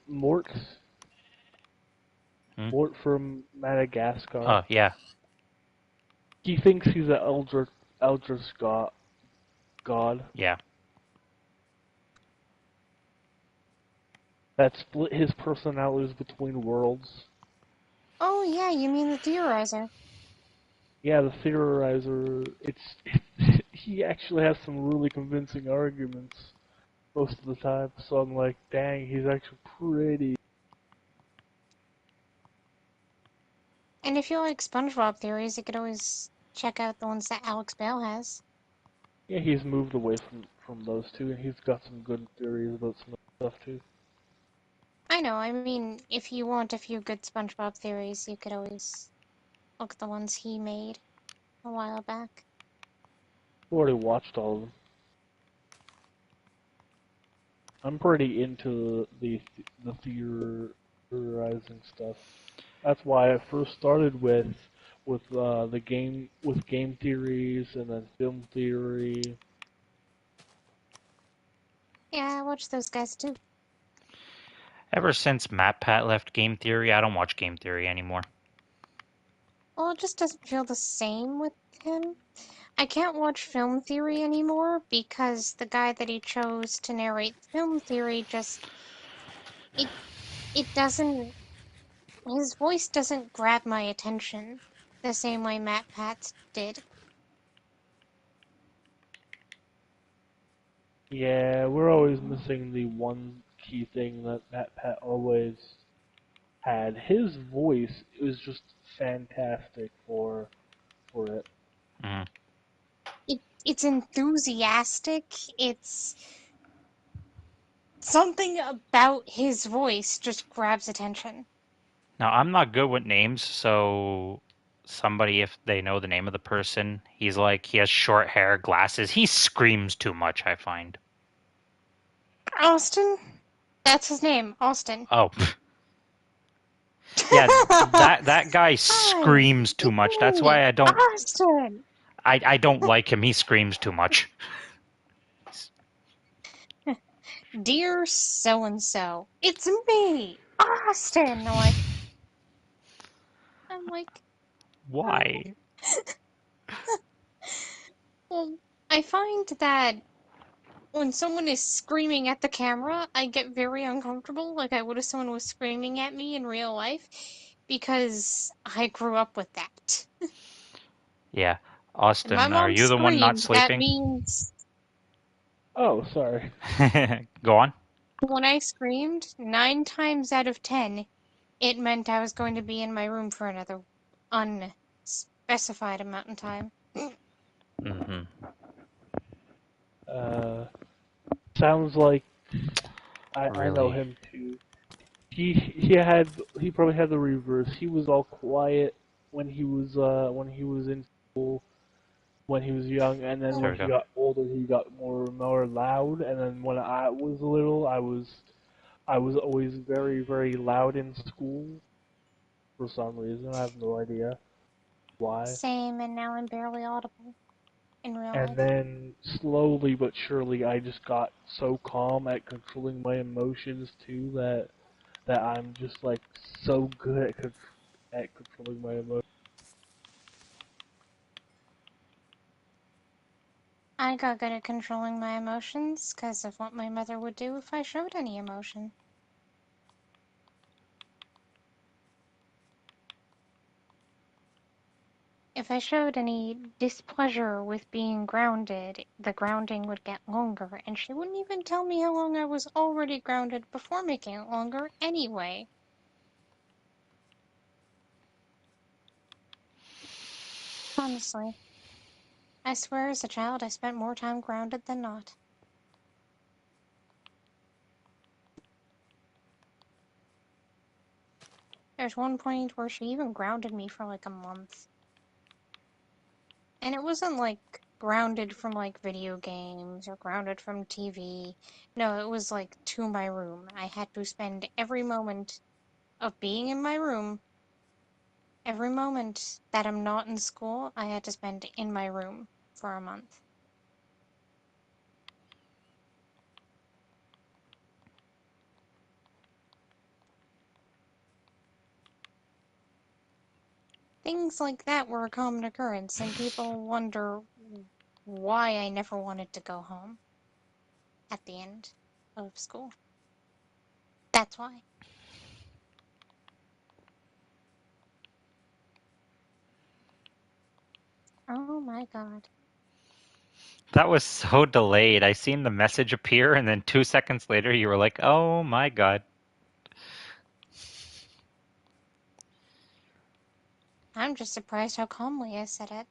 Mort Hmm? Mort from Madagascar. Oh, yeah. He thinks he's an elder Scott god Yeah. that split his personalities between worlds. Oh yeah, you mean the theorizer. Yeah, the theorizer. He actually has some really convincing arguments most of the time. So I'm like, dang, he's actually pretty. And if you like SpongeBob theories, you could always check out the ones that Alex Bale has. Yeah, he's moved away from those two, and he's got some good theories about some other stuff too. I know, I mean, if you want a few good SpongeBob theories, you could always look at the ones he made a while back. I've already watched all of them. I'm pretty into the theorizing stuff. That's why I first started with game theories and then film theory. Yeah, I watch those guys too. Ever since MatPat left Game Theory, I don't watch Game Theory anymore. Well, it just doesn't feel the same with him. I can't watch film theory anymore because the guy that he chose to narrate film theory just it it doesn't his voice doesn't grab my attention the same way Matt Pat's did. Yeah, we're always missing the one key thing that Pat always had. His voice was just fantastic for it. Mm. It's enthusiastic. It's something about his voice just grabs attention. Now, I'm not good with names, so somebody, if they know the name of the person, he's like, he has short hair, glasses. He screams too much, I find. Austin? That's his name, Austin. Oh, yeah, that guy screams too much. That's why Austin! I don't like him. He screams too much. Dear so-and-so, it's me, Austin! I'm like, Why? well, I find that when someone is screaming at the camera, I get very uncomfortable, like I would if someone was screaming at me in real life, because I grew up with that. Yeah. When Austin, my are mom you the one not screamed, that sleeping? means Oh, sorry. Go on. when I screamed, 9 times out of 10, it meant I was going to be in my room for another unspecified amount of time. Hmm. Uh, Sounds like I know Really? him too. He probably had the reverse. He was all quiet when he was in school when he was young, and then There when we he go. got older, he got more loud. And then when I was little, I was always very loud in school. for some reason. I have no idea why. Same, and now I'm barely audible in real And life. then slowly but surely, I just got so calm at controlling my emotions too that I'm just like so good at controlling my emotions. I got good at controlling my emotions because of what my mother would do if I showed any emotion. If I showed any displeasure with being grounded, the grounding would get longer, and she wouldn't even tell me how long I was already grounded before making it longer anyway. Honestly, I swear as a child I spent more time grounded than not. There's one point where she even grounded me for like a month. And it wasn't like grounded from like video games or grounded from TV. No, it was like to my room. I had to spend every moment of being in my room, every moment that I'm not in school, I had to spend in my room for a month. Things like that were a common occurrence, and people wonder why I never wanted to go home at the end of school. That's why. Oh my god. That was so delayed. I seen the message appear, and then 2 seconds later, you were like, "Oh my god." I'm just surprised how calmly I said it.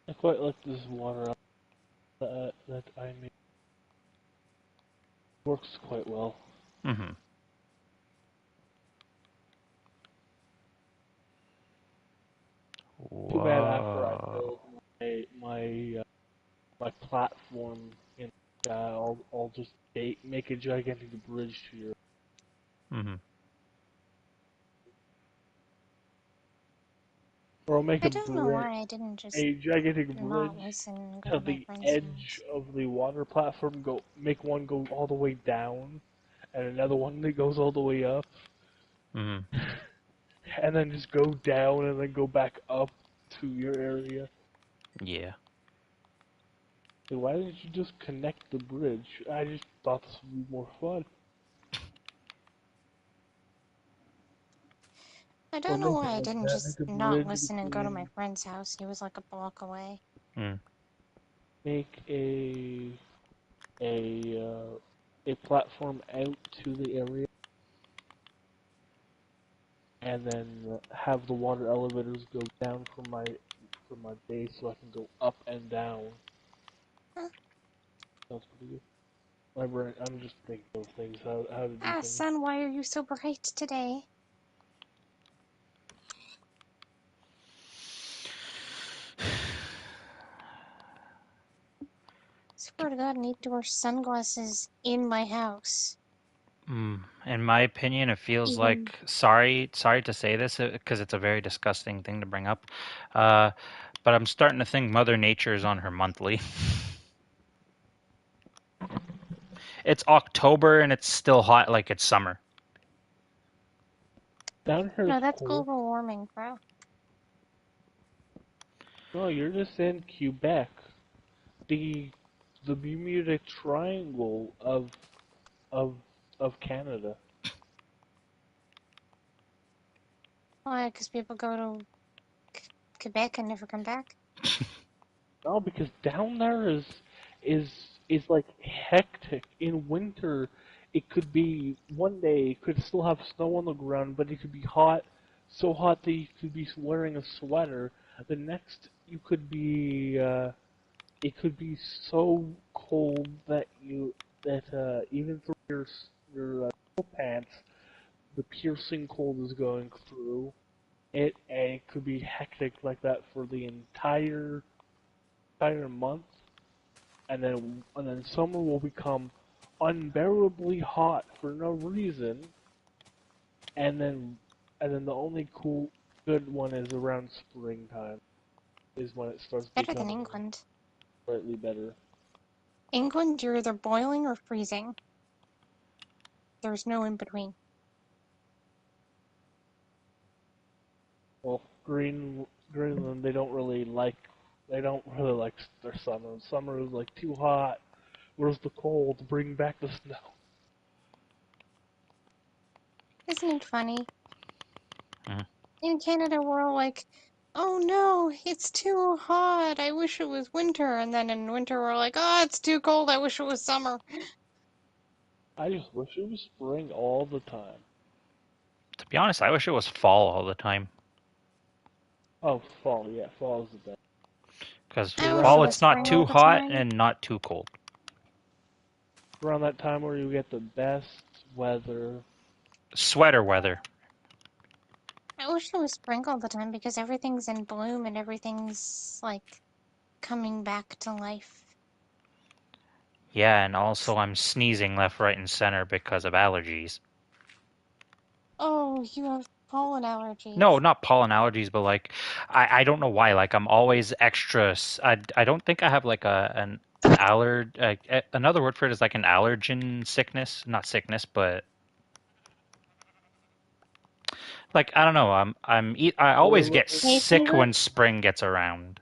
I quite like this water that I made. Works quite well. Hmm. Too bad after I Whoa. build my platform in I'll just make a gigantic bridge to your. Hmm. Or I'll make I don't know why I didn't just a gigantic not bridge listen and go to to my the friend's edge house. of the water platform. Make one go all the way down, and another one that goes all the way up, Hmm. and then just go down and then go back up to your area. Yeah. Hey, why didn't you just connect the bridge? I just thought this would be more fun. I Or don't know make why it I like didn't that. just Make a not bridge listen and go to my between. friend's house. He was like a block away. Mm. Make a platform out to the area, and then have the water elevators go down from my base, so I can go up and down. Huh? Sounds pretty good. My brain, I'm just thinking of things, how to do Ah, things. son, why are you so bright today? Swear to God, I need to wear sunglasses in my house. In my opinion, it feels Even, like sorry to say this because it's a very disgusting thing to bring up, uh, but I'm starting to think Mother Nature is on her monthly. It's October and it's still hot like it's summer. Down here no, it's that's cold. global warming, bro. No, you're just in Quebec, the the Bermuda Triangle of of Canada. Why? Because people go to Quebec and never come back? No, because down there is is like hectic. In winter, it could be one day it could still have snow on the ground, but it could be hot, so hot that you could be wearing a sweater. The next, it could be so cold that even through your pants, the piercing cold is going through. It could be hectic like that for the entire month, and then summer will become unbearably hot for no reason, and then the only good one is around springtime, is when it starts Better than becoming England. slightly better. England, you're either boiling or freezing. There's no in between. Well, Greenland, they don't really like their summer. Summer is like too hot. Where's the cold? Bring back the snow. Isn't it funny? Mhm. In Canada, we're all like, oh no, it's too hot. I wish it was winter. And then in winter, we're like, oh, it's too cold. I wish it was summer. I just wish it was spring all the time. To be honest, I wish it was fall all the time. Oh, fall, yeah, fall is the best. Because I wish it fall, was it's not spring all too the hot time. and not too cold. Around that time where you get the best weather. Sweater weather. I wish it was spring all the time because everything's in bloom and everything's like coming back to life. Yeah, and also I'm sneezing left, right, and center because of allergies. Oh, you have pollen allergies. No, not pollen allergies, but like I don't know why. Like I'm always extra. I don't think I have like an another word for it is like an allergen sickness, not sickness, but like I don't know. I always get Hay sick fever? when spring gets around.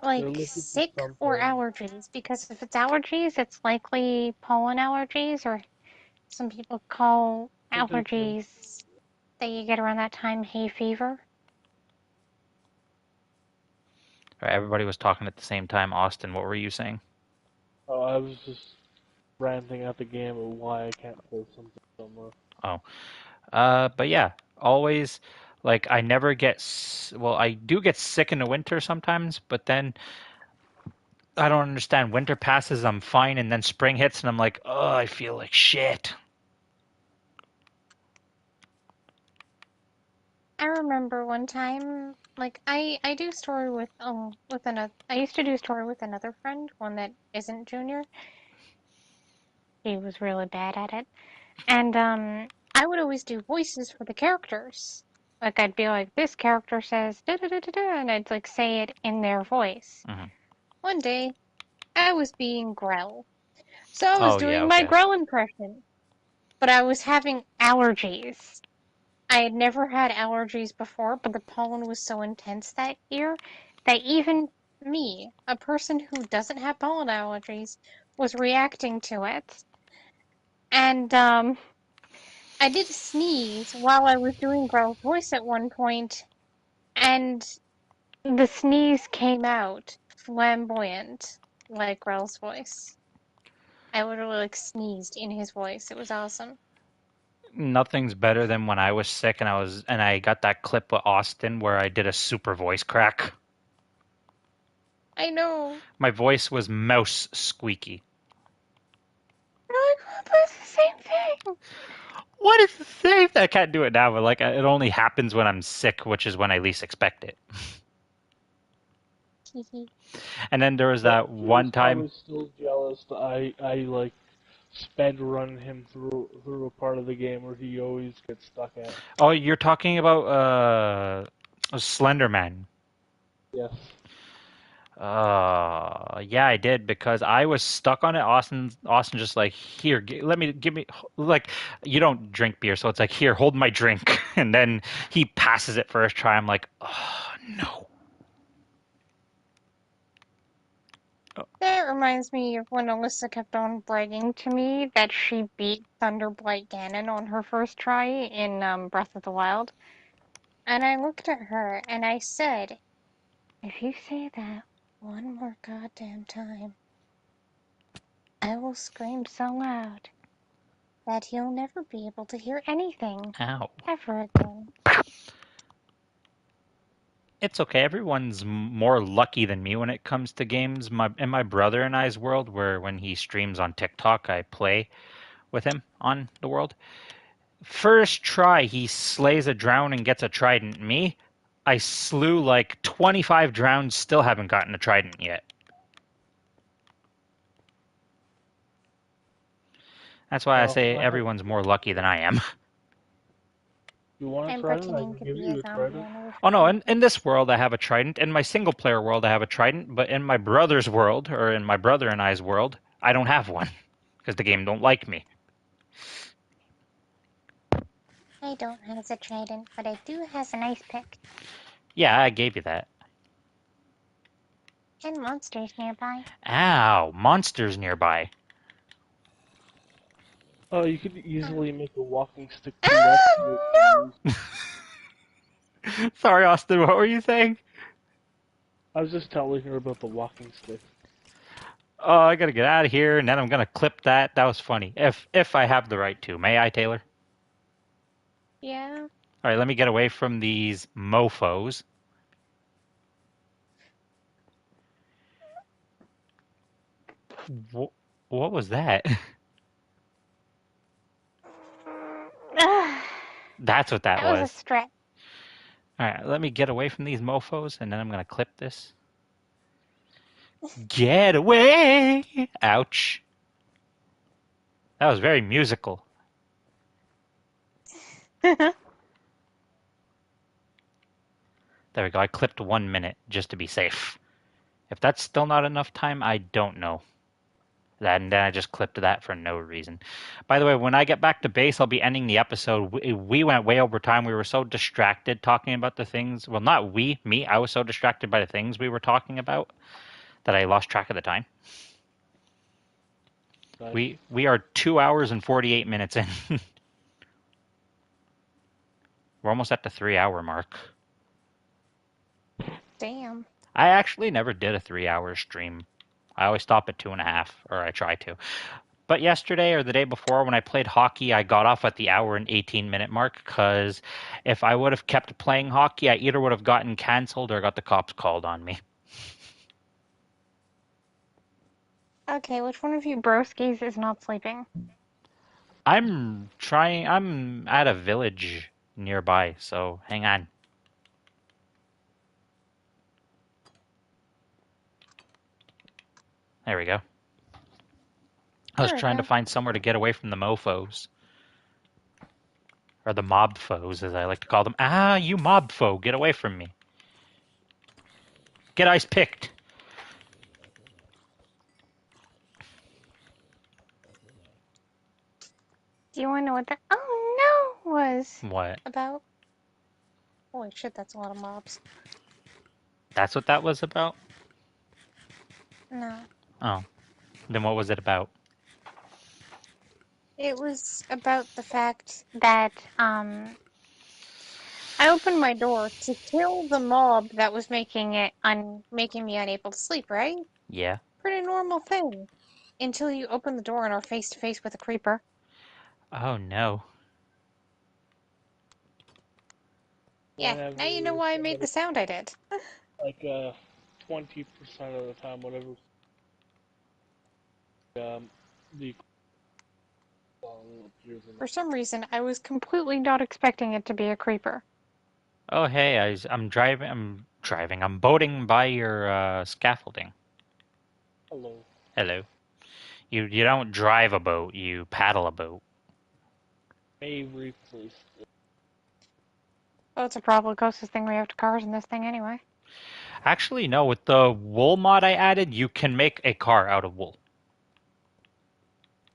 They're Like looking for sick or something. allergies? Because if it's allergies, it's likely pollen allergies, or some people call What they can. allergies that you get around that time hay fever. Right, everybody was talking at the same time. Austin, what were you saying? Oh, I was just ranting at the game of why I can't play something somewhere. Oh, but yeah, always like I never get. Well, I do get sick in the winter sometimes, but then I don't understand. Winter passes, I'm fine, and then spring hits, and I'm like, oh, I feel like shit. I remember one time, like I do story with another. I used to do story with another friend, one that isn't Junior. He was really bad at it, and I would always do voices for the characters. Like I'd be like, this character says da da da da da, and I'd like say it in their voice. Hmm. One day, I was being Grell, so I was Oh yeah, doing my okay. Grell impression, but I was having allergies. I had never had allergies before, but the pollen was so intense that year that even me, a person who doesn't have pollen allergies, was reacting to it. And I did sneeze while I was doing Grell's voice at one point, and the sneeze came out flamboyant like Grell's voice. I literally like sneezed in his voice. It was awesome. Nothing's better than when I was sick and I got that clip with Austin where I did a super voice crack. I know. My voice was mouse squeaky. You're like, Grandpa, it's the same thing. What is the same? I can't do it now, but like it only happens when I'm sick, which is when I least expect it. And then there was But that one I time. was still jealous that I like sped run him through a part of the game where he always gets stuck at. Oh, you're talking about Slenderman. Yes. Yeah, I did because I was stuck on it. Austin just like, here, give me, like, you don't drink beer, so it's like, here, hold my drink, and then he passes it first try. I'm like, oh no. That reminds me of when Alyssa kept on bragging to me that she beat Thunderblight Ganon on her first try in Breath of the Wild. And I looked at her and I said, if you say that One more goddamn time, I will scream so loud that you'll never be able to hear anything Ow. ever again. It's okay. Everyone's more lucky than me when it comes to games. In my brother and I's world, where when he streams on TikTok, I play with him on the world. First try, he slays a drown and gets a trident. Me, I slew like 25 drowns, still haven't gotten a trident yet. That's why I Well, say everyone's more lucky than I am. you want a I'm trident? I pretending can to give be you a a zombie trident. on Earth. Oh no, in this world I have a trident. In my single player world I have a trident, but in my brother's world, or in my brother and I's world, I don't have one. Because the game don't like me. I don't have a trident, but I do have an ice pick. Yeah, I gave you that. And monsters nearby. Ow, monsters nearby. Oh, you could easily make a walking stick too. That's what Oh you use. Sorry, Austin, what were you saying? I was just telling her about the walking stick. Oh, I gotta get out of here, and then I'm gonna clip that. That was funny. If I have the right to. May I, Taylor? no! Yeah. All right, let me get away from these mofos. What was that? That's what that That was a was. stretch. All right, let me get away from these mofos, and then I'm gonna clip this. Get away! Ouch. That was very musical. There we go. I clipped 1 minute just to be safe. If that's still not enough time, I don't know. And then I just clipped that for no reason. By the way, when I get back to base, I'll be ending the episode. We went way over time. We were so distracted talking about the things. Well, not we, me. I was so distracted by the things we were talking about that I lost track of the time. We are 2 hours and 48 minutes in. We're almost at the 3-hour mark. Damn. I actually never did a 3-hour stream. I always stop at 2.5, or I try to. But yesterday or the day before when I played hockey, I got off at the hour and 18-minute mark because if I would have kept playing hockey, I either would have gotten canceled or got the cops called on me. Okay, which one of you broskies is not sleeping? I'm at a village nearby, so hang on. There we go. I was trying to find somewhere to get away from the mofos. Or the mob foes, as I like to call them. Ah, you mob foe, get away from me. Get ice picked. Do you want to know what that oh no was What? about? Holy shit, that's a lot of mobs. That's what that was about? No. Oh. Then what was it about? It was about the fact that I opened my door to kill the mob that was making me unable to sleep, right? Yeah. Pretty normal thing. Until you open the door and are face to face with a creeper. Oh no. Yeah, now you know why I made the sound I did. Like 20% of the time, whatever. The appears in For some reason, I was completely not expecting it to be a creeper. Oh hey, I'm driving. I'm boating by your scaffolding. Hello. Hello. You don't drive a boat. You paddle a boat. May replace it. Well, it's probably the closest thing we have to cars in this thing anyway. Actually, no. With the wool mod I added, you can make a car out of wool.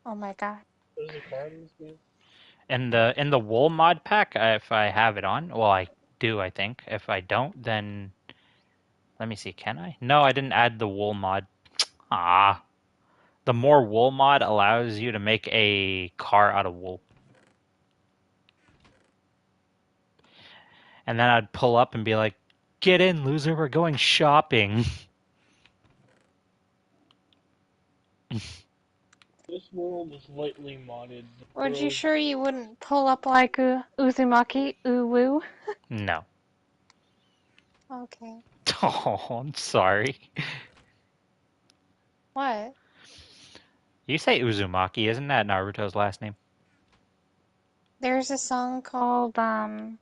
Oh my god. There's a car in this game? In the wool mod pack, if I have it on, well, I do. I think. If I don't, then let me see. Can I? No, I didn't add the wool mod. Ah. The more wool mod allows you to make a car out of wool. And then I'd pull up and be like, get in, loser, we're going shopping. This world is lightly modded. The Were you world, sure you wouldn't pull up like Uzumaki Uwu? No. Okay. Oh, I'm sorry. What? You say Uzumaki, isn't that Naruto's last name? There's a song called Down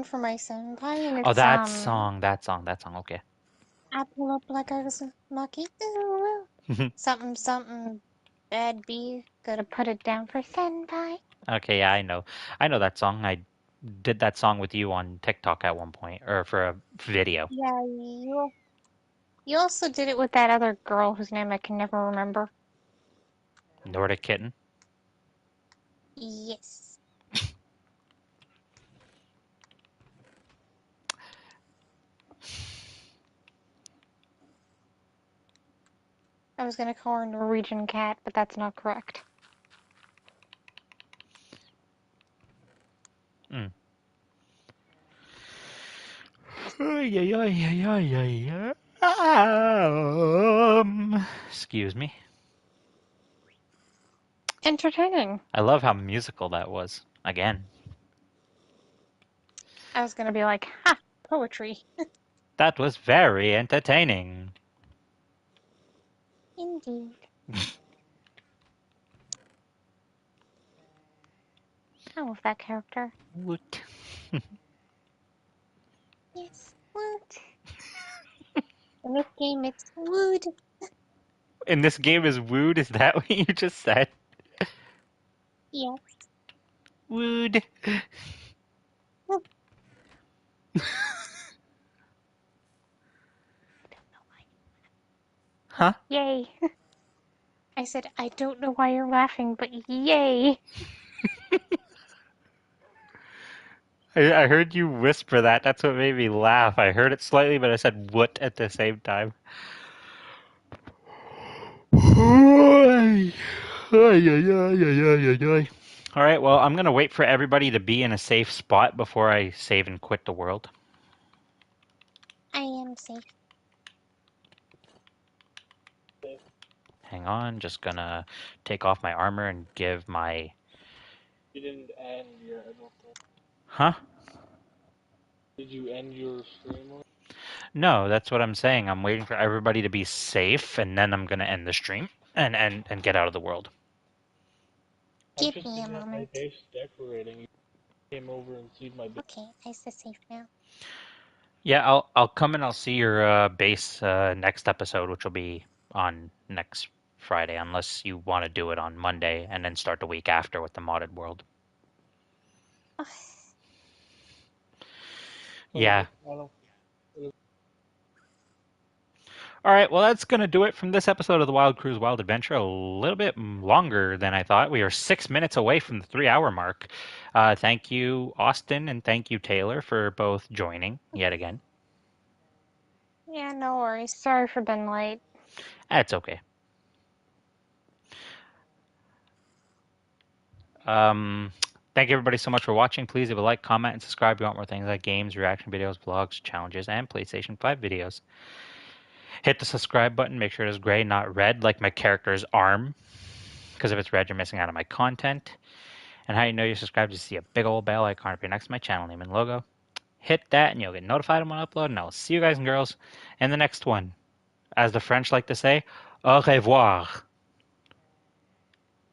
for My Senpai, and Oh, it's that song. Okay. I pull up like Uzumaki Uwu. Something something bad B. Gotta put it down for Senpai. Okay, yeah, I know. I know that song. I did that song with you on TikTok at one point, or for a video. Yeah, you also did it with that other girl whose name I can never remember. Nordic Kitten. Yes. I was gonna call her Norwegian Cat, but that's not correct. Mm. Ay, ay, ay, ay, ay, ay, excuse me. Entertaining. I love how musical that was. Again, I was gonna be like, ha, poetry. that was very entertaining. Indeed. I love that character. Woot. Yes, wood. In this game, it's wood. In this game is wooed. Is that what you just said? Yes. Wooed. Huh? Yay. I said, I don't know why you're laughing, but yay. I heard you whisper that. That's what made me laugh. I heard it slightly, but I said "what" at the same time. Ay, ay, ay, ay, ay, ay. All right, well, I'm going to wait for everybody to be in a safe spot before I save and quit the world. I am safe. Hang on, just going to take off my armor and give my... you didn't end yet, I don't think. Huh? Did you end your stream? No, that's what I'm saying. I'm waiting for everybody to be safe, and then I'm going to end the stream and get out of the world. I'm Give just me a at my moment. base decorating. You came over and see my base. Okay, I said safe now. Yeah, I'll come and I'll see your base next episode, which will be on next Friday, unless you want to do it on Monday and then start the week after with the modded world. Ugh. Yeah. I don't. All right, well, that's going to do it from this episode of the Wild Cruise Wild Adventure. A little bit longer than I thought. We are 6 minutes away from the 3 hour mark. Thank you, Austin, and thank you, Taylor, for both joining yet again. Yeah, no worries. Sorry for being late. That's okay. Thank you everybody so much for watching. Please leave a like, comment, and subscribe if you want more things like games, reaction videos, vlogs, challenges, and PlayStation 5 videos. Hit the subscribe button. Make sure it is gray, not red, like my character's arm. Because if it's red, you're missing out on my content. And how you know you're subscribed is to see a big old bell icon up here next to my channel name and logo. Hit that and you'll get notified when I upload. And I will see you guys and girls in the next one. As the French like to say, au revoir.